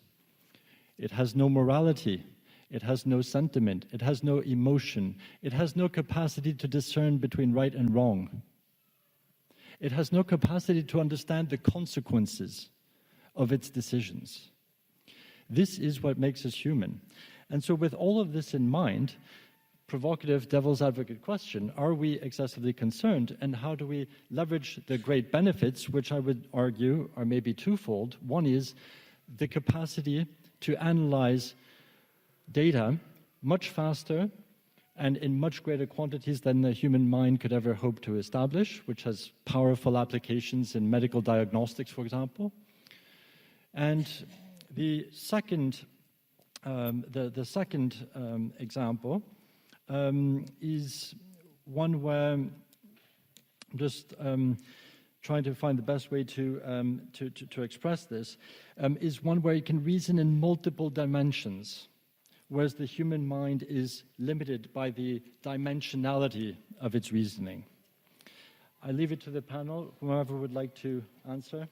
It has no morality. It has no sentiment. It has no emotion. It has no capacity to discern between right and wrong. It has no capacity to understand the consequences of its decisions. This is what makes us human. And so with all of this in mind, provocative devil's advocate question, are we excessively concerned, and how do we leverage the great benefits, which I would argue are maybe twofold? One is the capacity to analyze data much faster and in much greater quantities than the human mind could ever hope to establish, which has powerful applications in medical diagnostics, for example. And the second example is one where I'm just trying to find the best way to express this, is one where you can reason in multiple dimensions, whereas the human mind is limited by the dimensionality of its reasoning. I leave it to the panel. Whoever would like to answer.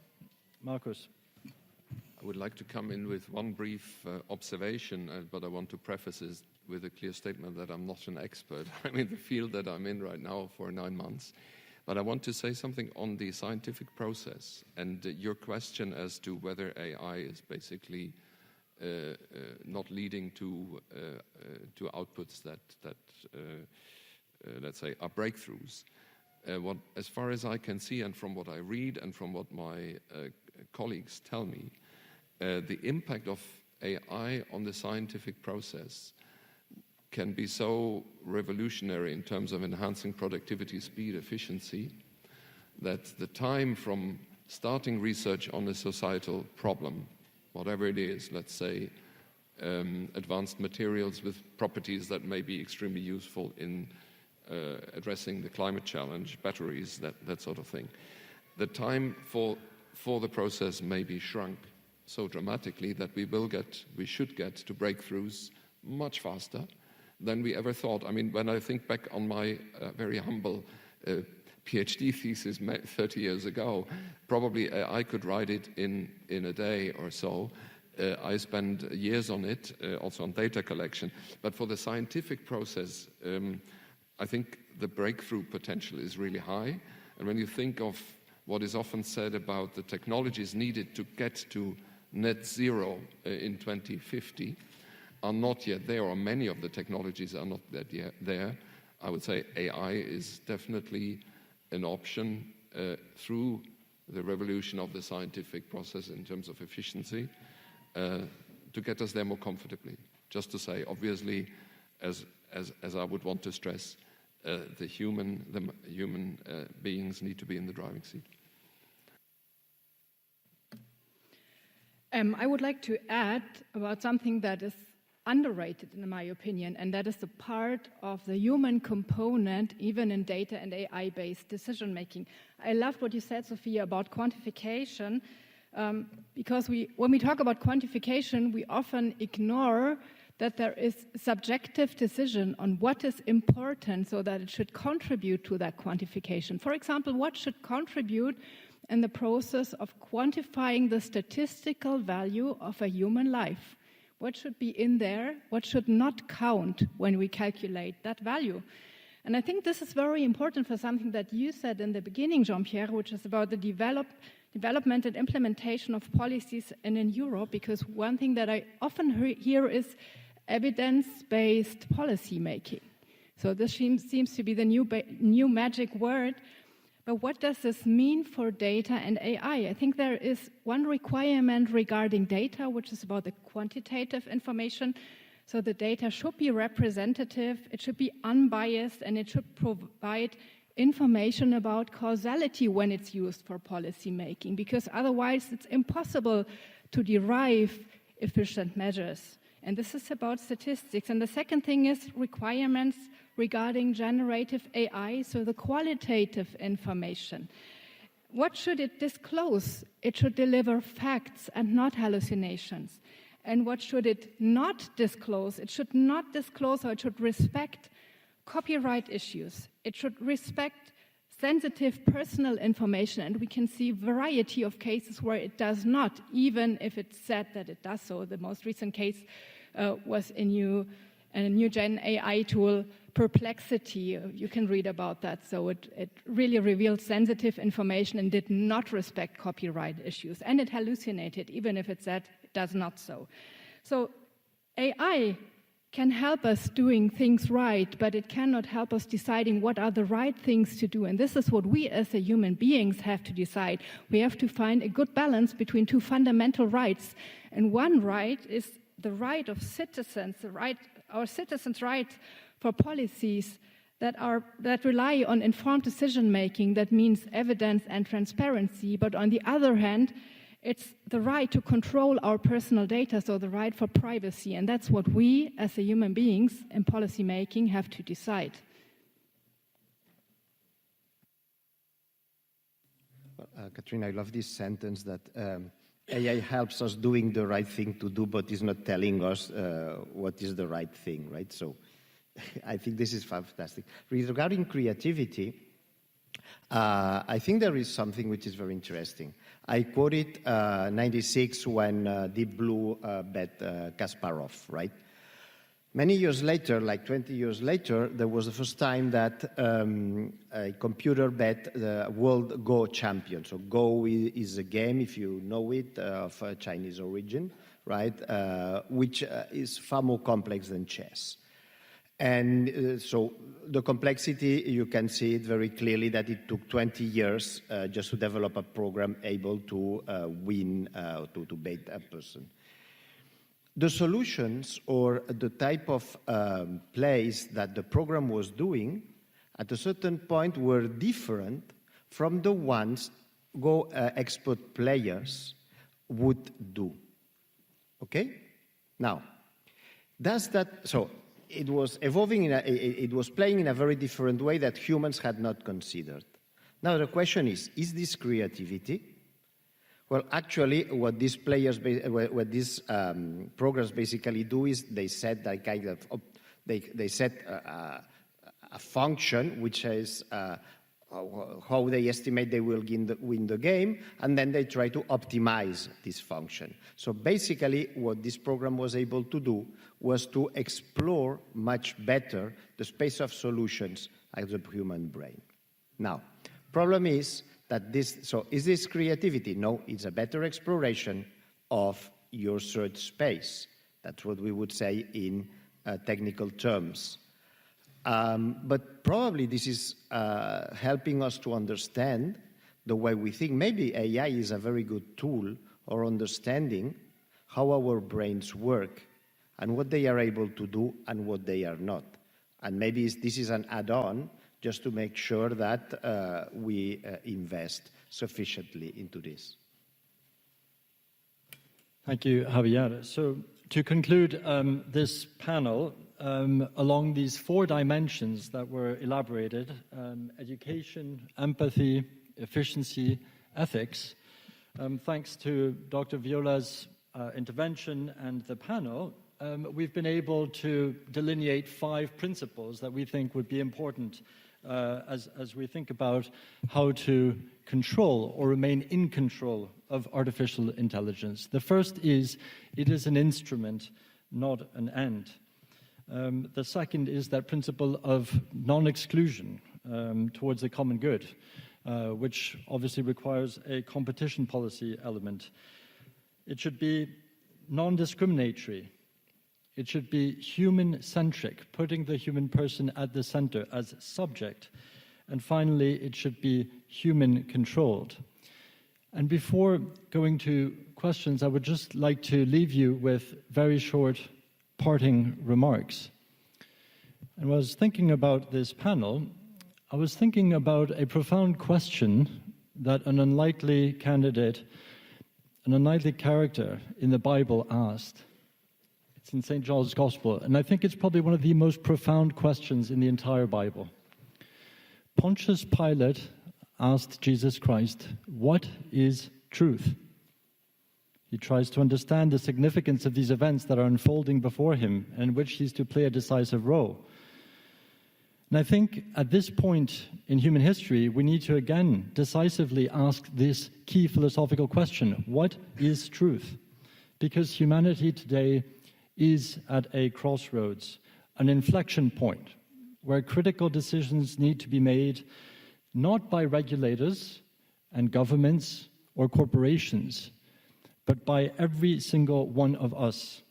Markus. I would like to come in with one brief observation, but I want to preface it with a clear statement that I'm not an expert. I'm in the field that I'm in right now for 9 months. But I want to say something on the scientific process and your question as to whether AI is basically not leading to outputs that let's say, are breakthroughs. As far as I can see, and from what I read and from what my colleagues tell me, the impact of AI on the scientific process can be so revolutionary in terms of enhancing productivity, speed, efficiency, that the time from starting research on a societal problem, whatever it is, let's say advanced materials with properties that may be extremely useful in addressing the climate challenge, batteries, that sort of thing. The time for the process may be shrunk so dramatically that we should get to breakthroughs much faster than we ever thought. I mean, when I think back on my very humble PhD thesis 30 years ago, probably I could write it in a day or so. I spent years on it, also on data collection. But for the scientific process, I think the breakthrough potential is really high. And when you think of what is often said about the technologies needed to get to net zero in 2050, are not yet there, or many of the technologies are not yet there, I would say AI is definitely an option through the revolution of the scientific process in terms of efficiency to get us there more comfortably. Just to say, obviously, as I would want to stress, the human beings need to be in the driving seat. I would like to add about something that is underrated, in my opinion, and that is the part of the human component, even in data and AI-based decision-making. I loved what you said, Sophia, about quantification, because when we talk about quantification, we often ignore that there is subjective decision on what is important so that it should contribute to that quantification. For example, what should contribute in the process of quantifying the statistical value of a human life? What should be in there? What should not count when we calculate that value? And I think this is very important for something that you said in the beginning, Jean-Pierre, which is about the development and implementation of policies in Europe, because one thing that I often hear is evidence-based policy making. So this seems to be the new magic word. But what does this mean for data and AI? I think there is one requirement regarding data, which is about the quantitative information. So the data should be representative, it should be unbiased, and it should provide information about causality when it's used for policy making, because otherwise it's impossible to derive efficient measures. And this is about statistics. And the second thing is requirements regarding generative AI, so the qualitative information. What should it disclose? It should deliver facts and not hallucinations. And what should it not disclose? It should not disclose, or it should respect copyright issues. It should respect sensitive personal information, and we can see a variety of cases where it does not, even if it's said that it does so. The most recent case was a new Gen AI tool, Perplexity. You can read about that. So it really revealed sensitive information and did not respect copyright issues. And it hallucinated, even if it said it does not so. So AI can help us doing things right, but it cannot help us deciding what are the right things to do. And this is what we as human beings have to decide. We have to find a good balance between two fundamental rights. And one right is the right of citizens, our citizens' right for policies that rely on informed decision-making. That means evidence and transparency. But on the other hand, it's the right to control our personal data, so the right for privacy. And that's what we, as human beings in policymaking, have to decide. Katrina, I love this sentence that AI helps us doing the right thing to do, but is not telling us what is the right thing, right? So I think this is fantastic. Regarding creativity, I think there is something which is very interesting. I quoted 96 when Deep Blue bet Kasparov, right? Many years later, like 20 years later, there was the first time that a computer bet the world Go champion. So Go is a game, if you know it, of Chinese origin, right? Which is far more complex than chess. And so the complexity, you can see it very clearly that it took 20 years just to develop a program able to win, to beat a person. The solutions or the type of plays that the program was doing at a certain point were different from the ones Go expert players would do. Okay? Now, does that, so it was evolving, it was playing in a very different way that humans had not considered. Now the question is this creativity? Well, actually, what these players, what these programs basically do is they set that kind of, they set a function which is how they estimate they will win the game, and then they try to optimize this function. So basically, what this program was able to do was to explore much better the space of solutions as the human brain. Now, problem is that so is this creativity? No, it's a better exploration of your search space. That's what we would say in technical terms. But probably this is helping us to understand the way we think. Maybe AI is a very good tool for understanding how our brains work and what they are able to do and what they are not. And maybe this is an add-on just to make sure that we invest sufficiently into this. Thank you, Javier. So to conclude this panel, along these 4 dimensions that were elaborated, education, empathy, efficiency, ethics, thanks to Dr. Viola's intervention and the panel, we've been able to delineate 5 principles that we think would be important as we think about how to control or remain in control of artificial intelligence. The first is, it is an instrument, not an end. The second is that principle of non-exclusion towards the common good, which obviously requires a competition policy element. It should be non-discriminatory. It should be human-centric, putting the human person at the center as subject. And finally, it should be human-controlled. And before going to questions, I would just like to leave you with very short parting remarks. And when I was thinking about this panel, I was thinking about a profound question that an unlikely candidate, an unlikely character in the Bible asked. It's in St. John's Gospel, and I think it's probably one of the most profound questions in the entire Bible. Pontius Pilate asked Jesus Christ, "What is truth?" He tries to understand the significance of these events that are unfolding before him, and in which he's to play a decisive role. And I think at this point in human history, we need to again decisively ask this key philosophical question: what is truth? Because humanity today is at a crossroads, an inflection point, where critical decisions need to be made not by regulators and governments or corporations, but by every single one of us,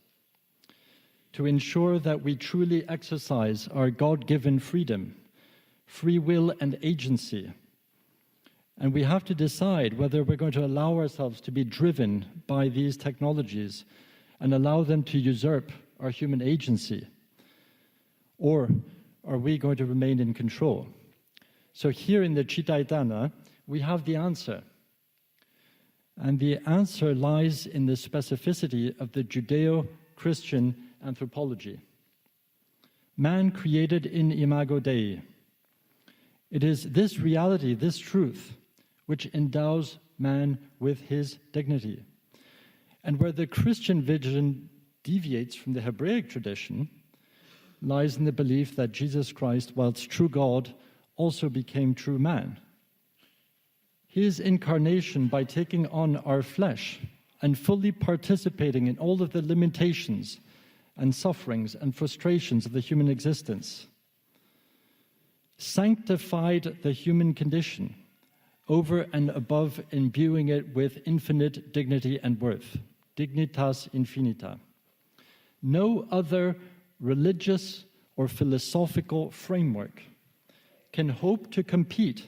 to ensure that we truly exercise our God-given freedom, free will and agency. And we have to decide whether we're going to allow ourselves to be driven by these technologies and allow them to usurp our human agency, or are we going to remain in control? So here in the Chittaitana, we have the answer. And the answer lies in the specificity of the Judeo-Christian anthropology. Man created in imago Dei. It is this reality, this truth, which endows man with his dignity. And where the Christian vision deviates from the Hebraic tradition lies in the belief that Jesus Christ, whilst true God, also became true man. His incarnation, by taking on our flesh and fully participating in all of the limitations and sufferings and frustrations of the human existence, sanctified the human condition over and above imbuing it with infinite dignity and worth, dignitas infinita. No other religious or philosophical framework can hope to compete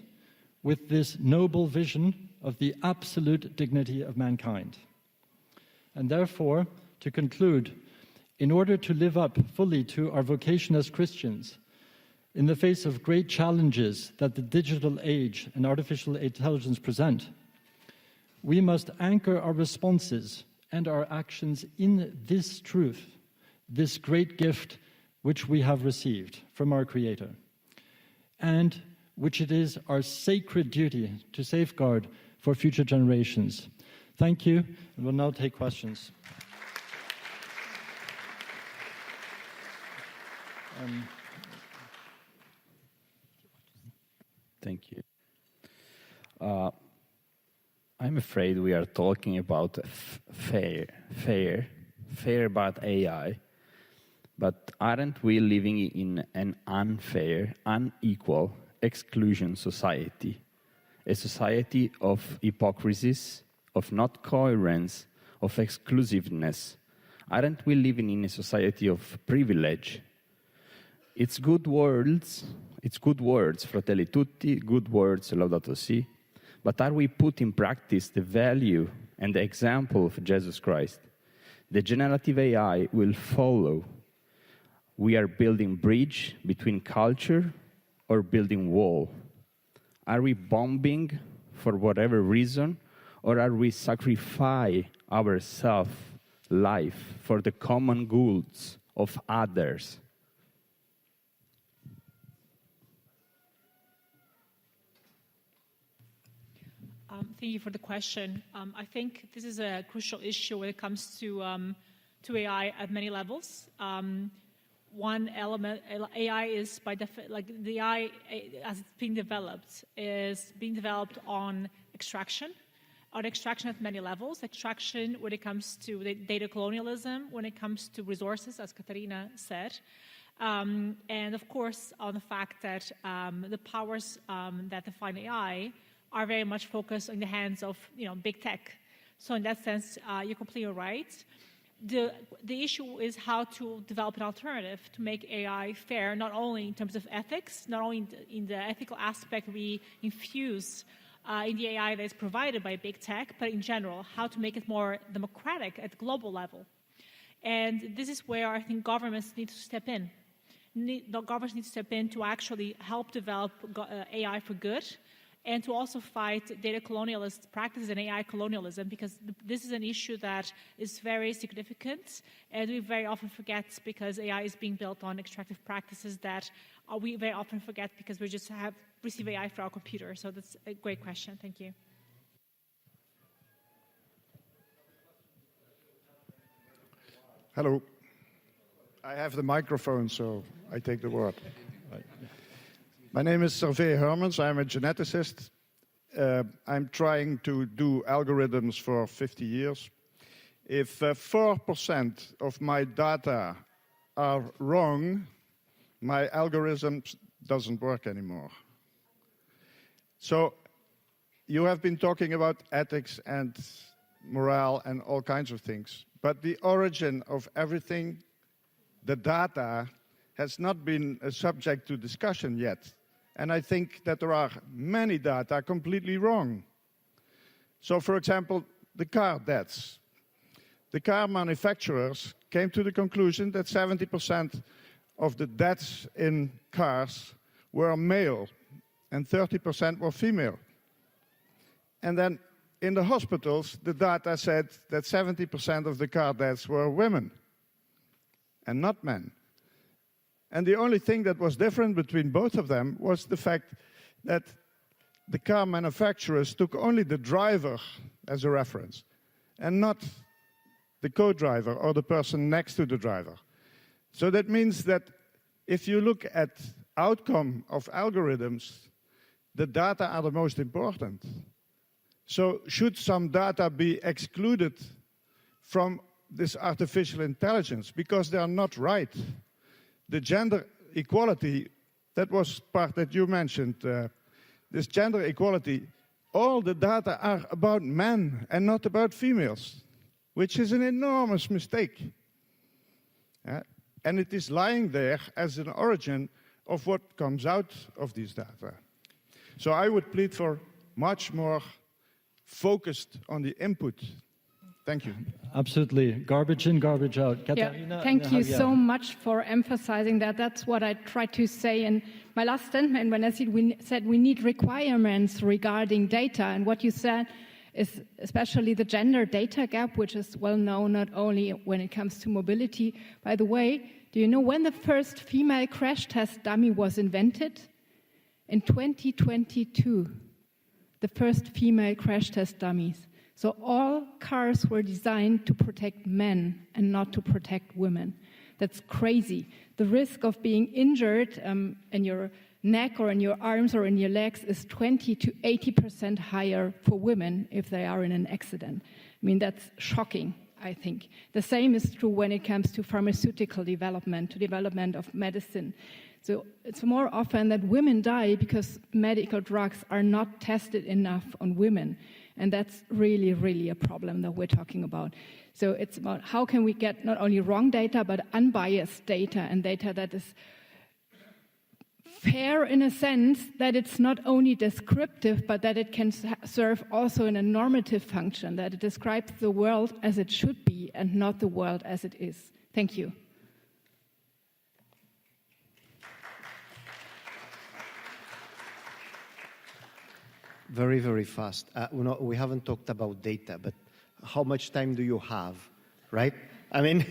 with this noble vision of the absolute dignity of mankind. And therefore, to conclude, in order to live up fully to our vocation as Christians, in the face of great challenges that the digital age and artificial intelligence present, we must anchor our responses and our actions in this truth, this great gift which we have received from our Creator, and which it is our sacred duty to safeguard for future generations. Thank you, and we'll now take questions. Thank you. I'm afraid we are talking about fair about AI, but aren't we living in an unfair, unequal, exclusion society? A society of hypocrisies, of not coherence, of exclusiveness. Aren't we living in a society of privilege? It's good words, fratelli tutti, good words, laudato si, but are we put in practice the value and the example of Jesus Christ? The generative AI will follow. We are building bridge between culture or building wall. Are we bombing for whatever reason, or are we sacrifice our self-life for the common goods of others? Thank you for the question. I think this is a crucial issue when it comes to AI at many levels. One element, AI is the AI as it's being developed is being developed on extraction at many levels. Extraction when it comes to the data colonialism, when it comes to resources, as Katarina said, and of course on the fact that the powers that define AI are very much focused in the hands of big tech. So in that sense, you're completely right. The issue is how to develop an alternative to make AI fair, not only in terms of ethics, not only in the ethical aspect we infuse in the AI that is provided by big tech, but in general, how to make it more democratic at the global level. And this is where I think governments need to step in. The governments need to step in to actually help develop AI for good and to also fight data colonialist practices and AI colonialism, because this is an issue that is very significant, and we very often forget because AI is being built on extractive practices that we very often forget because we just receive AI for our computer. So that's a great question. Thank you. Hello. I have the microphone, so I take the word. My name is Servais Hermans. I'm a geneticist. I'm trying to do algorithms for 50 years. If 4% of my data are wrong, my algorithm doesn't work anymore. So you have been talking about ethics and morale and all kinds of things, but the origin of everything, the data, has not been a subject to discussion yet. And I think that there are many data completely wrong. So, for example, the car deaths. The car manufacturers came to the conclusion that 70% of the deaths in cars were male and 30% were female. And then in the hospitals, the data said that 70% of the car deaths were women and not men. And the only thing that was different between both of them was the fact that the car manufacturers took only the driver as a reference and not the co-driver or the person next to the driver. So that means that if you look at outcome of algorithms, the data are the most important. So should some data be excluded from this artificial intelligence because they are not right? The gender equality, that was part that you mentioned, this gender equality, all the data are about men and not about females, which is an enormous mistake. And it is lying there as an origin of what comes out of these data. So I would plead for much more focused on the input. Thank you. Absolutely. Garbage in, garbage out. Thank you so much for emphasizing that. That's what I tried to say in my last statement when I said we need requirements regarding data. And what you said is especially the gender data gap, which is well known not only when it comes to mobility. By the way, do you know when the first female crash test dummy was invented? In 2022, the first female crash test dummies. So all cars were designed to protect men and not to protect women. That's crazy. The risk of being injured in your neck or in your arms or in your legs is 20 to 80% higher for women if they are in an accident. I mean, that's shocking, I think. The same is true when it comes to pharmaceutical development, to development of medicine. So it's more often that women die because medical drugs are not tested enough on women. And that's really, really a problem that we're talking about. So it's about how can we get not only wrong data, but unbiased data and data that is fair in a sense that it's not only descriptive, but that it can serve also in a normative function, that it describes the world as it should be and not the world as it is. Thank you. Very, very fast. We haven't talked about data, but how much time do you have, right? I mean,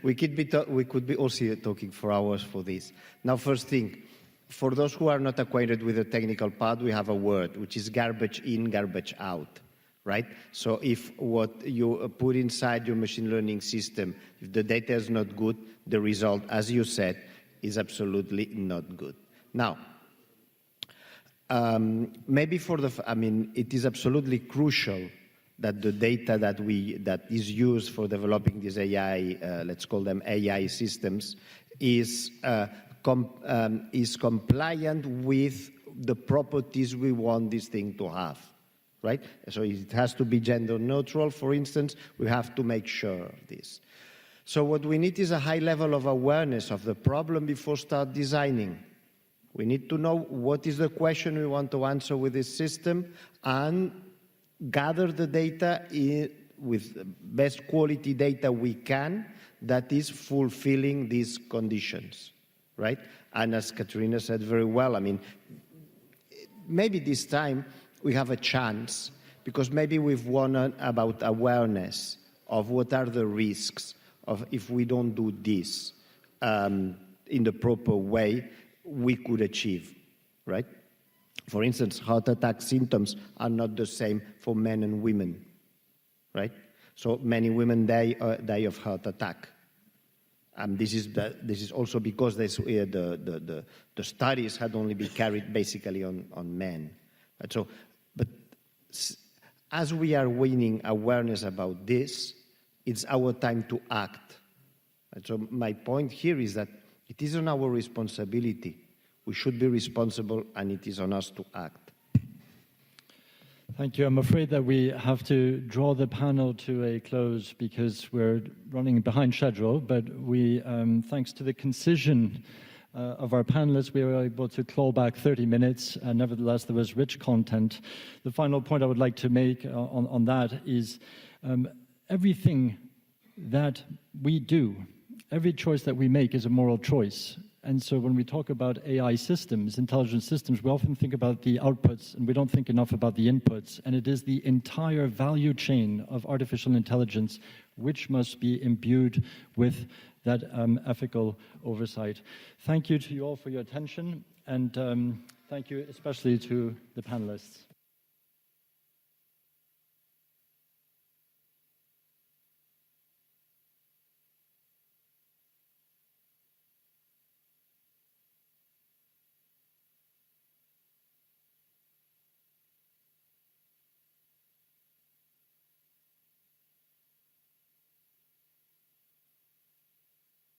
we could be also talking for hours for this. Now, first thing, for those who are not acquainted with the technical part, we have a word, which is garbage in, garbage out, right? So if what you put inside your machine learning system, if the data is not good, the result, as you said, is absolutely not good. Now, maybe it is absolutely crucial that the data that is used for developing these AI, let's call them AI systems, is compliant with the properties we want this thing to have, right? So it has to be gender neutral, for instance. We have to make sure of this. So what we need is a high level of awareness of the problem before start designing. We need to know what is the question we want to answer with this system and gather the data with best quality data we can that is fulfilling these conditions, right? And as Katrina said very well, I mean, maybe this time we have a chance, because maybe we've won about awareness of what are the risks of if we don't do this in the proper way, we could achieve, right? For instance, heart attack symptoms are not the same for men and women, right? So many women die of heart attack. This is also because the studies had only been carried basically on men. Right? So, but as we are winning awareness about this, it's our time to act. And so my point here is that it isn't our responsibility. We should be responsible, and it is on us to act. Thank you. I'm afraid that we have to draw the panel to a close because we're running behind schedule, but we, thanks to the concision of our panelists, we were able to claw back 30 minutes, and nevertheless there was rich content. The final point I would like to make on that is everything that we do, every choice that we make is a moral choice. And so when we talk about AI systems, intelligent systems, we often think about the outputs and we don't think enough about the inputs. And it is the entire value chain of artificial intelligence which must be imbued with that ethical oversight. Thank you to you all for your attention, and thank you especially to the panelists.